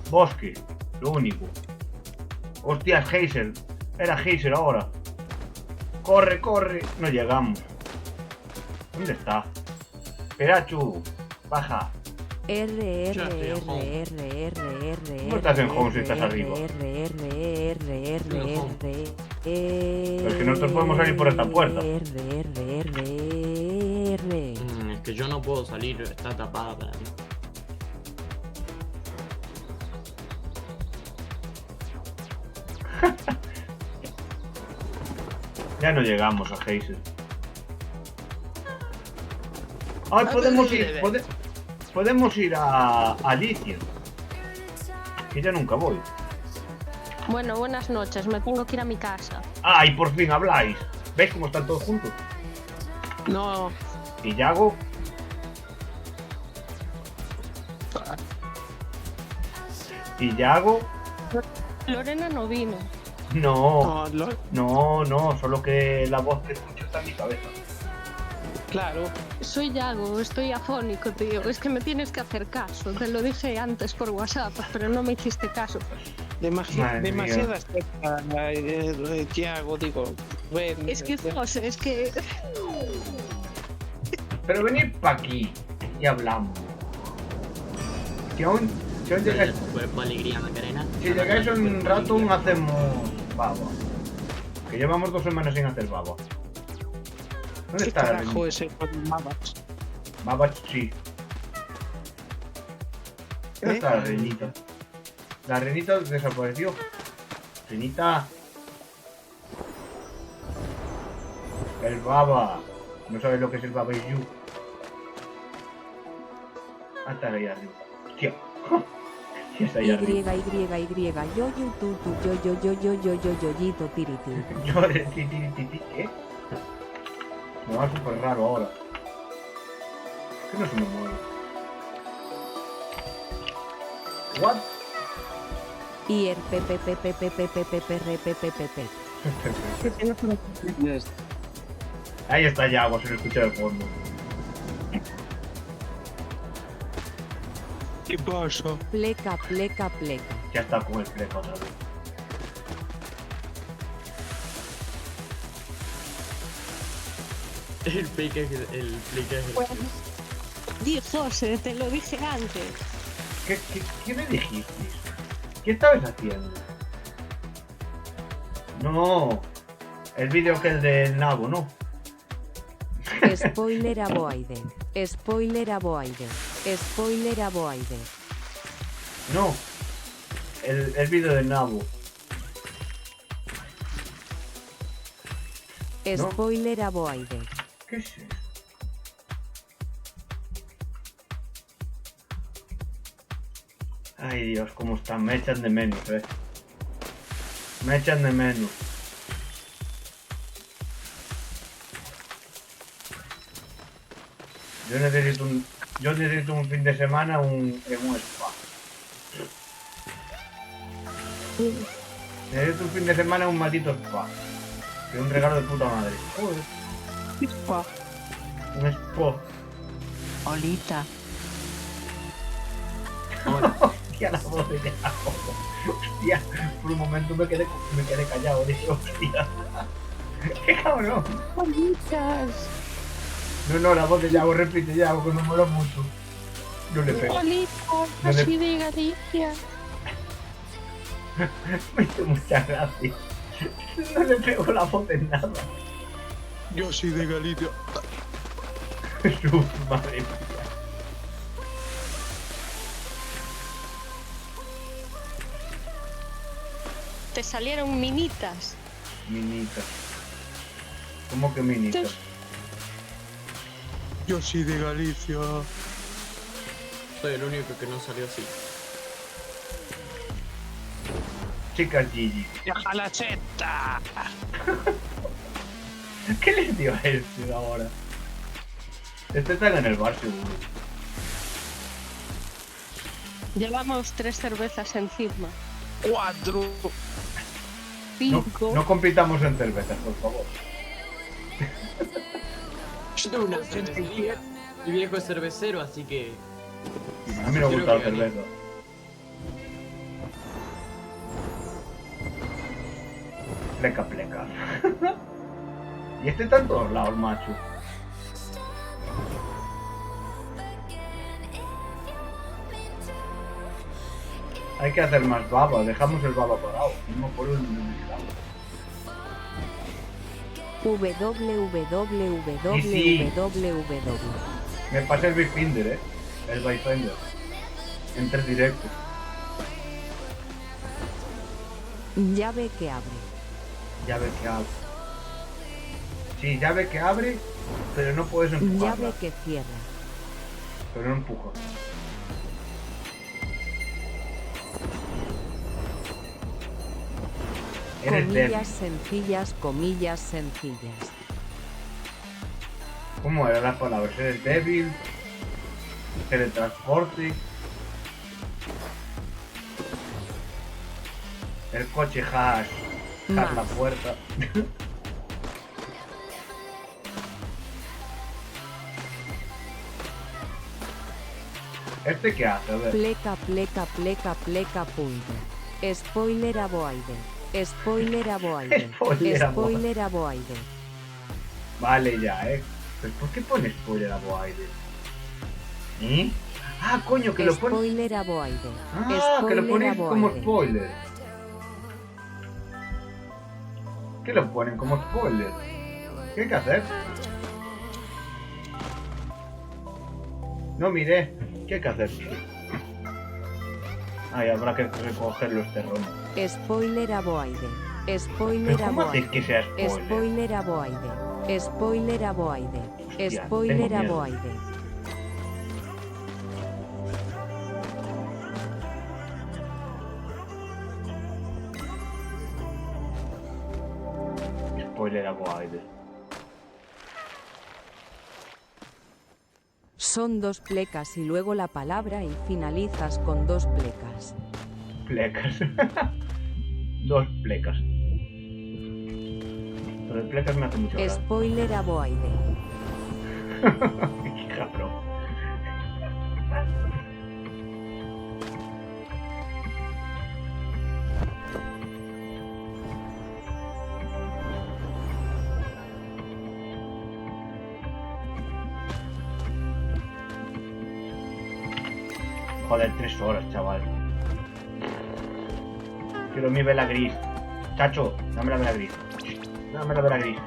Bosque, lo único. Hostia, es Hazel. Era Hazel ahora. Corre, corre. No llegamos. ¿Dónde está? Perachu, baja. ¿Cómo estás en home si estás arriba? Pero es que nosotros podemos salir por esta puerta. Es que yo no puedo salir, está tapada para mí. Ya no llegamos a Hazel. Ay, podemos ir a Alicia. Que ya nunca voy. Bueno, buenas noches, me tengo que ir a mi casa. Ay, por fin habláis. ¿Ves cómo están todos juntos? No. ¿Y Yago? ¿Y Yago? Lorena no vino. No, No, no, solo que la voz que escucho está en mi cabeza. claro. Soy Yago, estoy afónico, tío. Es que me tienes que hacer caso. Te lo dije antes por WhatsApp, pero no me hiciste caso. Madre Demasiadas tetas, Tiago, digo. Ven, Es que, José, es que. Pero venid pa' aquí y hablamos. Si aún llegáis, Cuerpo, alegría, Macarena. si llegáis un rato, hacemos baba. Que llevamos 2 semanas sin hacer baba. ¿Dónde ¿Qué está la carajo renita? es el Babach? Baba sí. ¿Dónde está la renita? La renita desapareció. Renita. El baba. No sabes lo que es el baba y you. Hasta ahí arriba. Hostia. Sí, está ahí Y, arriba. yo, yoyito, tiriti. Yo de ¿qué? Me va súper raro ahora. ¿Por qué no se me mueve? What? Y el pepe. Ahí está Yago, se lo escucha de fondo. ¿Qué pasa? Pleca. Ya está con el fleco otra vez. El pique es el Di, José, te lo dije antes. ¿Qué me dijiste? ¿Qué estabas haciendo? No. El vídeo que es del nabo, ¿no? Spoiler avoide. No. El vídeo del nabo. No. Spoiler avoide. ¿Qué es eso? Ay Dios, cómo están, me echan de menos, Me echan de menos. Yo necesito un fin de semana en un spa. Necesito un fin de semana en un maldito spa. Que es un regalo de puta madre. Joder. Spa. Un spa. Olita. Hostia, la voz de Yago. Hostia, por un momento me quedé callado. Dije, hostia. ¡Qué cabrón! Bolitas. No, la voz de Yago, repite Yago, que me mola mucho. No le pego. Bolitas, No le- así de Galicia. Me hizo mucha gracia. No le pego la voz en nada. Yo soy de Galicia. Jesús, madre mía. Te salieron minitas. Minita. ¿Cómo que minita? Yo soy de Galicia. Soy el único que no salió así. Chicas Gigi. ¡Deja la cheta! ¿Qué les dio a este ahora? Este está en el bar seguro. Llevamos 3 cervezas encima. 4. 5. No compitamos en cervezas, por favor. Yo tengo una cervecería. Mi viejo es cervecero, así que. A mí me gusta la Creo que gané. cerveza. Pleca. Y este está en todos lados, macho. Hay que hacer más baba, dejamos el baba parado. No me acuerdo de dónde me quedaba. www. Me pasé el Bitfinder, el Bitfinder. En 3 directos. Llave que abre. Llave que abre. Sí, llave que abre, pero no puedes empujarla. Llave que cierra. Pero no empuja. Eres débil. Comillas sencillas. ¿Cómo eran las palabras? Eres débil. Teletransporte. El coche hash. Hash la puerta. ¿Este qué hace? A ver. Pleca, punto. Spoiler Avoide. Spoiler Avoide. Spoiler Avoide. Spoiler Avoide. Vale ya, ¿Pero por qué pone spoiler avoide? ¿Eh? Ah, coño, que lo pone... Spoiler Avoide. Ah, que lo ponen como Avoide. spoiler. ¿Qué lo ponen como spoiler? ¿Qué hay que hacer? No miré. ¿Qué hay que hacer? Ay, habrá que recoger los terrones. Spoiler Avoide. Spoiler ¿Pero cómo hacéis Avoide. que sea spoiler? Spoiler Avoide. Spoiler Avoide. Hostia, Spoiler tengo miedo. Avoide. Spoiler avoide. Son 2 plecas y luego la palabra y finalizas con 2 plecas. Plecas. 2 plecas. Lo de plecas me hace mucho gracia. Spoiler Avoide. Qué cabrón. Joder, 3 horas, chaval. Quiero mi vela gris. Chacho, dame la vela gris. Dame la vela gris.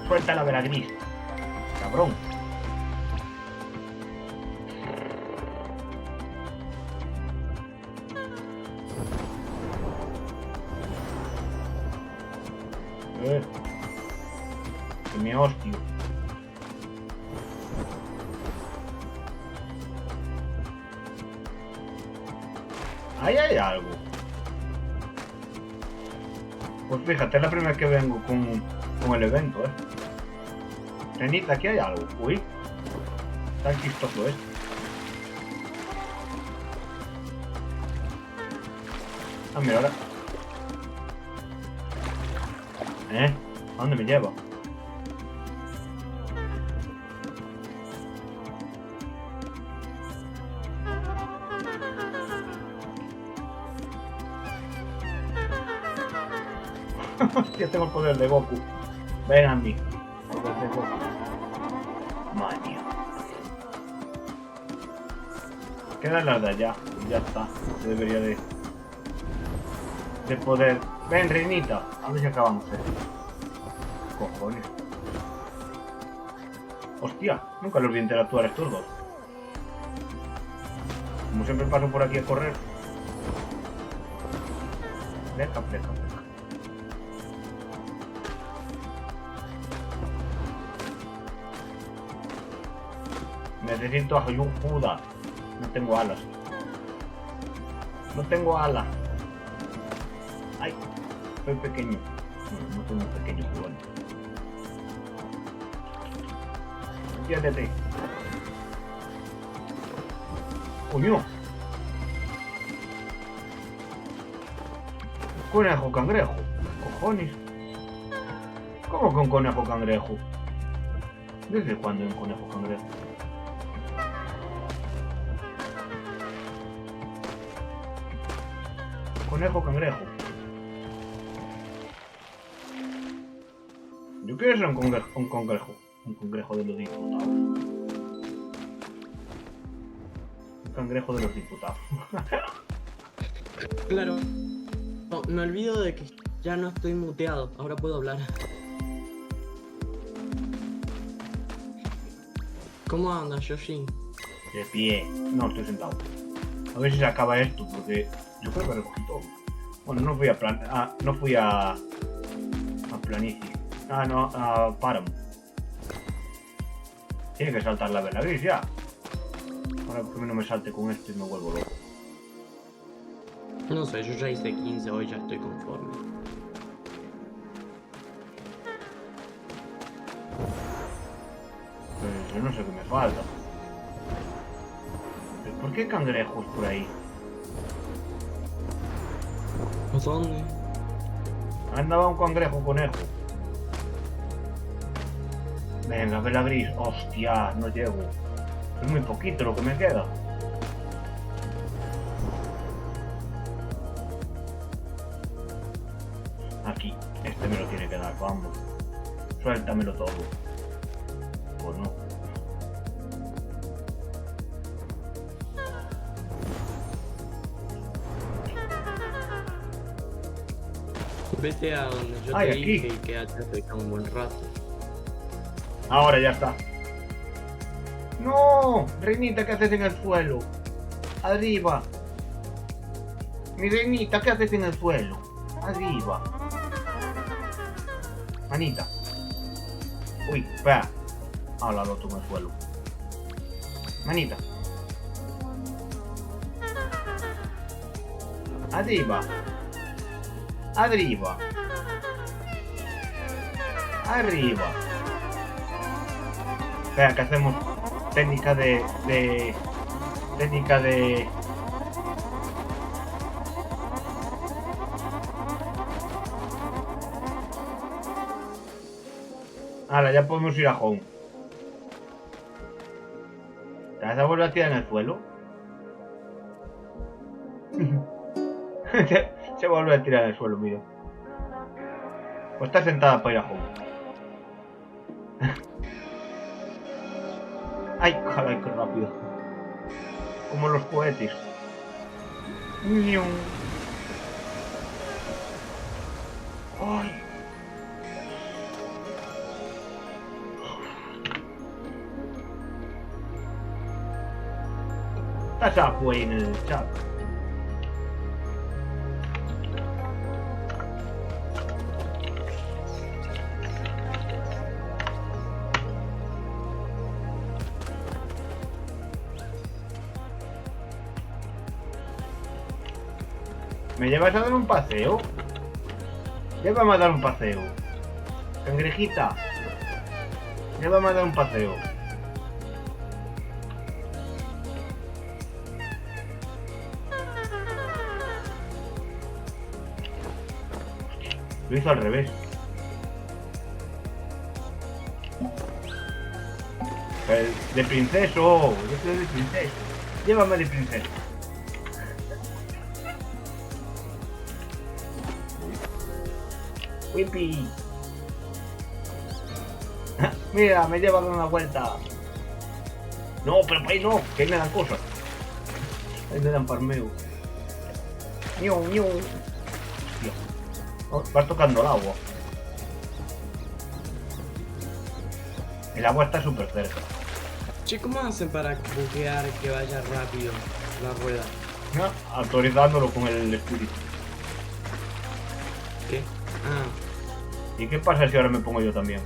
Suelta la vela gris. Cabrón. Que me hostio. Ahí hay algo. Pues fíjate, es la primera vez que vengo con el evento, Renita, aquí hay algo. Uy. Tan chistoso esto. Ah, mira ahora. ¿A dónde me lleva? Hostia, tengo el poder de Goku. Ven a mí. Poder de Goku. Madre mía. Quedan las de allá. Ya está. Se debería de poder. Ven, reinita. A ver si acabamos esto. Cojones. Hostia, nunca los vi interactuar estos dos. Como siempre paso por aquí a correr. Pleca, pleca, pleca. Necesito ayuda. No tengo alas. No tengo alas. Ay, soy pequeño. No soy muy pequeño, pero bueno. Entiéndete. Coño. Conejo cangrejo. Cojones. ¿Cómo que un conejo cangrejo? ¿Desde cuándo hay un conejo cangrejo? Conejo cangrejo. Yo quiero ser un cangrejo. Un cangrejo de los diputados. Un cangrejo de los diputados. Claro. No, me olvido de que ya no estoy muteado. Ahora puedo hablar. ¿Cómo andas, Yoshi? De pie. No, estoy sentado. A ver si se acaba esto, porque yo creo que recogí todo. Bueno, no fui a no fui a planicie. Ah, no, a Páramo. Tiene que saltar la vela gris ya. Ahora que no me salte con esto y me vuelvo loco. No sé, yo ya hice 15 hoy, ya estoy conforme. Pero yo no sé qué me falta. ¿Por qué hay cangrejos por ahí? ¿A dónde? Andaba un cangrejo conejo. Venga, vela gris. Hostia, no llego. Es muy poquito lo que me queda. aquí. Este me lo tiene que dar, vamos. Suéltamelo todo. ¿O no? Vete a donde yo Ay, te aquí. dije y quédate hasta un buen rato. Ahora ya está. ¡No! Reinita, ¿qué haces en el suelo? Arriba. Mi reinita, ¿qué haces en el suelo? Arriba. Manita. Uy, espera. Ahora lo tomo en el suelo. Manita. Arriba. Arriba. Arriba. Espera, que hacemos técnica de... Técnica de... Ahora ya podemos ir a home. ¿Te vas a volver a tirar en el suelo? Se vuelve a tirar en el suelo, mira. O está sentada para ir a home. Ay, caray, qué rápido. Como los cohetes. Ay. Estás afuera en el chat. ¿Me llevas a dar un paseo? Llévame a dar un paseo. Cangrejita. Llévame a dar un paseo. Lo hizo al revés. De princeso. Yo soy de princeso. Llévame de princeso. ¡Wipi! Mira, me lleva a dar una vuelta. No, pero por ahí no, que ahí me dan cosas. Ahí me dan farmeo. ¡Miu, miu! Hostia. Oh, vas tocando el agua. El agua está súper cerca. Che, ¿cómo hacen para buguear que vaya rápido la rueda? ¿No? Autorizándolo con el espíritu. ¿Qué? Ah. ¿Y qué pasa si ahora me pongo yo también?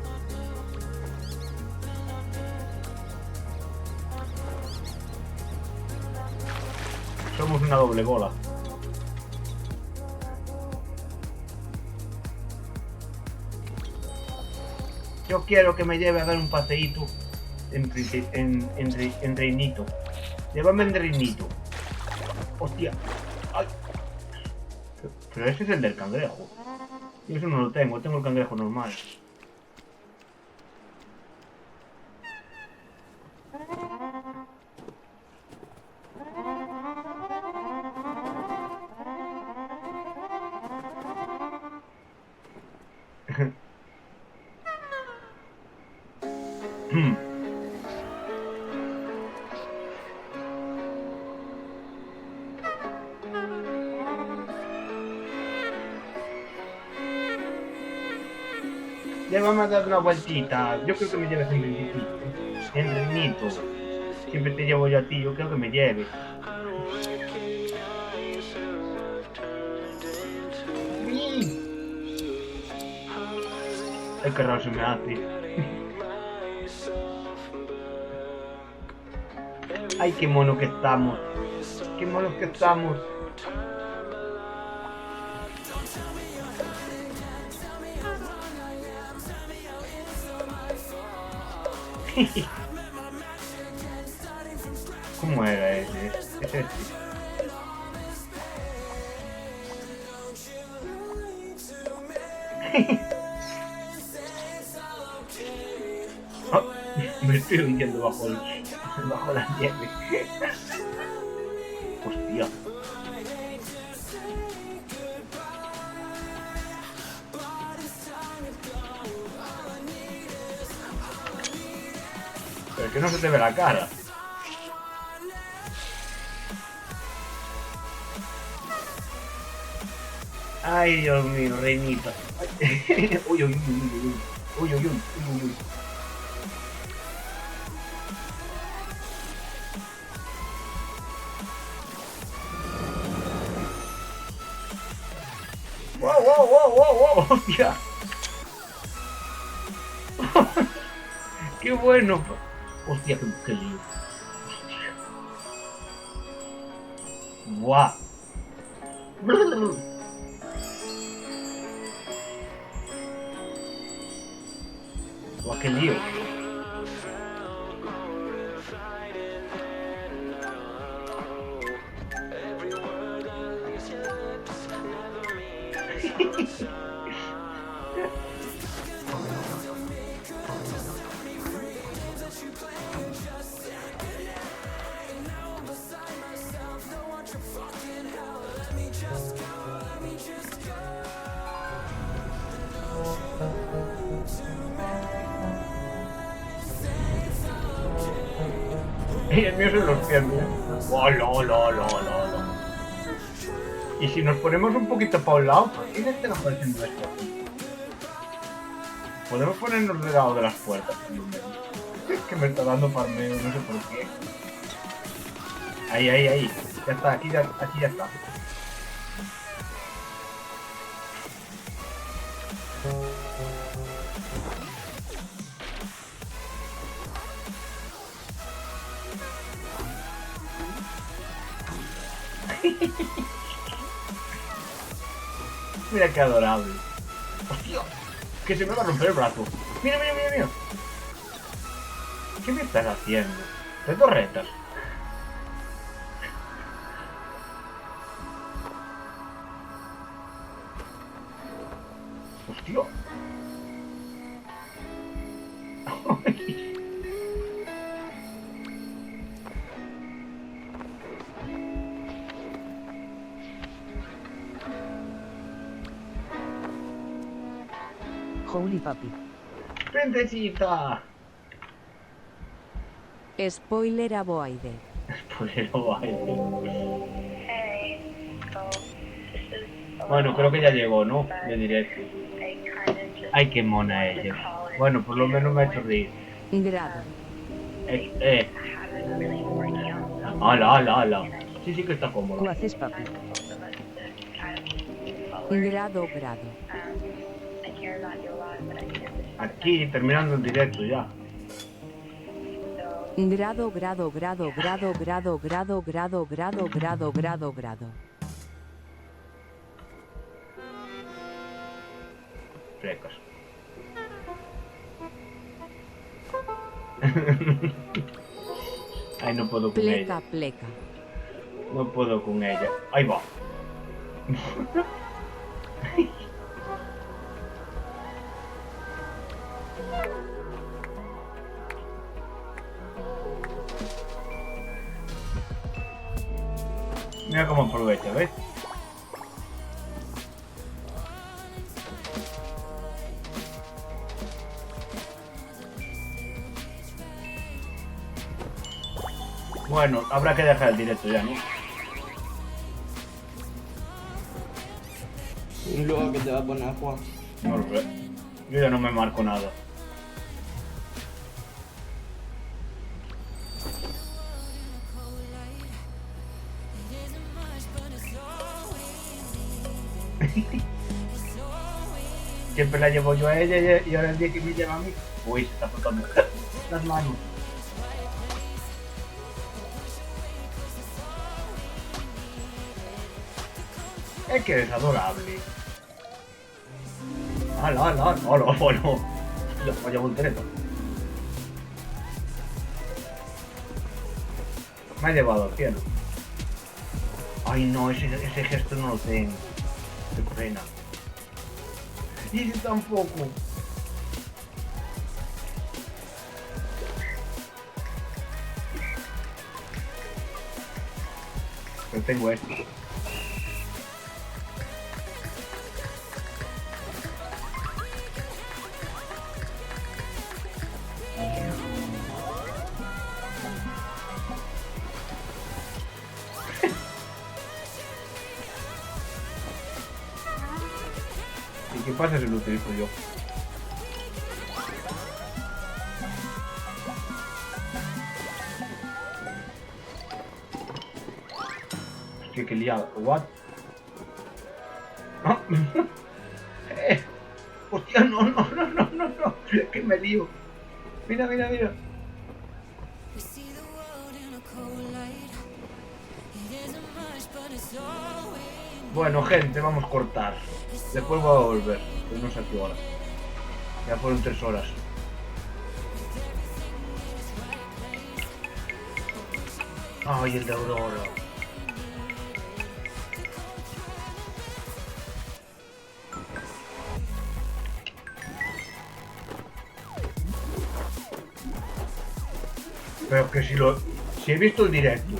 Somos una doble bola. Yo quiero que me lleve a dar un paseíto en Reinito. Llévame en Reinito. Hostia. Ay. Pero ese es el del cangrejo. Yo eso no lo tengo el cangrejo normal. Llévame a dar una vueltita. Yo creo que me lleves en Reinito. Siempre te llevo yo a ti. Yo creo que me lleves. Ay, qué raro se me hace. Ay, qué mono que estamos. Qué monos que estamos. ¿Cómo era ese? Es este. Oh, me estoy hundiendo bajo la nieve. Hostia. Es que no se te ve la cara. Ay, Dios mío, reinita. Uy, uy, uy, uy, uy. Uy, uy, uy, uy, uy. Wow, wow, wow, wow, wow, hostia. Qué bueno. Hostia, qué lío. Hostia. Buah. Buah, qué lío. Y el mío se los pierde. Oh, lo, lo, lo, lo, lo. Y si nos ponemos un poquito para un lado, ¿por qué este no está haciendo esto? Podemos ponernos de lado de las puertas. Es que me está dando farmeo, no sé por qué. Ahí, ahí, ahí. Ya está, aquí ya está. Mira qué adorable. ¡Hostia! Que se me va a romper el brazo. Mira, mira, mira, mira. ¿Qué me estás haciendo? ¿Te torretas? ¡Hostia! Holy papi. ¡Princesita! Spoiler a Boaide. Spoiler baile. Bueno, creo que ya llegó, ¿no? Le diré. Ay, qué mona ella. Bueno, por lo menos me ha hecho reír. Grado. Ala, ala, ala. Sí, sí que está cómodo. ¿Qué haces, papi? Grado. Aquí, terminando el directo ya. Grado. Flecas. Ay, no puedo con ella. Pleca. No puedo con ella. Ahí va. Mira cómo aprovecha, ¿ves? Bueno, habrá que dejar el directo ya, ¿no? Y luego que te va a poner a jugar. No lo sé. Yo ya no me marco nada. Siempre la llevo yo a ella y ahora el día que me lleva a mí, uy, se está frotando las manos. Es que es adorable. ¡Hala, hala! ¡Hola, bueno! Vaya voltereta. Me ha llevado al cielo. Ay no, ese gesto no lo tengo. Qué pena. Y ese tampoco. Pero tengo esto. ¿Qué pasa si lo utilizo yo? Hostia, qué liada. What? ¡Ah! Hostia, no. Que me lío. Mira. Bueno, gente, vamos a cortar. Después voy a volver. Pero no sé a qué hora. Ya fueron 3 horas. Ay, el de Aurora. Pero que si he visto el directo.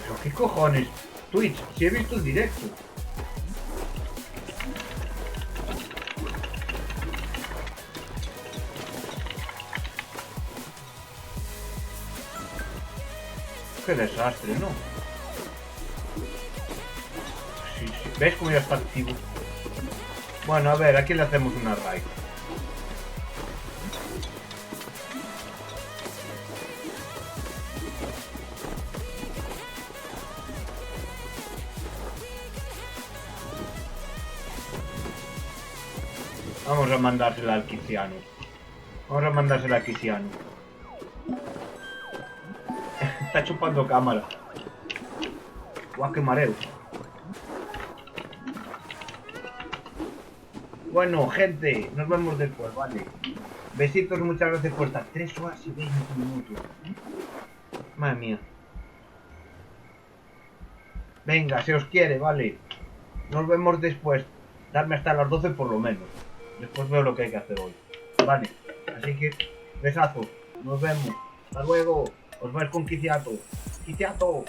Pero qué cojones. Twitch, si he visto el directo. Qué desastre, ¿no? Sí. ¿Ves cómo ya está activo? Bueno, a ver, aquí le hacemos una raid. Vamos a mandársela al Kiciano. Está chupando cámara. Guau, qué mareo. Bueno, gente, nos vemos después, ¿vale? Besitos, muchas gracias por estar 3 horas y 20 minutos. Madre mía. Venga, se os quiere, ¿vale? Nos vemos después. Darme hasta las 12 por lo menos. Después veo lo que hay que hacer hoy. Vale, así que besazo. Nos vemos. Hasta luego. Os vais con Kiciato. Kiciato.